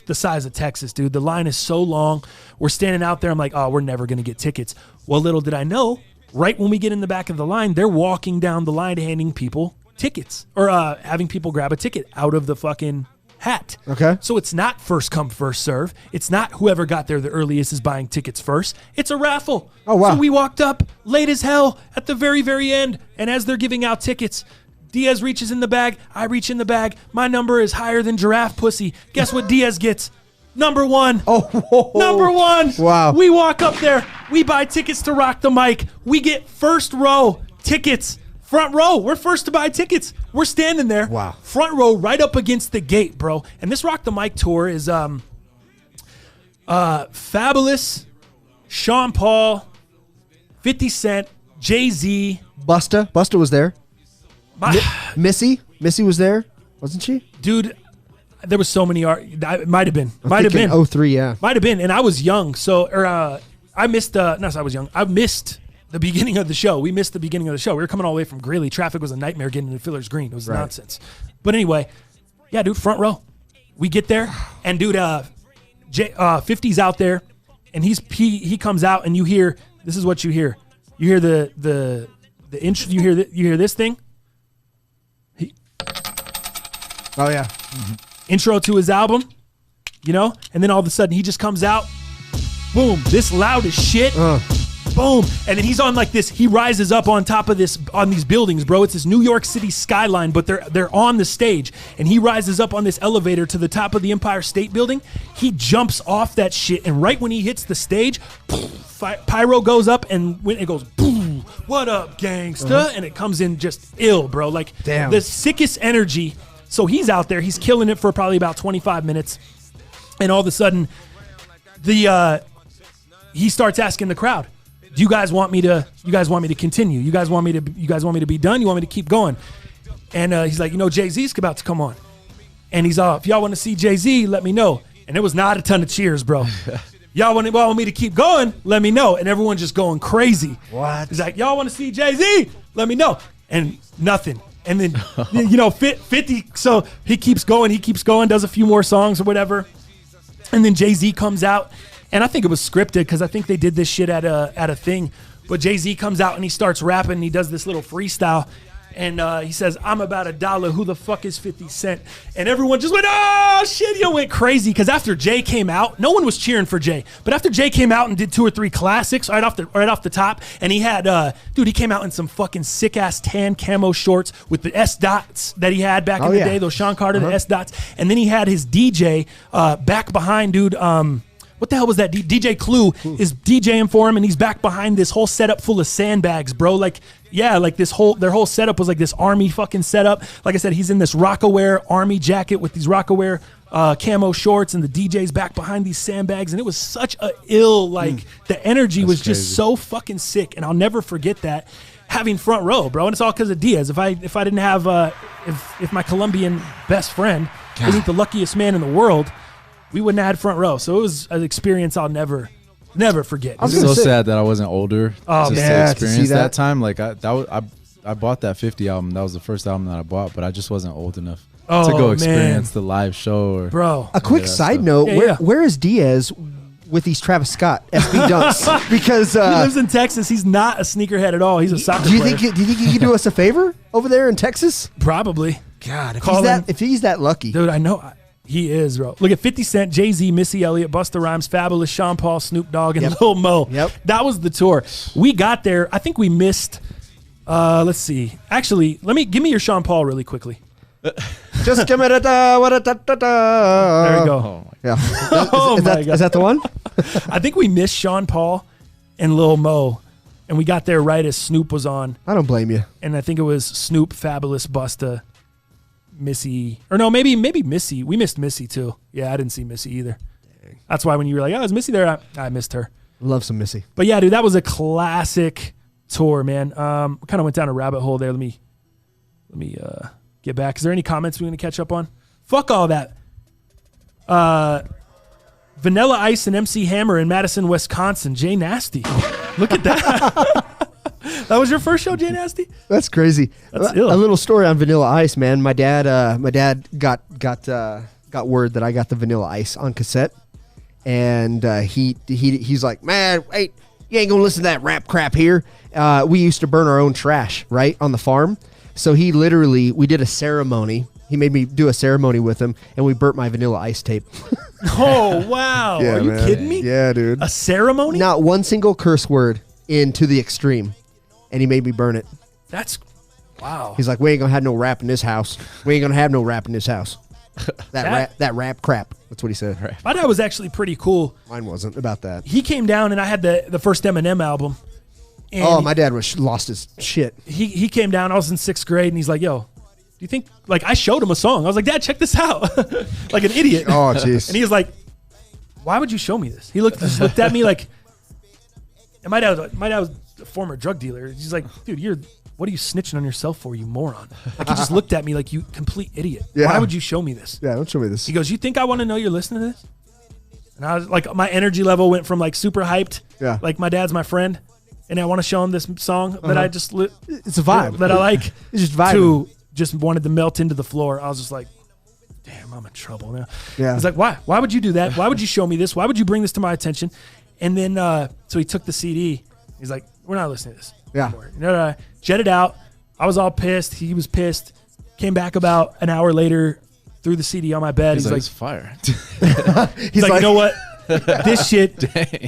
the size of Texas, dude. The line is so long. We're standing out there. I'm like, oh, we're never going to get tickets. Well, little did I know, right when we get in the back of the line, they're walking down the line handing people tickets or having people grab a ticket out of the fucking hat. Okay. So it's not first come, first serve. It's not whoever got there the earliest is buying tickets first. It's a raffle. Oh, wow. So we walked up late as hell at the very, very end. And as they're giving out tickets, Diaz reaches in the bag. I reach in the bag. My number is higher than giraffe pussy. Guess what Diaz gets? Number one. Oh, whoa. Number one. Wow. We walk up there. We buy tickets to Rock the Mic. We get first row tickets. Front row. We're first to buy tickets. We're standing there. Wow. Front row right up against the gate, bro. And this Rock the Mic tour is Fabulous, Sean Paul, 50 Cent, Jay-Z. Busta was there. Missy was there, wasn't she? Dude, there was so many it might have been. I'm thinking 03, yeah. Might have been. And I was young. So, I missed, I missed the beginning of the show. We missed the beginning of the show. We were coming all the way from Greeley. Traffic was a nightmare getting into Fuller's Green. It was nonsense. But anyway, yeah, dude, front row. We get there, and dude, 50's out there, and he comes out, and you hear, this is what you hear. You hear the intro. You hear this thing. Oh yeah. Intro to his album, you know, and then all of a sudden he just comes out, boom, this loud as shit, boom, and then he's on like this. He rises up on top of this, on these buildings, bro. It's this New York City skyline, but they're on the stage, and he rises up on this elevator to the top of the Empire State Building. He jumps off that shit, and right when he hits the stage, pyro goes up, and when it goes, boom, what up, gangsta, and it comes in just ill, bro. Like the sickest energy. So he's out there, he's killing it for probably about 25 minutes, and all of a sudden, he starts asking the crowd, "Do you guys want me to? You guys want me to continue? You guys want me to be done? You want me to keep going?" And he's like, Jay-Z's about to come on, and he's if y'all want to see Jay-Z, let me know. And there was not a ton of cheers, bro. Y'all want me to keep going? Let me know. And everyone just going crazy. What? He's like, y'all want to see Jay-Z? Let me know. And nothing. And then, 50, so he keeps going, does a few more songs or whatever. And then Jay-Z comes out, and I think it was scripted because I think they did this shit at a thing. But Jay-Z comes out and he starts rapping, and he does this little freestyle. And he says, "I'm about $1. Who the fuck is 50 Cent?" And everyone just went, "Oh, shit," went crazy. Because after Jay came out, no one was cheering for Jay. But after Jay came out and did 2 or 3 classics right off the top, and he had, he came out in some fucking sick-ass tan camo shorts with the S-dots that he had back in the day, those Sean Carter, the S-dots. And then he had his DJ back behind, dude, what the hell was that? DJ Clue is DJing for him, and he's back behind this whole setup full of sandbags, bro. Like, yeah, like their whole setup was like this army fucking setup. Like I said, he's in this Rockaware army jacket with these Rockaware camo shorts, and the DJ's back behind these sandbags, and it was such a ill, like, the energy was just so fucking sick, and I'll never forget that. Having front row, bro, and it's all because of Diaz. If I didn't have if my Colombian best friend isn't the luckiest man in the world, we wouldn't have had front row. So it was an experience I'll never forget. I'm so sad that I wasn't older to experience that time. Like I bought that 50 album. That was the first album that I bought, but I just wasn't old enough to go experience the live show. Bro, a quick side note: where is Diaz with these Travis Scott SB dunks? Because he lives in Texas. He's not a sneakerhead at all. He's a soccer player. Do you think he could do us a favor over there in Texas? Probably. God, if he's that lucky, dude, I know. He is, bro. Look at 50 Cent, Jay-Z, Missy Elliott, Busta Rhymes, Fabulous, Sean Paul, Snoop Dogg, and Lil Mo. Yep. That was the tour. We got there. I think we missed, let's see. Actually, give me your Sean Paul really quickly. Just give me the There you go. Yeah. Is that the one? I think we missed Sean Paul and Lil Mo, and we got there right as Snoop was on. I don't blame you. And I think it was Snoop, Fabulous, Busta, Missy, or no, maybe Missy. We missed Missy too. Yeah, I didn't see Missy either. Dang. That's why when you were like, "Oh, is Missy there?" I missed her. Love some Missy. But yeah, dude, that was a classic tour, man. Kind of went down a rabbit hole there. Let me get back. Is there any comments we're gonna catch up on? Fuck all that. Vanilla Ice and MC Hammer in Madison, Wisconsin. Jay Nasty. Look at that. That was your first show, Jay Nasty? That's crazy. That's ill. A little story on Vanilla Ice, man. My dad got word that I got the Vanilla Ice on cassette, and he's like, "Man, wait, you ain't gonna listen to that rap crap here." We used to burn our own trash, right, on the farm. So we did a ceremony. He made me do a ceremony with him, and we burnt my Vanilla Ice tape. Oh, wow. Yeah, are you man. kidding me? Yeah, dude. A ceremony? Not one single curse word into the extreme. And he made me burn it. That's, wow. He's like, "We ain't gonna have no rap in this house. We ain't gonna have no rap in this house." That rap crap. That's what he said. Right. My dad was actually pretty cool. Mine wasn't about that. He came down, and I had the first Eminem album. And my dad lost his shit. He came down. I was in 6th grade, and he's like, "Yo, do you think?" Like, I showed him a song. I was like, "Dad, check this out," like an idiot. Oh, jeez. And he was like, "Why would you show me this?" He just looked at me like, and my dad was a former drug dealer. He's like, "Dude, what are you snitching on yourself for, you moron?" Like, he just looked at me like, "You complete idiot. Yeah. Why would you show me this?" Yeah, don't show me this. He goes, "You think I want to know you're listening to this?" And I was like, my energy level went from like super hyped, like my dad's my friend, and I want to show him this song that I just It's a vibe that I like. It's just vibing. To just wanted to melt into the floor. I was just like, damn, I'm in trouble now. Yeah. He's like, why? Why would you do that? Why would you show me this? Why would you bring this to my attention? And then so he took the CD. He's like, we're not listening to this. Yeah. Anymore. No, jetted out. I was all pissed. He was pissed. Came back about an hour later, threw the CD on my bed. He's like, it's fire. he's like, you know what? This shit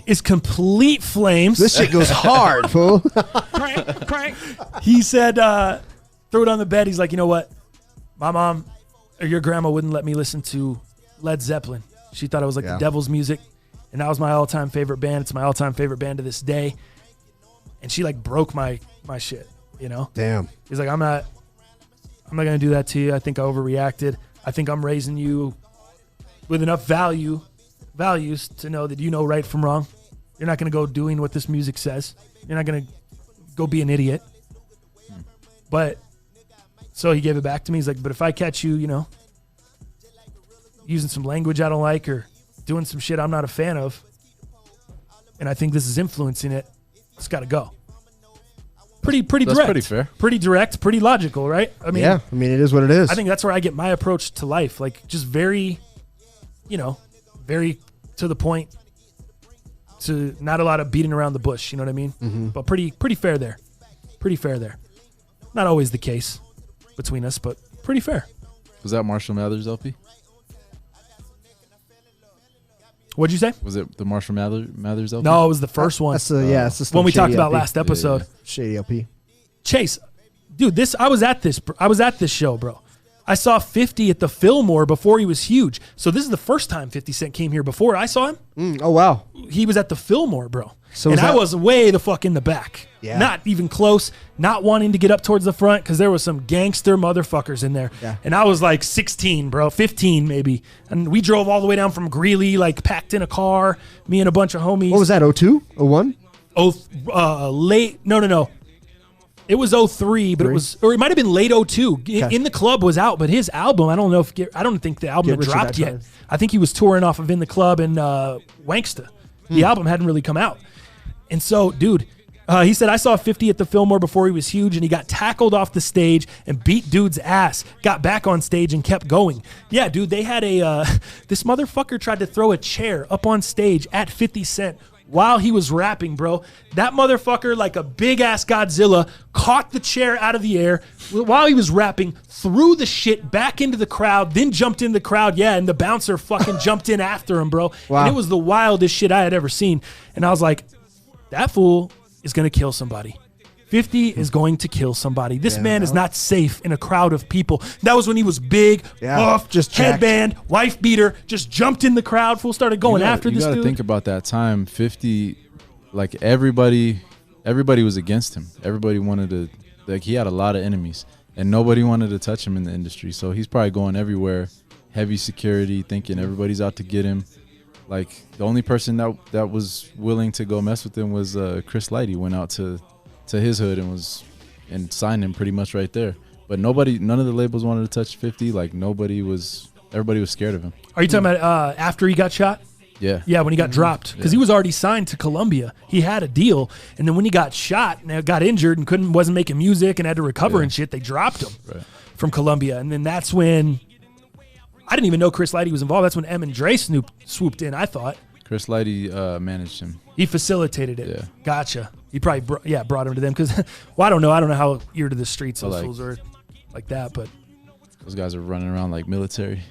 is complete flames. This shit goes hard, fool. Crank. He said, threw it on the bed. He's like, you know what? My mom or your grandma wouldn't let me listen to Led Zeppelin. She thought it was like the devil's music. And that was my all-time favorite band. It's my all-time favorite band to this day. And she like broke my shit, you know? Damn. He's like, I'm not going to do that to you. I think I overreacted. I think I'm raising you with enough values to know that you know right from wrong. You're not going to go doing what this music says. You're not going to go be an idiot. But so he gave it back to me. He's like, but if I catch you, you know, using some language I don't like or doing some shit I'm not a fan of, and I think this is influencing it, it's got to go. Pretty direct. That's pretty fair. Pretty direct, pretty logical, right? I mean, yeah, I mean, it is what it is. I think that's where I get my approach to life. Like, just very, you know, very to the point, to not a lot of beating around the bush, you know what I mean? Mm-hmm. But pretty fair there. Pretty fair there. Not always the case between us, but pretty fair. Was that Marshall Mathers LP? What'd you say? Was it the Marshall Mathers LP? No, it was the first one. That's it's the one we Shady talked about LP. last episode. Shady LP. Chase, dude, I was at this show, bro. I saw 50 at the Fillmore before he was huge. So this is the first time 50 Cent came here before I saw him. Oh, wow. He was at the Fillmore, bro. So and I was way the fuck in the back. Yeah. Not even close, not wanting to get up towards the front because there was some gangster motherfuckers in there. Yeah. And I was like 16, bro, 15 maybe. And we drove all the way down from Greeley, like packed in a car, me and a bunch of homies. What was that, 02? 01? Late, no. It was 03, but it might have been late 02. Okay. In the Club was out, but his album, I don't think the album had Rich or dropped Die yet. Trying. I think he was touring off of In the Club and Wanksta. The album hadn't really come out. And so, dude, he said, I saw 50 at the Fillmore before he was huge, and he got tackled off the stage and beat dude's ass, got back on stage and kept going. Yeah, dude, they had this motherfucker tried to throw a chair up on stage at 50 Cent while he was rapping, bro. That motherfucker, like a big-ass Godzilla, caught the chair out of the air while he was rapping, threw the shit back into the crowd, then jumped in the crowd, and the bouncer fucking jumped in after him, bro. Wow. And it was the wildest shit I had ever seen. And I was like, that fool is going to kill somebody. 50 is going to kill somebody. This man is not safe in a crowd of people. That was when he was big, buff, just jacked. headband, wife beater, just jumped in the crowd. Fool started going after this dude. You got to think about that time. 50, like everybody was against him. Everybody wanted to, like he had a lot of enemies, and nobody wanted to touch him in the industry. So he's probably going everywhere, heavy security, thinking everybody's out to get him. Like the only person that was willing to go mess with him was Chris Light. He went out to his hood and signed him pretty much right there. But none of the labels wanted to touch 50. Like everybody was scared of him. Are you talking about after he got shot? Yeah. Yeah, when he got dropped. Because he was already signed to Columbia. He had a deal. And then when he got shot and got injured and wasn't making music and had to recover and shit, they dropped him from Columbia. And then that's when, I didn't even know Chris Lighty was involved. That's when M and Dre swooped in, I thought. Chris Lighty managed him. He facilitated it. Yeah. Gotcha. He probably brought him to them because, well, I don't know how ear to the streets those fools are like that, but those guys are running around like military.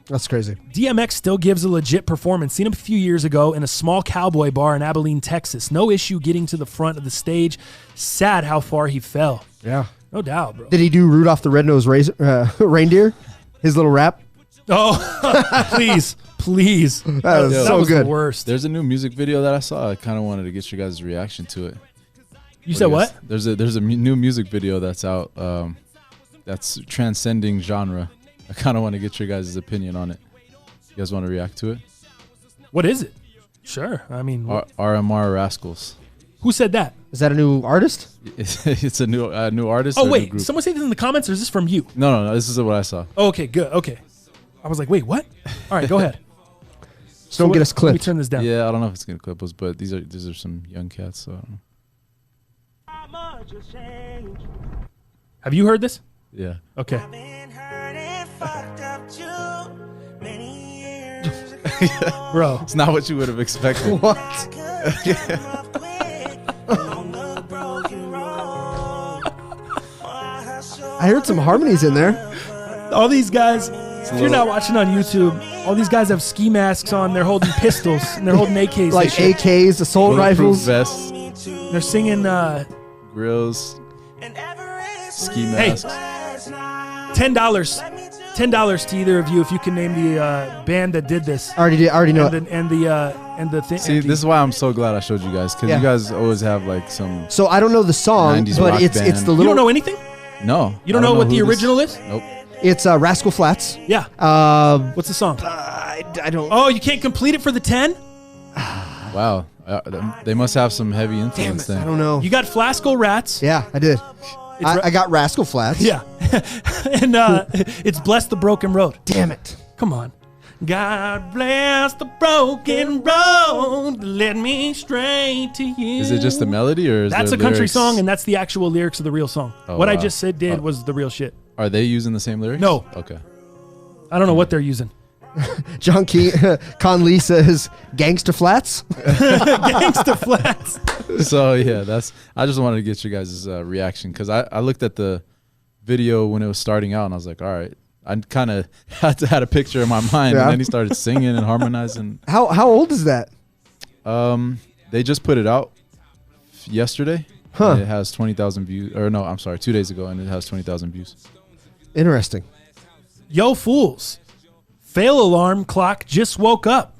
That's crazy. DMX still gives a legit performance. Seen him a few years ago in a small cowboy bar in Abilene, Texas. No issue getting to the front of the stage. Sad how far he fell. Yeah. No doubt, bro. Did he do Rudolph the Red-Nosed Reindeer? His little rap? Oh, please. That was so was good. The worst. There's a new music video that I saw. I kind of wanted to get your guys' reaction to it. You said what? There's a new music video that's out that's transcending genre. I kind of want to get your guys' opinion on it. You guys want to react to it? What is it? Sure. I mean, RMR Rascals. who said that? Is that a new artist? It's a new artist. Oh, or a new wait. group? Someone say this in the comments, or is this from you? No. This is what I saw. Oh, okay, good. Okay. I was like, wait, what? All right, go ahead. Just don't get us Let me clipped. turn this down. Yeah, I don't know if it's gonna clip us, but these are some young cats. So I don't know. Have you heard this? Yeah. Okay. Bro. It's not what you would have expected. What? I heard some harmonies in there. All these guys, if you're not watching on YouTube, all these guys have ski masks on. They're holding pistols and they're holding AKs. Like AKs, assault rifles. Vests, They're singing grills, ski Hey. masks. $10 to either of you if you can name the band that did this. Already know. And the thing. See, this is why I'm so glad I showed you guys, because Yeah. you guys always have like some. So I don't know the song, 90s but rock it's band. the You little. don't know anything? No. You don't I know what who the this- original is? Nope. It's Rascal Flatts. Yeah. What's the song? I don't. Oh, you can't complete it for the 10? Wow. They must have some heavy influence I then. don't know. You got Flasco Rats. Yeah, I did. I got Rascal Flatts. Yeah. And it's Bless the Broken Road. Damn it. Come on. God bless the broken road, led me straight to you. Is it just the melody, or is That's there a country lyrics? song, and that's the actual lyrics of the real song. Oh, what I wow. just said was the real shit. Are they using the same lyrics? No. Okay. I don't know what they're using. John Conley says Gangsta Flats. Gangsta Flats. So yeah, I just wanted to get your guys' reaction, because I looked at the video when it was starting out and I was like, all right, I kind of had a picture in my mind, Yeah. and then he started singing and harmonizing. How old is that? They just put it out yesterday. Huh. And it has 20,000 views, or no, I'm sorry, 2 days ago, and it has 20,000 views. Interesting. Yo, fools. Fail alarm clock just woke up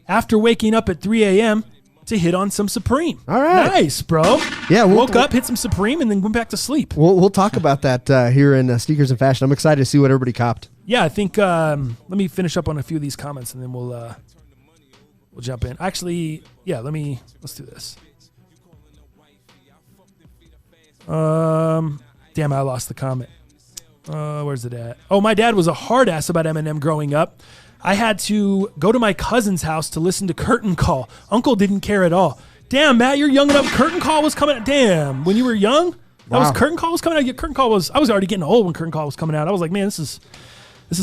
after waking up at 3 a.m. to hit on some Supreme. All right. Nice, bro. Yeah, Woke up, hit some Supreme, and then went back to sleep. We'll talk about that here in Sneakers and Fashion. I'm excited to see what everybody copped. Yeah, I think let me finish up on a few of these comments, and then we'll jump in. Actually, yeah, let's do this. Damn, I lost the comment. Where's it at? Oh, my dad was a hard ass about Eminem growing up. I had to go to my cousin's house to listen to Curtain Call. Uncle didn't care at all. Damn, Matt, you're young enough. Curtain Call was coming out. Damn, when you were young, that was Wow. Curtain Call was coming out. Yeah, Curtain Call was. I was already getting old when Curtain Call was coming out. I was like, man, this is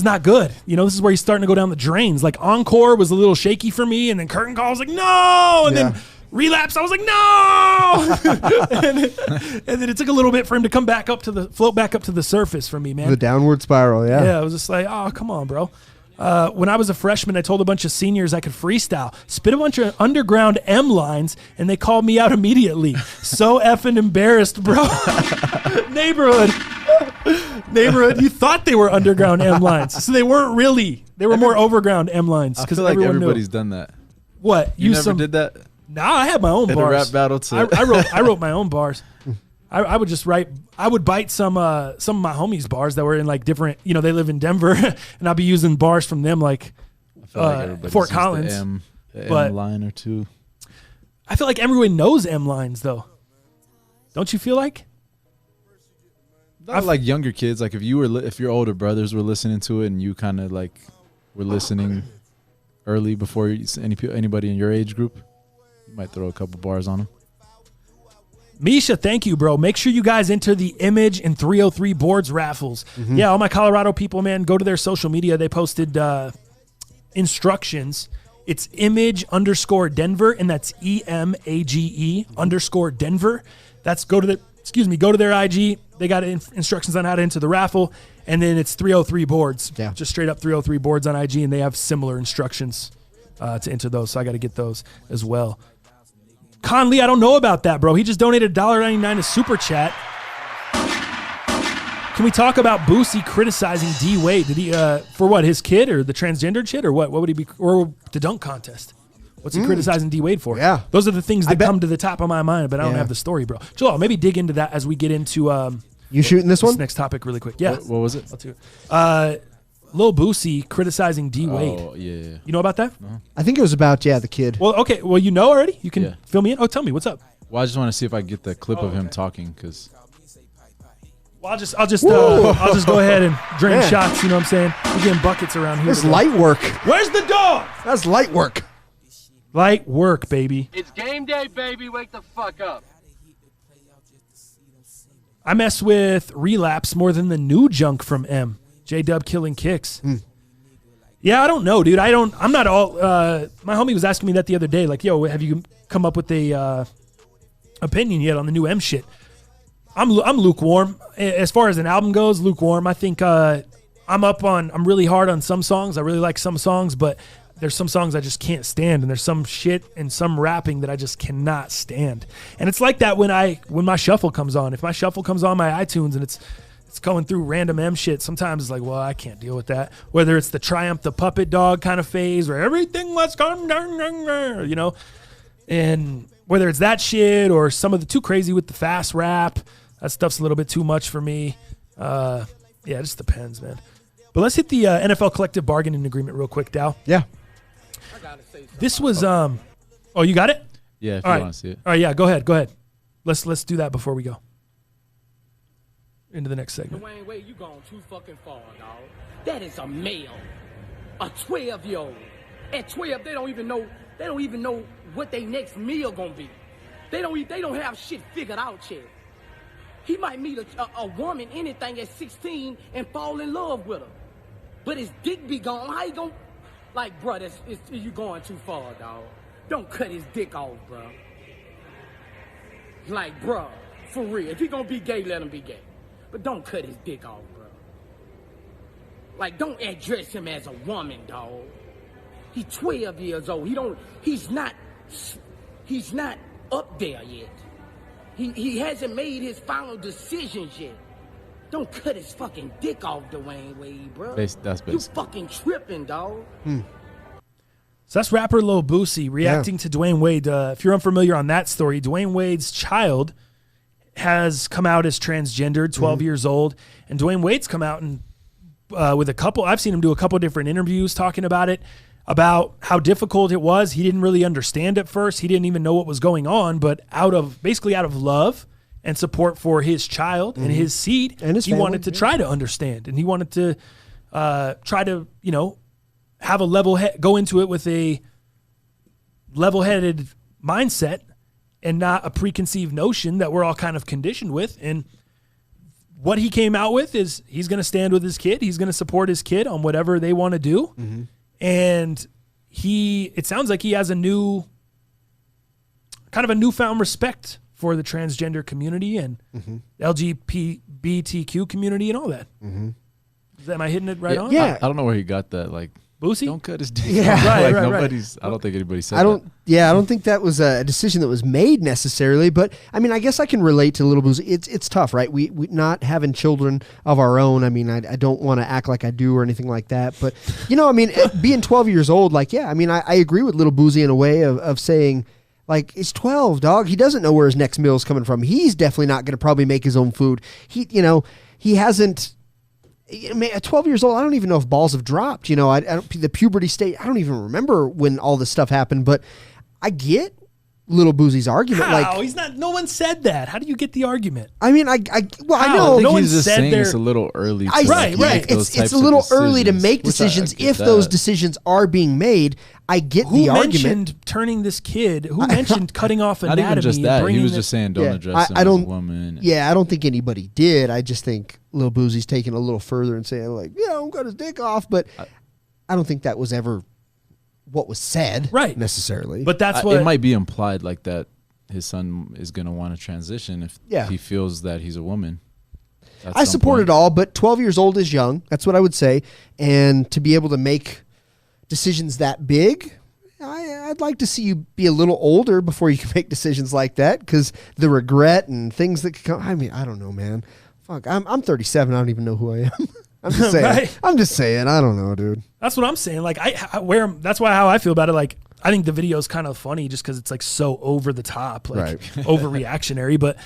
not good. You know, this is where he's starting to go down the drains. Like Encore was a little shaky for me, and then Curtain Call was like, no, and Yeah. then Relapse, I was like, no, and then it took a little bit for him to come back up to float back up to the surface for me, man. The downward spiral, yeah. Yeah, I was just like, oh, come on, bro. When I was a freshman, I told a bunch of seniors I could freestyle, spit a bunch of underground M lines, and they called me out immediately. So effing embarrassed, bro. Neighborhood, you thought they were underground M lines. So they weren't really. They were more overground M lines. I feel like everybody's done that. What? You never did that? No, I had my own In a bars. rap battle too. I wrote my own bars. I would just write. I would bite some of my homies' bars that were in like different. You know, they live in Denver, and I'd be using bars from them, like I feel like everybody's Fort used the Collins. the but- M line or two. I feel like everyone knows M lines, though. Don't you feel like? Not like younger kids. Like if your older brothers were listening to it and you kind of like were listening early before anybody in your age group, you might throw a couple bars on them. Misha, thank you, bro. Make sure you guys enter the Image and 303 boards raffles. Yeah, all my Colorado people, man, go to their social media. They posted instructions. It's image_Denver, and that's EMAGE_Denver. That's go to their IG. They got instructions on how to enter the raffle, and then it's 303 boards. Yeah. Just straight up 303 boards on IG, and they have similar instructions to enter those. So I got to get those as well. Conley, I don't know about that, bro. He just donated $1.99 to Super Chat. Can we talk about Boosie criticizing D Wade? Did he for what, his kid or the transgendered shit or what? What would he be, or the dunk contest? What's he criticizing D Wade for? Yeah. Those are the things that bet- come to the top of my mind, but I don't Yeah. have the story, bro. Joel, maybe dig into that as we get into You shooting this this one? next topic really quick. Yeah, What was it? I'll do it. Lil Boosie criticizing D Wade. Oh yeah. You know about that? I think it was about, the kid. Well, okay. Well, you know already. You can Yeah. fill me in. Oh, tell me what's up. Well, I just want to see if I get the clip of him talking, because Well, I'll just go ahead and drink Man. shots. You know what I'm saying? We're getting buckets around here. That's today. light work. Where's the dog? That's light work. Light work, baby. It's game day, baby. Wake the fuck up. I mess with Relapse more than the new junk from M. J-Dub killing kicks. Yeah, I don't know, dude. I'm not all. My homie was asking me that the other day. Like, yo, have you come up with a opinion yet on the new M shit? I'm lukewarm. As far as an album goes, lukewarm. I think I'm really hard on some songs. I really like some songs, but there's some songs I just can't stand, and there's some shit and some rapping that I just cannot stand. And it's like that when my shuffle comes on. If my shuffle comes on my iTunes and it's going through random M shit, sometimes it's like, well, I can't deal with that. Whether it's the Triumph the Puppet Dog kind of phase where everything let's go, you know, and whether it's that shit or some of the too crazy with the fast rap, that stuff's a little bit too much for me. Yeah, it just depends, man. But let's hit the NFL collective bargaining agreement real quick, Dow. Yeah. This was oh, you got it? Yeah, if All you right. want to see it. All right, yeah, go ahead. Let's do that before we go into the next segment. Dwayne Wade, you gone too fucking far, dog. That is a male, a 12-year-old. At 12, they don't even know what their next meal gonna be. They don't have shit figured out yet. He might meet a woman, anything at 16, and fall in love with her. But his dick be gone. How you gonna? Like, bro, you going too far, dog. Don't cut his dick off, bro. Like, bro, for real. If he gonna be gay, let him be gay. But don't cut his dick off, bro. Like, don't address him as a woman, dog. He's 12 years old. He's not up there yet. He hasn't made his final decisions yet. Don't cut his fucking dick off, Dwayne Wade, bro. That's You basic. fucking tripping, dog. So that's rapper Lil Boosie reacting to Dwayne Wade. If you're unfamiliar on that story, Dwayne Wade's child has come out as transgendered, 12 years old, and Dwayne Wade's come out and with a couple. I've seen him do a couple different interviews talking about it, about how difficult it was. He didn't really understand at first. He didn't even know what was going on, but out of love and support for his child and his seed, And his he family, wanted to try to understand, and he wanted to try to, have a go into it with a level-headed mindset and not a preconceived notion that we're all kind of conditioned with. And what he came out with is he's going to stand with his kid. He's going to support his kid on whatever they want to do. And it sounds like he has a newfound respect for the transgender community and LGBTQ community and all that. Am I hitting it right on? Yeah. I don't know where he got that. Like, Boosie? don't cut his dick. Yeah. off. Right, Like, right, right. nobody's. I don't think anybody said I don't that. think that was a decision that was made necessarily, but I mean, I guess I can relate to Little Boozy. It's tough, right? We not having children of our own. I mean, I don't want to act like I do or anything like that, but I mean, being 12 years old, like, yeah, I mean, I agree with Little Boozy in a way of saying, like, he's 12, dog. He doesn't know where his next meal is coming from. He's definitely not going to probably make his own food. He hasn't. At 12 years old, I don't even know if balls have dropped. I don't, the puberty state, I don't even remember when all this stuff happened, but I get Little Boozy's argument. How? Like, He's not. No one said that. How do you get the argument? I mean, I How? know. No one He's just said saying they're- it's a little early. To Right, right. make those It's types a little of early to decisions, make which I decisions get if those that. decisions are being made. I get Who the argument. mentioned turning this kid? Who mentioned cutting off Not anatomy? even just and that. He bringing was the- just saying don't Yeah, address him I as a don't- woman. Yeah, I don't think anybody did. I just think Lil Boozy's taking a little further and saying, like, yeah, don't cut his dick off. But I don't think that was ever what was said, Right. necessarily. But that's what It might be implied like that. His son is going to want to transition if Yeah. he feels that he's a woman. at I some support point. it all, but 12 years old is young. That's what I would say. And to be able to make decisions that big, I'd like to see you be a little older before you can make decisions like that, because the regret and things that could come. I mean, I don't know, man. Fuck, I'm 37. I don't even know who I am. I'm just saying. Right. I'm just saying. I don't know, dude. That's what I'm saying. Like that's why how I feel about it. Like I think the video is kind of funny just because it's like so over the top, like Right. overreactionary. But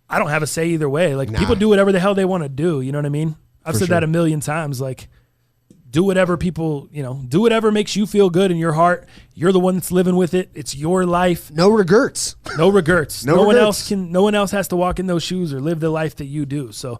I don't have a say either way. Like people do whatever the hell they want to do. You know what I mean? I've said that a million times. Like do whatever people, do whatever makes you feel good in your heart. You're the one that's living with it. It's your life. No regrets. No regrets. No no one regrets. else has to walk in those shoes or live the life that you do. So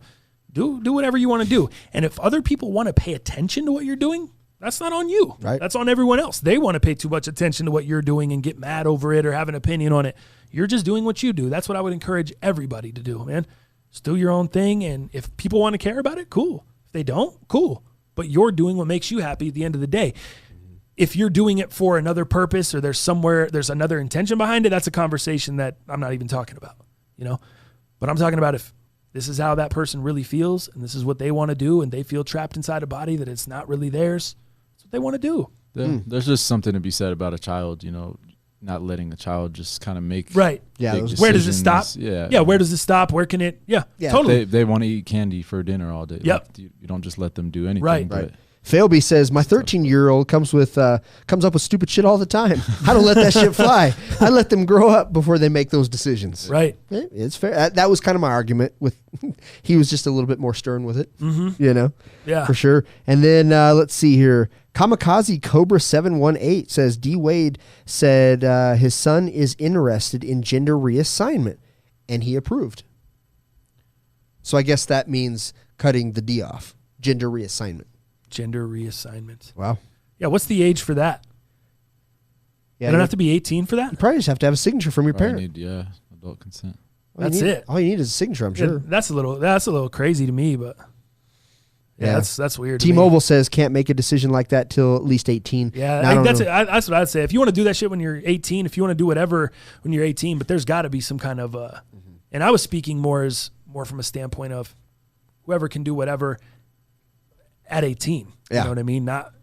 Do whatever you want to do. And if other people want to pay attention to what you're doing, that's not on you. Right. That's on everyone else. They want to pay too much attention to what you're doing and get mad over it or have an opinion on it. You're just doing what you do. That's what I would encourage everybody to do, man. Just do your own thing. And if people want to care about it, cool. If they don't, cool. But you're doing what makes you happy at the end of the day. If you're doing it for another purpose or there's another intention behind it, that's a conversation that I'm not even talking about, But I'm talking about if this is how that person really feels and this is what they want to do and they feel trapped inside a body that it's not really theirs, that's what they want to do. There's just something to be said about a child, not letting the child just kind of make right. Yeah. Where does it stop? Yeah. Where does it stop? Where can it? Yeah. Totally. They want to eat candy for dinner all day. Yep. Like, you don't just let them do anything. Right. But Failby says, my 13-year-old comes up with stupid shit all the time. I don't let that shit fly. I let them grow up before they make those decisions. Right. It's fair. That was kind of my argument with, he was just a little bit more stern with it, Yeah. for sure. And then let's see here. Kamikaze Cobra 718 says, D Wade said his son is interested in gender reassignment and he approved. So I guess that means cutting the D off. Gender reassignment. Gender reassignment. Wow. Yeah. What's the age for that? Yeah, You don't have to be 18 for that? You probably just have to have a signature from your probably parent. need, adult consent. That's it. All you need is a signature, I'm sure. Yeah, that's a little crazy to me, but that's weird. to me. T-Mobile says can't make a decision like that till at least 18. Yeah, Now, I don't that's know. that's what I'd say. If you want to do that shit when you're 18, if you want to do whatever when you're 18, but there's got to be some kind of and I was speaking more from a standpoint of whoever can do whatever at 18. Yeah. You know what I mean? Not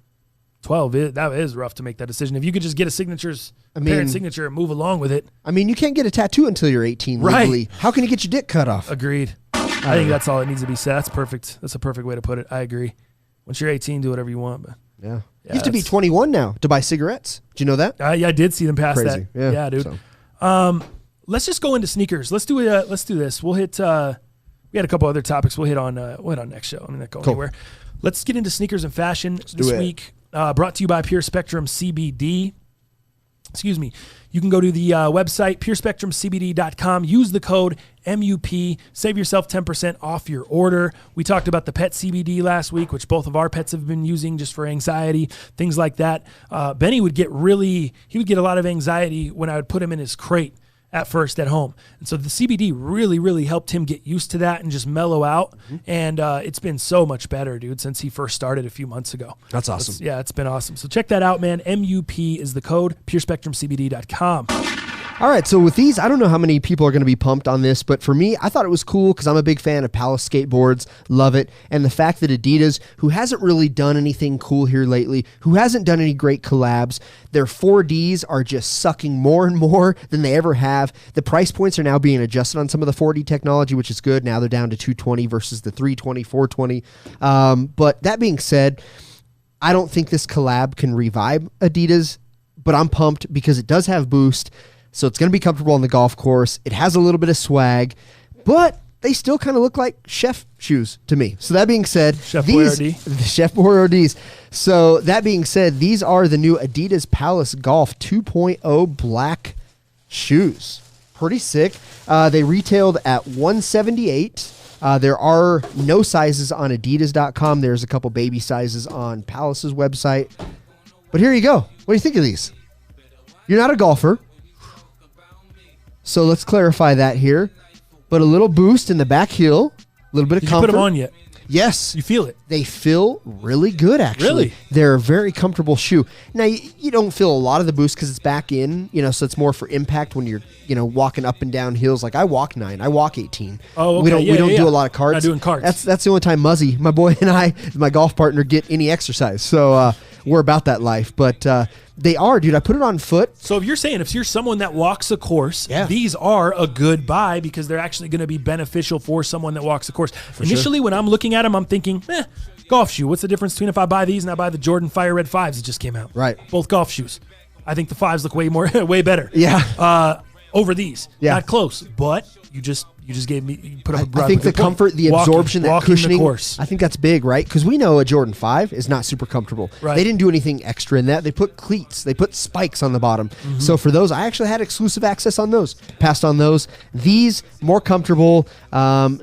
12. That is rough to make that decision. If you could just get a parent signature and move along with it. I mean, you can't get a tattoo until you're 18 Right. legally. How can you get your dick cut off? Agreed. I think that's all that needs to be said. That's perfect. That's a perfect way to put it. I agree. Once you're 18, do whatever you want. But Yeah. Yeah, You have to be that's- 21 now to buy cigarettes. Do you know that? yeah, I did see them pass Crazy. that. Yeah, dude. So. Let's just go into sneakers. Let's do this. We'll hit. We had a couple other topics. We'll hit on next show. I'm not going anywhere. Let's get into sneakers and fashion this week. Brought to you by Pure Spectrum CBD. Excuse me. You can go to the website purespectrumcbd.com. Use the code MUP. Save yourself 10% off your order. We talked about the pet CBD last week, which both of our pets have been using just for anxiety, things like that. Benny would get a lot of anxiety when I would put him in his crate at first at home. And so the CBD really, really helped him get used to that and just mellow out. And it's been so much better, dude, since he first started a few months ago. That's awesome. It's been awesome. So check that out, man. MUP is the code, purespectrumcbd.com. All right, so with these, I don't know how many people are going to be pumped on this, but for me, I thought it was cool because I'm a big fan of Palace skateboards, love it, and the fact that Adidas, who hasn't really done anything cool here lately, who hasn't done any great collabs, their 4Ds are just sucking more and more than they ever have. The price points are now being adjusted on some of the 4D technology, which is good. Now they're down to $220 versus the $320, $420. But that being said, I don't think this collab can revive Adidas, but I'm pumped because it does have Boost. So it's going to be comfortable on the golf course. It has a little bit of swag, but they still kind of look like chef shoes to me. So that being said, Chef Boyardee. the Chef Boyardees. So that being said, these are the new Adidas Palace Golf 2.0 black shoes. Pretty sick. They retailed at $178. There are no sizes on Adidas.com. There's a couple baby sizes on Palace's website. But here you go. What do you think of these? You're not a golfer. So let's clarify that here. But a little boost in the back heel, a little bit of Did comfort. you put them on yet? Yes. You feel it? They feel really good, actually. Really? They're a very comfortable shoe. Now, you don't feel a lot of the boost because it's back in, so it's more for impact when you're, walking up and down hills. Like I walk 9, I walk 18. Oh, okay. We don't Yeah. do a lot of carts. Not doing carts. That's the only time Muzzy, my boy, and I, my golf partner, get any exercise. So we're about that life. But they are, dude. I put it on foot. So if you're someone that walks a course, Yeah. these are a good buy because they're actually going to be beneficial for someone that walks a course. Initially, when I'm looking at them, I'm thinking, golf shoe. What's the difference between if I buy these and I buy the Jordan Fire Red 5s that just came out? Right. Both golf shoes. I think the 5s look way better. Yeah. over these. Yeah. Not close, but you just gave me, you put up a I think the comfort, the absorption, that cushioning, I think that's big, right? Because we know a Jordan 5 is not super comfortable. Right. They didn't do anything extra in that. They put cleats. They put spikes on the bottom. So for those, I actually had exclusive access on those. Passed on those. These, more comfortable.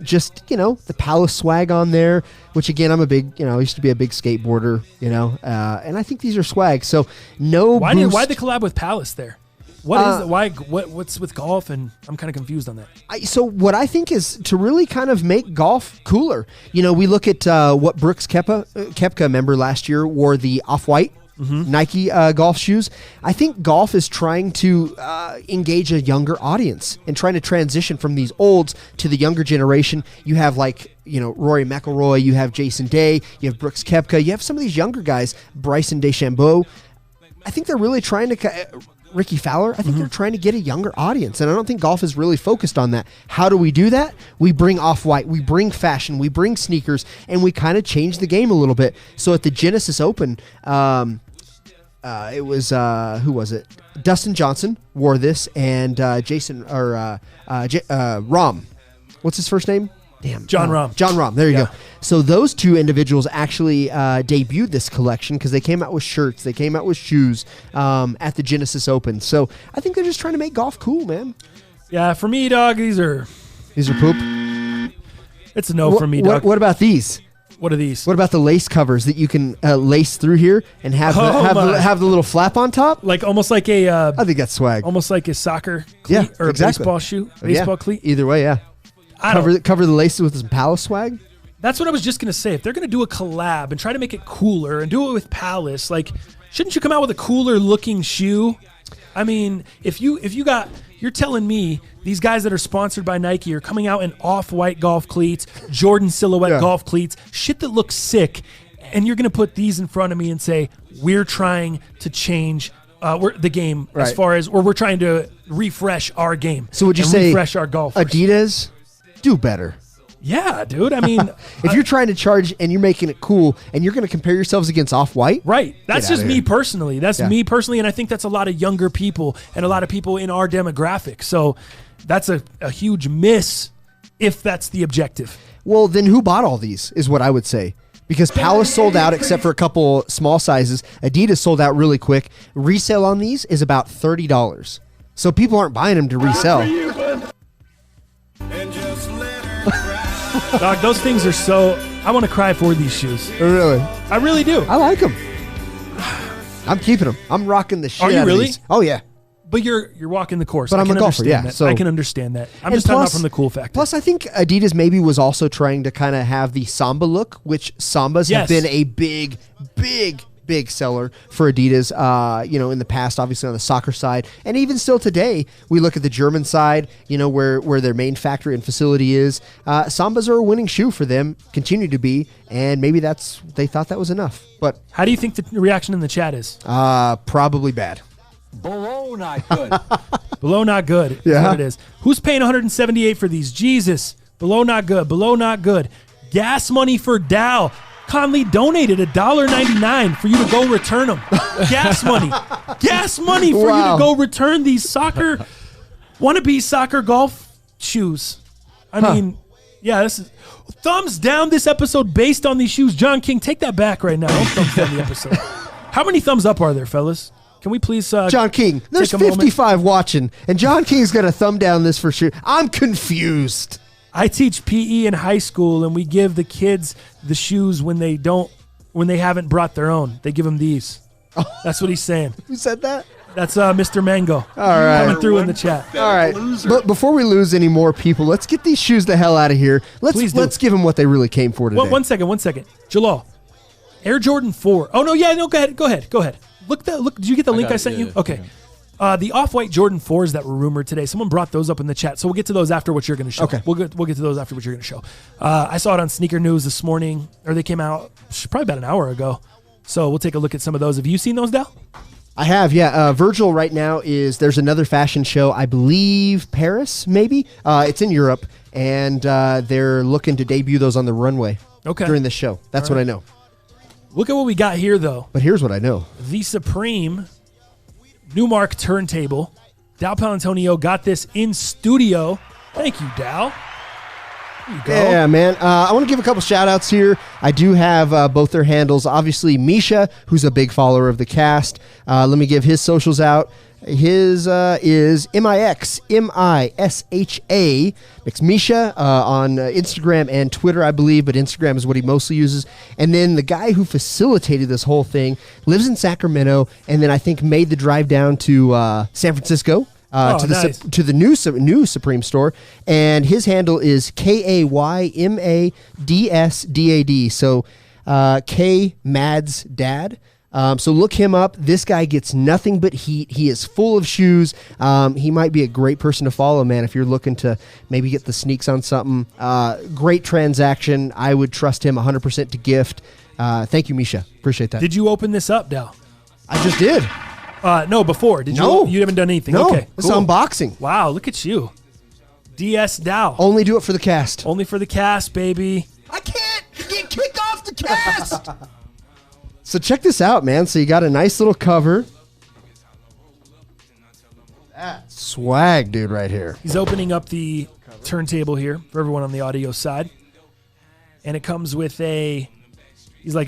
Just, the Palace swag on there, which again, I'm a big, I used to be a big skateboarder, and I think these are swag. So no Why boost. the collab with Palace there? What is it? Why? What's with golf? And I'm kind of confused on that. So what I think is to really kind of make golf cooler. We look at what Brooks Koepka, remember last year, wore the off-white Nike golf shoes. I think golf is trying to engage a younger audience and trying to transition from these olds to the younger generation. You have Rory McIlroy, you have Jason Day, you have Brooks Koepka, you have some of these younger guys, Bryson DeChambeau. I think they're really trying to... Ricky Fowler, I think they're trying to get a younger audience, and I don't think golf is really focused on that. How do we do that? We bring off-white, we bring fashion, we bring sneakers, and we kind of change the game a little bit. So at the Genesis Open, it was, who was it? Dustin Johnson wore this, and Rahm. What's his first name? Damn. John Rahm. John Rahm. There you go. So those two individuals actually debuted this collection because they came out with shirts. They came out with shoes at the Genesis Open. So I think they're just trying to make golf cool, man. Yeah, for me, dog, these are poop. It's a no for me, dog. What about these? What are these? What about the lace covers that you can lace through here and have the little flap on top? Like almost like a. I think that's swag. Almost like a soccer cleat or exactly. a baseball shoe, baseball cleat. Either way, yeah. Cover the laces with some Palace swag. That's what I was just gonna say. If they're gonna do a collab and try to make it cooler and do it with Palace, like, shouldn't you come out with a cooler looking shoe? I mean, if you're telling me these guys that are sponsored by Nike are coming out in off-white golf cleats, Jordan silhouette golf cleats, shit that looks sick, and you're gonna put these in front of me and say we're trying to change the game as far as, or we're trying to refresh our game. So would you say refresh our golfers? Adidas, do better. Yeah, dude. I mean, if you're trying to charge and you're making it cool and you're going to compare yourselves against Off-White. Right. That's just me personally. That's me personally. And I think that's a lot of younger people and a lot of people in our demographic. So that's a huge miss if that's the objective. Well, then who bought all these is what I would say. Because Palace sold out except for a couple small sizes. Adidas sold out really quick. Resale on these is about $30. So people aren't buying them to resell. Dog, those things are so... I want to cry for these shoes. Really? I really do. I like them. I'm keeping them. I'm rocking the shit Are you out really? of these. Oh, yeah. But you're walking the course. But I'm a golfer, yeah. So I can understand that. I'm just talking about from the cool factor. Plus, I think Adidas maybe was also trying to kind of have the Samba look, which Sambas have been a big seller for Adidas, in the past, obviously on the soccer side. And even still today, we look at the German side, where their main factory and facility is. Sambas are a winning shoe for them, continue to be, and maybe they thought that was enough. But how do you think the reaction in the chat is? Probably bad. Below not good. Below not good is what it is. Who's paying $178 for these? Jesus. Below not good. Below not good. Gas money for Dow. Conley donated $1.99 for you to go return them. Gas money. Gas money for you to go return these wannabe soccer golf shoes. I mean, this is thumbs down this episode based on these shoes. John King, take that back right now. Don't thumbs down the episode. How many thumbs up are there, fellas? Can we please John King, there's 55 watching, and John King's going to thumb down this for sure. I'm confused. I teach PE in high school, and we give the kids the shoes when they haven't brought their own. They give them these. That's what he's saying. Who said that? That's Mr. Mango. All right. Coming through in the chat. All right. But before we lose any more people, let's get these shoes the hell out of here. Let's give them what they really came for today. One second. Jalal, Air Jordan 4. Oh, no, go ahead. Look, did you get the link I sent you? Okay. The off-white Jordan 4s that were rumored today, someone brought those up in the chat, so we'll get to those after what you're going to show. Okay. We'll get to those after what you're going to show. I saw it on Sneaker News this morning, or they came out probably about an hour ago, so we'll take a look at some of those. Have you seen those, Dal? I have, yeah. Virgil right now there's another fashion show, I believe Paris, maybe? It's in Europe, and they're looking to debut those on the runway during the show. That's what I know. Look at what we got here, though. But here's what I know. The Supreme Numark Turntable. Dal Palantonio got this in studio. Thank you, Dal. There you go. Yeah, man. I want to give a couple shout-outs here. I do have both their handles. Obviously, Misha, who's a big follower of the cast. Let me give his socials out. His is MIXMISHA. It's Misha on Instagram and Twitter, I believe, but Instagram is what he mostly uses. And then the guy who facilitated this whole thing lives in Sacramento, and then I think made the drive down to San Francisco. To the new Supreme store, and his handle is KAYMADSDAD. So K Mad's dad. So look him up. This guy gets nothing but heat. He is full of shoes. He might be a great person to follow, man, if you're looking to maybe get the sneaks on something. Great transaction. I would trust him 100% to gift. Thank you, Misha. Appreciate that. Did you open this up, Dal? I just did. No, before. Did No. you haven't done anything? No, Okay, it's cool. unboxing. Wow, look at you. DS Dow. Only do it for the cast. Only for the cast, baby. I can't get kicked off the cast. So check this out, man. So you got a nice little cover. That's swag, dude, right here. He's opening up the turntable here for everyone on the audio side. And it comes with he's like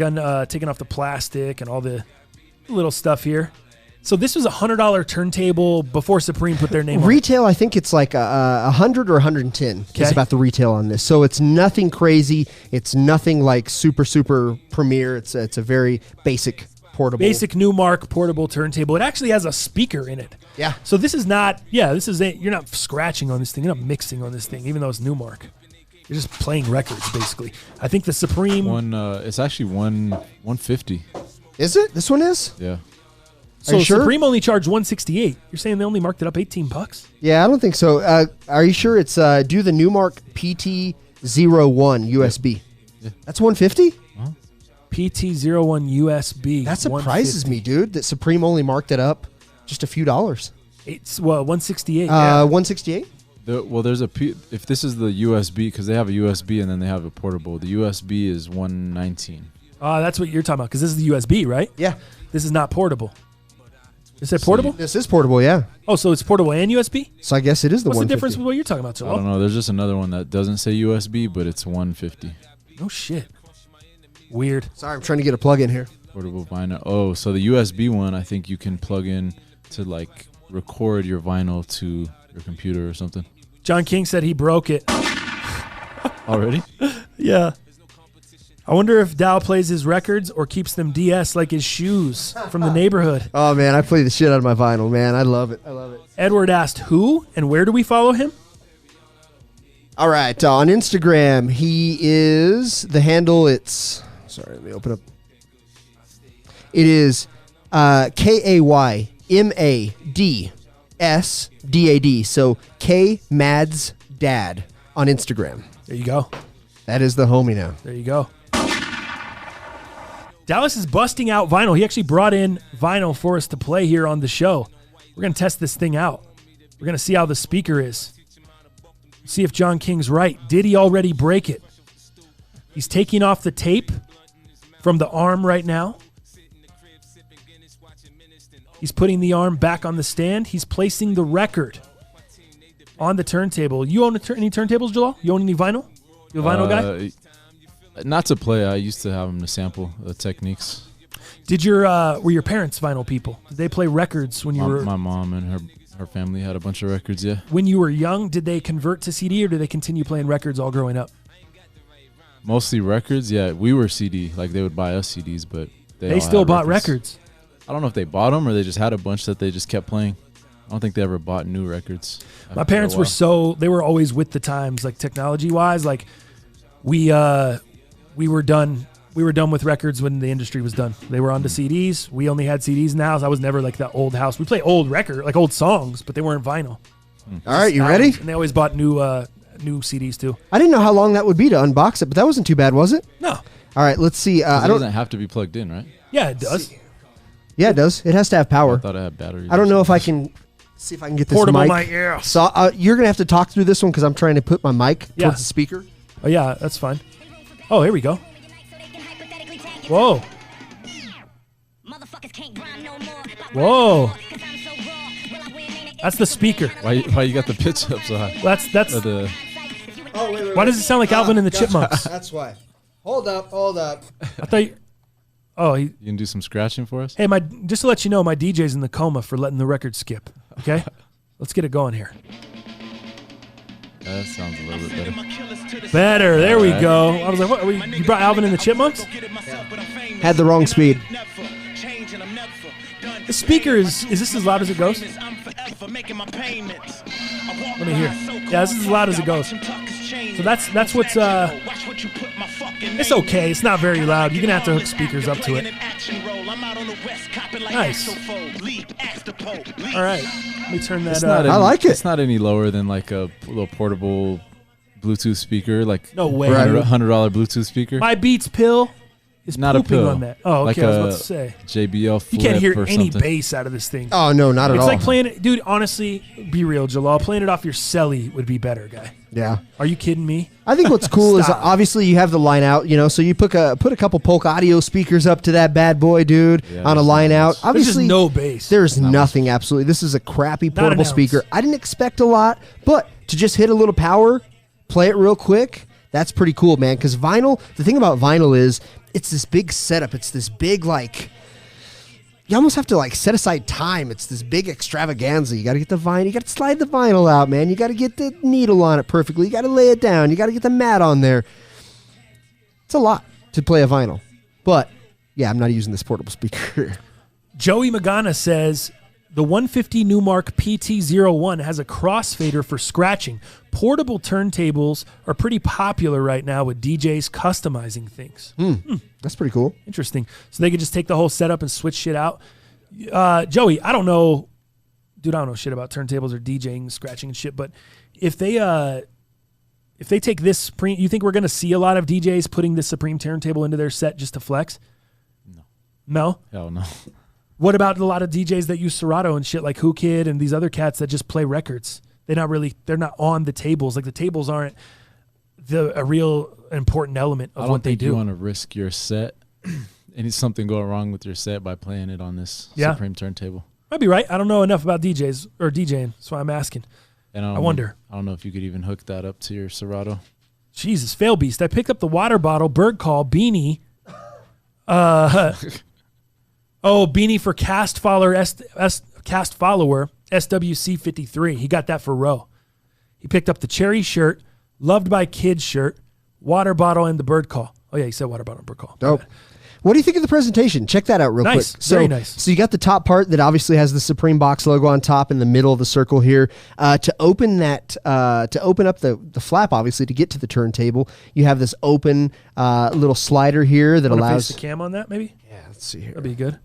taking off the plastic and all the little stuff here. So this was a $100 turntable before Supreme put their name on it. Retail, I think it's like 100 or 110 is Okay. about the retail on this. So it's nothing crazy. It's nothing like super premier. It's a very basic portable. Basic Numark portable turntable. It actually has a speaker in it. Yeah. So this is not, you're not scratching on this thing. You're not mixing on this thing, even though it's Numark. You're just playing records, basically. I think the Supreme. It's actually 150. Is it? This one is? Yeah. Are you sure? Supreme only charged $168. You're saying they only marked it up $18? Yeah, I don't think so. Are you sure it's do the Numark PT01 USB? Yeah. That's 150? PT01 USB. That surprises me, dude, that Supreme only marked it up just a few dollars. It's 168. Yeah. 168? There's if this is the USB, because they have a USB and then they have a portable. The USB is 119. That's what you're talking about, because this is the USB, right? Yeah. This is not portable. Is it portable? This is portable, yeah. Oh, so it's portable and USB? So I guess it is the What's the 150. difference with what you're talking about, I Solo? don't know. There's just another one that doesn't say USB, but it's 150. No shit. Weird. Sorry, I'm trying to get a plug in here. Portable vinyl. Oh, so the USB one, I think you can plug in to like record your vinyl to your computer or something. John King said he broke it. Already? Yeah. I wonder if Dow plays his records or keeps them DS like his shoes from the neighborhood. Oh, man, I play the shit out of my vinyl, man. I love it. I love it. Edward asked who and where do we follow him? All right, on Instagram, he is, the handle, it's, sorry, let me open up. It is KAYMADSDAD. So K Mad's dad on Instagram. There you go. That is the homie now. There you go. Dallas is busting out vinyl. He actually brought in vinyl for us to play here on the show. We're going to test this thing out. We're going to see how the speaker is. See if John King's right. Did he already break it? He's taking off the tape from the arm right now. He's putting the arm back on the stand. He's placing the record on the turntable. You own any turntables, Jalal? You own any vinyl? You a vinyl guy? Not to play. I used to have them to sample the techniques. Were your parents vinyl people? Did they play records when you were? My mom and her family had a bunch of records. Yeah. When you were young, did they convert to CD or did they continue playing records all growing up? Mostly records. Yeah, we were CD. Like they would buy us CDs, but They all still had bought records. I don't know if they bought them or they just had a bunch that they just kept playing. I don't think they ever bought new records. My parents they were always with the times, like technology wise. Like we were done with records when the industry was done. They were onto CDs. We only had CDs in the house. I was never like that old house. We play old record, like old songs, but they weren't vinyl. All right, you ready? And they always bought new CDs too. I didn't know how long that would be to unbox it, but that wasn't too bad, was it? No. All right, let's see. It doesn't have to be plugged in, right? Yeah, it does. Yeah, it does. It has to have power. I thought it had batteries. I don't know if I can see if I can get this Portable mic. mic, yeah. So you're gonna have to talk through this one because I'm trying to put my mic Yeah. towards the speaker. Oh yeah, that's fine. Oh, here we go. Whoa. Whoa. That's the speaker. Why you got the pitch up so high? That's The Oh, wait. why does it sound like Alvin and the Chipmunks? That's why. Hold up. I thought you, you can do some scratching for us? hey, just to let you know, my DJ's in the coma for letting the record skip. Okay? Let's get it going here. That sounds a little bit better. Better. There we Alright. go. I was like, what? You brought Alvin and the Chipmunks? Had the wrong speed. The speaker is this as loud as it goes? Let me hear. Yeah, this is as loud as it goes. So that's what's it's okay. It's not very loud. You're gonna have to hook speakers up to it. Nice. All right. Let me turn that It's up. not I like it. It's not any lower than like a little portable Bluetooth speaker, like No way. $100 Bluetooth speaker. My Beats pill is Not a pooping pill. on that. Oh, Like okay. I was about a to say. JBL flip You can't hear or any something. bass out of this thing. Oh, no, not at It's all. like playing it, dude. Honestly, be real, Jalal. Playing it off your celly would be better, guy. Yeah. Are you kidding me? I think what's cool is Stop. obviously you have the line out, so you put a couple Polk audio speakers up to that bad boy, dude, Yeah, on a there's line not out. much. There's just Obviously, no bass. there's nothing absolutely. This is a crappy portable an ounce. speaker. I didn't expect a lot, but to just hit a little power, play it real quick, that's pretty cool, man. Because vinyl, the thing about vinyl is it's this big setup. It's this big, you almost have to set aside time. It's this big extravaganza. You got to get the vinyl. You got to slide the vinyl out, man. You got to get the needle on it perfectly. You got to lay it down. You got to get the mat on there. It's a lot to play a vinyl, but yeah, I'm not using this portable speaker. Joey Magana says the 150 Numark PT01 has a crossfader for scratching. Portable turntables are pretty popular right now with DJs customizing things. That's pretty cool. Interesting. So they could just take the whole setup and switch shit out. Joey, I don't know shit about turntables or DJing, scratching and shit, but if they take this Supreme, you think we're going to see a lot of DJs putting this Supreme turntable into their set just to flex? No? Hell no. What about a lot of DJs that use Serato and shit like Who Kid and these other cats that just play records? They're not on the tables. Like the tables aren't a real important element of what they do. You want to risk your set and something going wrong with your set by playing it on this Yeah. Supreme turntable. Might be right. I don't know enough about DJs or DJing. That's why I'm asking. And I wonder. I don't know if you could even hook that up to your Serato. Jesus, fail beast. I picked up the water bottle, bird call, beanie. Beanie for cast follower SWC53. He got that for Roe. He picked up the cherry shirt, loved by kids shirt, water bottle, and the bird call. Oh yeah, he said water bottle and bird call. Dope. What do you think of the presentation? Check that out real Nice. quick. Very nice. So you got the top part that obviously has the Supreme box logo on top in the middle of the circle here. To open up the flap, obviously, to get to the turntable, you have this open little slider here that Wanna allows. face the cam on that, maybe? Yeah, let's see here. That'd be good.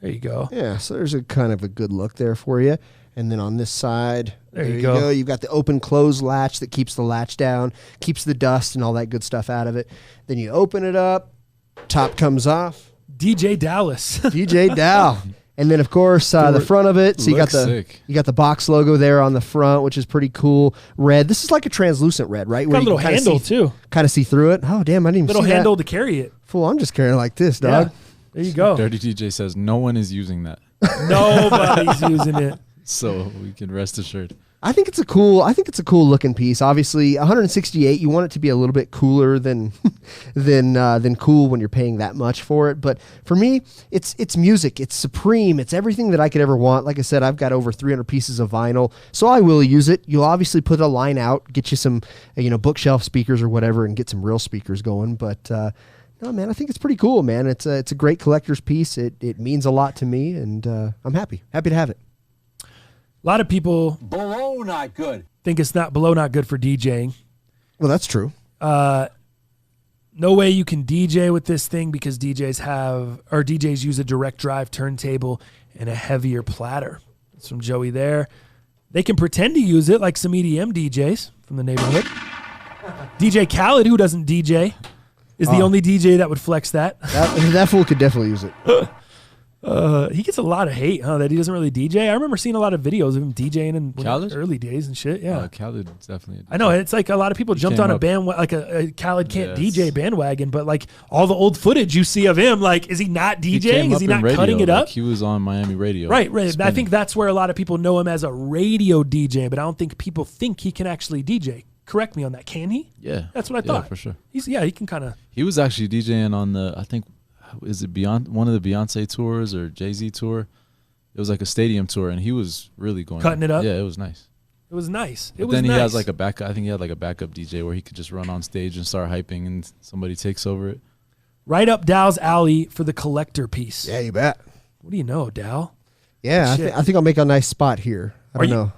There you go. Yeah, so there's a kind of a good look there for you. And then on this side, There you go. You've got the open close latch that keeps the latch down, keeps the dust and all that good stuff out of it. Then you open it up, top comes off. DJ Dallas. DJ Dow. And then of course the front of it. So you got Looks the sick. you got the box logo there on the front, which is pretty cool. Red. This is like a translucent red, right? Got a little handle too. Kind of see through it. Oh damn, I didn't even Little see handle that. to carry it. Fool, I'm just carrying it like this, dog. Yeah. There you go. Dirty DJ says no one is using that. Nobody's using it. So we can rest assured. I think it's a cool looking piece. Obviously, 168. You want it to be a little bit cooler than than cool when you're paying that much for it. But for me, it's music. It's supreme. It's everything that I could ever want. Like I said, I've got over 300 pieces of vinyl, so I will use it. You'll obviously put a line out, get you some bookshelf speakers or whatever, and get some real speakers going. But no, man, I think it's pretty cool, man. It's a great collector's piece. It means a lot to me, and I'm happy to have it. A lot of people Below not good. think it's not good for DJing. Well, that's true. No way you can DJ with this thing because DJs use a direct drive turntable and a heavier platter. That's from Joey there. They can pretend to use it like some EDM DJs from the neighborhood. DJ Khaled, who doesn't DJ, is the only DJ that would flex that. That fool could definitely use it. He gets a lot of hate, huh? That he doesn't really DJ. I remember seeing a lot of videos of him DJing in Khaled? early days and shit. Yeah, Khaled definitely. I know. It's like a lot of people jumped came on a up- bandwagon, like a Khaled can't Yes. DJ bandwagon, but like all the old footage you see of him, like, is he not He DJing? came Is up he in not radio, cutting it like, up? he was on Miami radio. Right. I spinning. think that's where a lot of people know him as a radio DJ, but I don't think people think he can actually DJ. Correct me on that. Can he? Yeah, That's what I thought. for sure. He can kind of. He was actually DJing on the, I think, is it beyond one of the Beyonce tours or Jay-Z tour? It was like a stadium tour, and he was really going Cutting it up? Yeah, it was nice. It was nice. But then he has like a backup. I think he had like a backup DJ where he could just run on stage and start hyping, and somebody takes over it. right up Dow's alley for the collector piece. Yeah, you bet. What do you know, Dow? Yeah, Shit. I think I'll make a nice spot here. I don't know.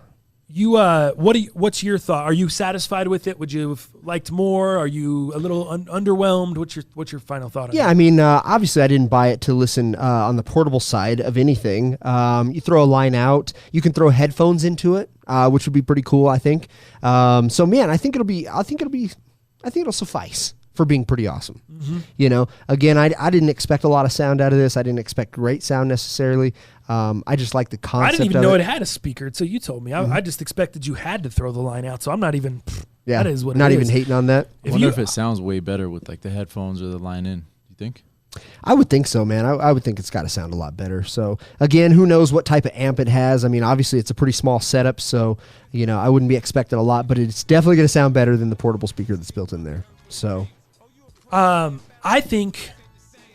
What's your thought? Are you satisfied with it? Would you have liked more? Are you a little underwhelmed? What's your final thought on Yeah, it? I mean, obviously, I didn't buy it to listen on the portable side of anything. You throw a line out, you can throw headphones into it, which would be pretty cool, I think. So, man, I think it'll suffice for being pretty awesome. Mm-hmm. You know, again, I didn't expect a lot of sound out of this. I didn't expect great sound necessarily. I just like the concept. I didn't even of know it. it had a speaker until you told me. I just expected you had to throw the line out, so I'm not even. Yeah, that is what not it even is. hating on that. I wonder if it sounds way better with like the headphones or the line in. You think? I would think so, man. I would think it's got to sound a lot better. So again, who knows what type of amp it has? I mean, obviously it's a pretty small setup, so I wouldn't be expecting a lot, but it's definitely going to sound better than the portable speaker that's built in there. So, I think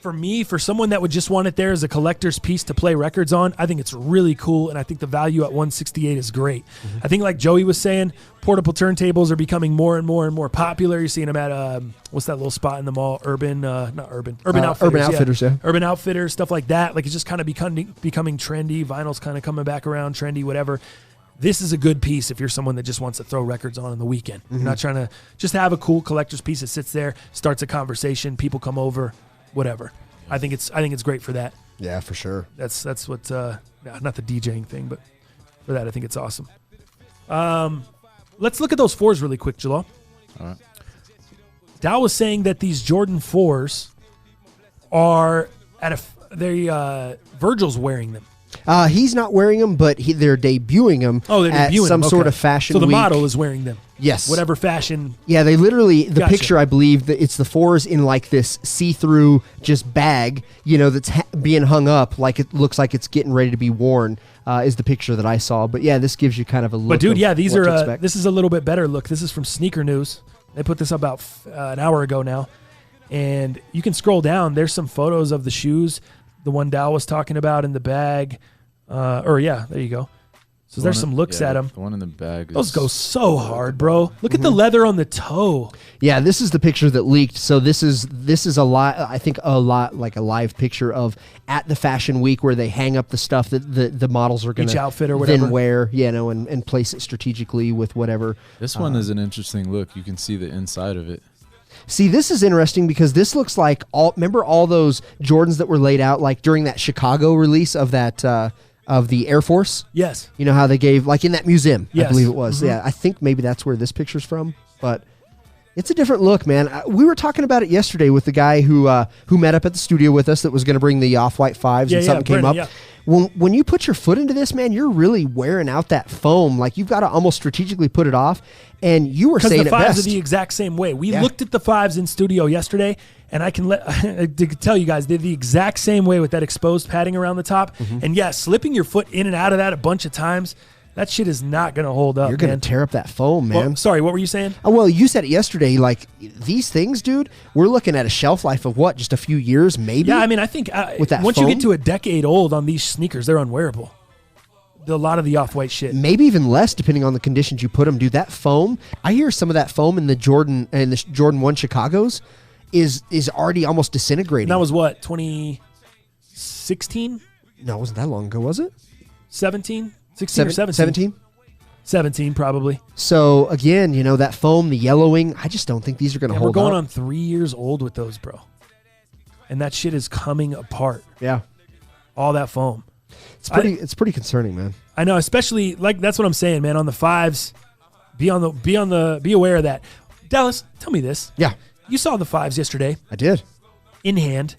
for someone that would just want it there as a collector's piece to play records on, I think it's really cool, and I think the value at 168 is great. Mm-hmm. I think, like Joey was saying, portable turntables are becoming more and more and more popular. You're seeing them at what's that little spot in the mall? Urban Outfitters. Urban Outfitters, yeah. Urban Outfitters, stuff like that. Like, it's just kind of becoming trendy. Vinyl's kind of coming back around, trendy, whatever. This is a good piece if you're someone that just wants to throw records on the weekend. Mm-hmm. You're not trying to just have a cool collector's piece that sits there, starts a conversation, people come over, whatever. I think it's great for that. yeah, for sure. That's what not the DJing thing, but for that I think it's awesome. Let's look at those 4s really quick, Jalal. All right. Dow was saying that these Jordan 4s are Virgil's wearing them. He's not wearing them, but they're debuting them. Oh, they're at debuting some them. sort Okay. of fashion So the week. model is wearing them. Yes. Whatever fashion. Yeah, they literally, the Gotcha. picture, I believe, that it's the 4s in like this see-through just bag, that's being hung up like it looks like it's getting ready to be worn, is the picture that I saw. But yeah, this gives you kind of a look. But dude, of yeah, these what to are expect. this is a little bit better look. This is from Sneaker News. They put this up about an hour ago now, and you can scroll down. There's some photos of the shoes, the one Dow was talking about in the bag. There you go. So there's some looks at them. The one in the bag. Those go so hard, bro. Look at the leather on the toe. Yeah, this is the picture that leaked. So this is a lot. I think a lot like a live picture of at the fashion week where they hang up the stuff that the models are going Each to outfit or whatever. then wear, and place it strategically with whatever. This one is an interesting look. You can see the inside of it. See, this is interesting because this looks like remember all those Jordans that were laid out like during that Chicago release of that of the Air Force. Yes. You know how they gave like in that museum, I Yes. believe it was. Mhm. Yeah, I think maybe that's where this picture's from, but it's a different look, man. We were talking about it yesterday with the guy who met up at the studio with us that was going to bring the Off-White 5s and something came Brennan, up. When you put your foot into this, man, you're really wearing out that foam. Like you've got to almost strategically put it off. And you were Because saying the it 5s best. are the exact same way. We Yeah. looked at the 5s in studio yesterday, and I can tell you guys they're the exact same way with that exposed padding around the top. Mm-hmm. And yeah, slipping your foot in and out of that a bunch of times, that shit is not going to hold up. You're going man. to tear up that foam, man. Well, sorry, what were you saying? Oh, well, you said it yesterday. Like these things, dude, we're looking at a shelf life of what, just a few years, maybe. Yeah, I mean, I think With that once you foam? get to a decade old on these sneakers, they're unwearable. A lot of the Off-White shit. Maybe even less, depending on the conditions you put them. Dude, that foam. I hear some of that foam in the Jordan 1 Chicago's is already almost disintegrating. And that was what, 2016, no, it wasn't that long ago, was it? 17, 16 or 17? 17. 17 probably. So again, that foam, the yellowing. I just don't think these are going to And we're hold going up. on 3 years old with those, bro. And that shit is coming apart. Yeah, All that foam. it's pretty concerning, man. I know, especially like that's what I'm saying, man. On the 5s, be aware of that. Dallas, tell me this. Yeah, You saw the 5s yesterday I did. in hand.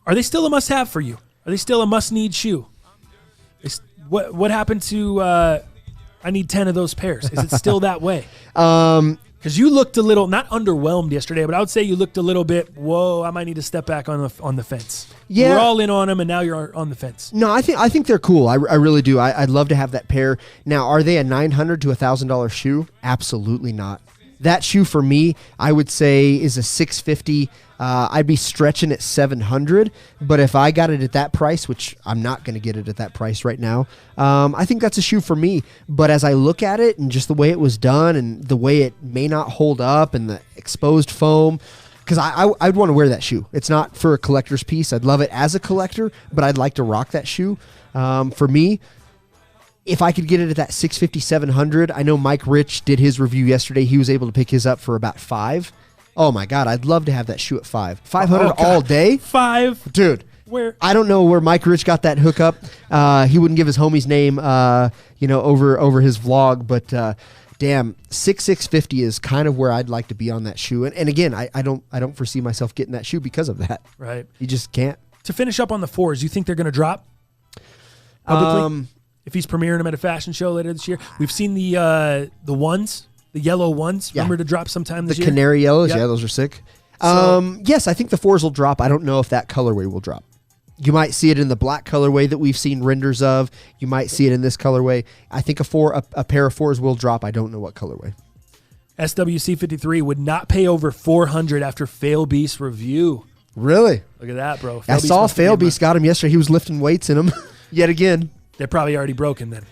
Are they still a must-have for you? Are they still a must-need shoe? What happened to I need 10 of those pairs? Is it still that way? Because you looked a little, not underwhelmed yesterday, but I would say you looked a little bit, whoa, I might need to step back on the fence. Yeah. We're all in on them, and now you're on the fence. No, I think they're cool. I really do. I'd love to have that pair. Now, are they a $900 to $1,000 shoe? Absolutely not. That shoe for me, I would say, is a $650. I'd be stretching at $700, but if I got it at that price, which I'm not going to get it at that price right now, I think that's a shoe for me. But as I look at it and just the way it was done and the way it may not hold up and the exposed foam, because I'd want to wear that shoe. It's not for a collector's piece. I'd love it as a collector, but I'd like to rock that shoe. For me, if I could get it at that $650, $700, I know Mike Rich did his review yesterday. He was able to pick his up for about $500. Oh my God, I'd love to have that shoe at $500. $500 all day? $500. Dude. Where? I don't know where Mike Rich got that hookup. He wouldn't give his homie's name, over his vlog, but damn, $650 is kind of where I'd like to be on that shoe. And again, I don't foresee myself getting that shoe because of that. Right. You just can't. To finish up on the 4s, you think they're going to drop publicly? If he's premiering them at a fashion show later this year, we've seen the ones, the yellow ones. Yeah. Remember to drop sometime this The year. canary yellows, Yep. yeah, those are sick. So- Yes, I think the 4s will drop. I don't know if that colorway will drop. You might see it in the black colorway that we've seen renders of. You might see it in this colorway. I think a pair of 4s will drop. I don't know what colorway. SWC53 would not pay over $400 after Fail Beast review. Really? Look at that, bro. I saw must be Fail in Beast got him yesterday. He was lifting weights in them yet again. They're probably already broken then.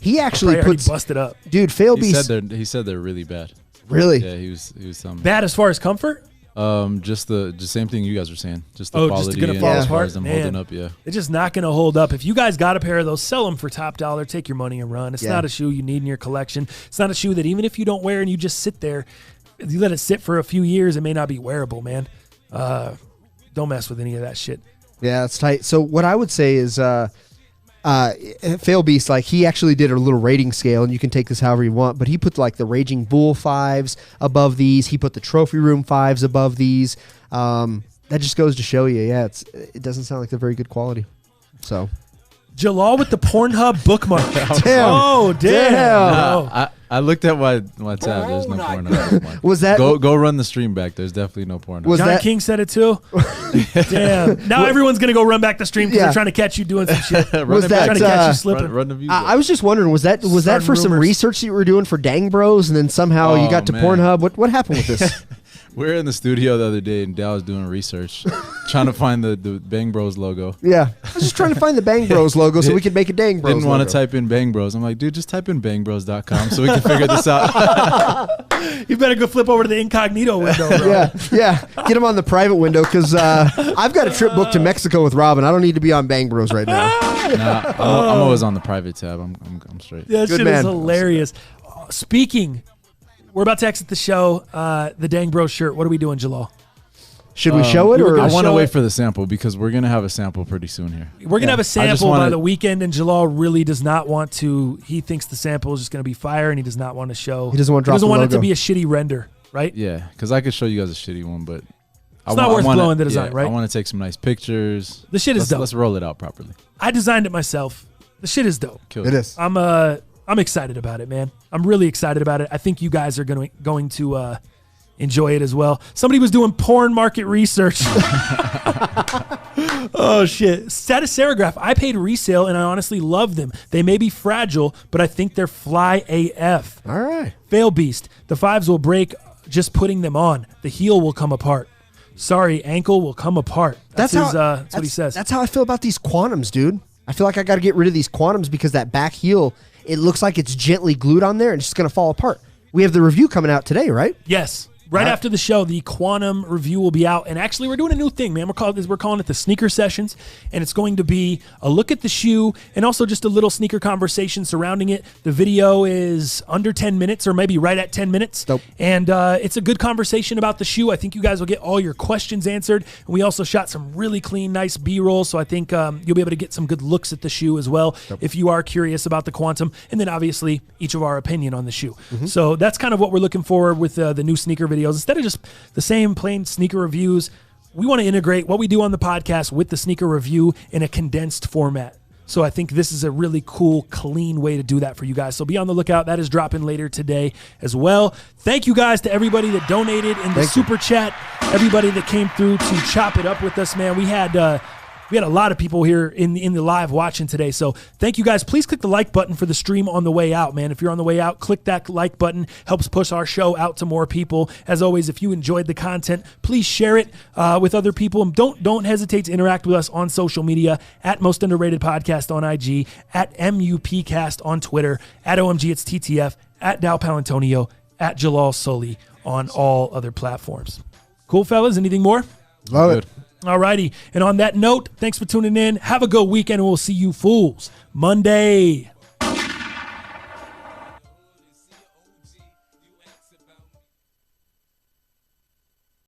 He actually Probably already puts busted up. dude. Fail He Beast said they're really bad. really. Yeah, he was Bad as far as comfort? just the same thing you guys were saying. Just the Oh, quality just gonna and fall as far apart? as them Man. holding up. Yeah. It's just not going to hold up. If you guys got a pair of those, sell them for top dollar. Take your money and run. It's Yeah. not a shoe you need in your collection. It's not a shoe that even if you don't wear and you just sit there, if you let it sit for a few years, it may not be wearable, man. Don't mess with any of that shit. Yeah, it's tight. So what I would say is, Fail Beast, like he actually did a little rating scale, and you can take this however you want. But he put like the Raging Bull 5s above these. He put the Trophy Room 5s above these. That just goes to show you, yeah, it doesn't sound like they're very good quality. So Jalal with the Pornhub bookmark. Damn. Oh, damn. Nah, I looked at my tab. There's no porn. was that Go run the stream back. There's definitely no porn. Was John that- King said it too. Damn. Now everyone's going to go run back the stream because Yeah. they're trying to catch you doing some shit. was that trying to catch you slipping. Run the views. I was just wondering, was that Starting for some rumors. research that you were doing for Dang Bros, and then somehow you Oh, got to man. Pornhub? What happened with this? We were in the studio the other day, and Dal was doing research, trying to find the Bang Bros logo. Yeah, I was just trying to find the Bang Bros logo so we could make a Dang Bros. Didn't want to logo. type in Bang Bros. I'm like, dude, just type in bangbros.com so we can figure this out. You better go flip over to the incognito window, bro. Yeah. Get him on the private window because I've got a trip booked to Mexico with Robin. I don't need to be on Bang Bros right now. Nah, I'm always on the private tab. I'm straight. That Good shit man. is hilarious. Speaking, we're about to exit the show. The Dang Bro shirt. What are we doing, Jalal? Should we show it we were or? I want to show wait it. for the sample because we're gonna have a sample pretty soon here. We're going to have a just sample by wanna- the weekend, and Jalal really does not want to. He thinks the sample is just going to be fire, and he does not want to show. He doesn't want to drop He doesn't the want it to logo. be a shitty render, right? Yeah, because I could show you guys a shitty one, but It's not worth blowing the design, right? I want to take some nice pictures. The shit is dope. Let's roll it out properly. I designed it myself. The shit is dope. Kill It is. I'm excited about it, man. I'm really excited about it. I think you guys are going to enjoy it as well. Somebody was doing porn market research. Oh shit! Status Serigraph. I paid resale, and I honestly love them. They may be fragile, but I think they're fly AF. All right. Fail Beast. The 5s will break just putting them on. The heel will come apart. Sorry, ankle will come apart. That's what he says. That's how I feel about these Quantums, dude. I feel like I got to get rid of these Quantums because that back heel, it looks like it's gently glued on there and it's just going to fall apart. We have the review coming out today, right? Yes. Right after the show, the Quantum review will be out. And actually, we're doing a new thing, man. We're calling it the Sneaker Sessions. And it's going to be a look at the shoe and also just a little sneaker conversation surrounding it. The video is under 10 minutes or maybe right at 10 minutes. Dope. And it's a good conversation about the shoe. I think you guys will get all your questions answered. And we also shot some really clean, nice B-roll. So I think you'll be able to get some good looks at the shoe as well if you are curious about the Quantum. And then obviously each of our opinion on the shoe. So that's kind of what we're looking for with the new sneaker videos. Instead of just the same plain sneaker reviews, we want to integrate what we do on the podcast with the sneaker review in a condensed format. So I think this is a really cool, clean way to do that for you guys. So be on the lookout. That is dropping later today as well. Thank you guys to everybody that donated in the super chat, everybody that came through to chop it up with us, man. We had a lot of people here in the live watching today. So thank you guys. Please click the like button for the stream on the way out, man. If you're on the way out, click that like button. Helps push our show out to more people. As always, if you enjoyed the content, please share it with other people. And don't hesitate to interact with us on social media at Most Underrated Podcast on IG, at MUPcast on Twitter, at OMG It's TTF, at Dow Palantonio, at Jalal Sully on all other platforms. Cool, fellas. Anything more? Love it. All righty. And on that note, thanks for tuning in. Have a good weekend, and we'll see you fools Monday.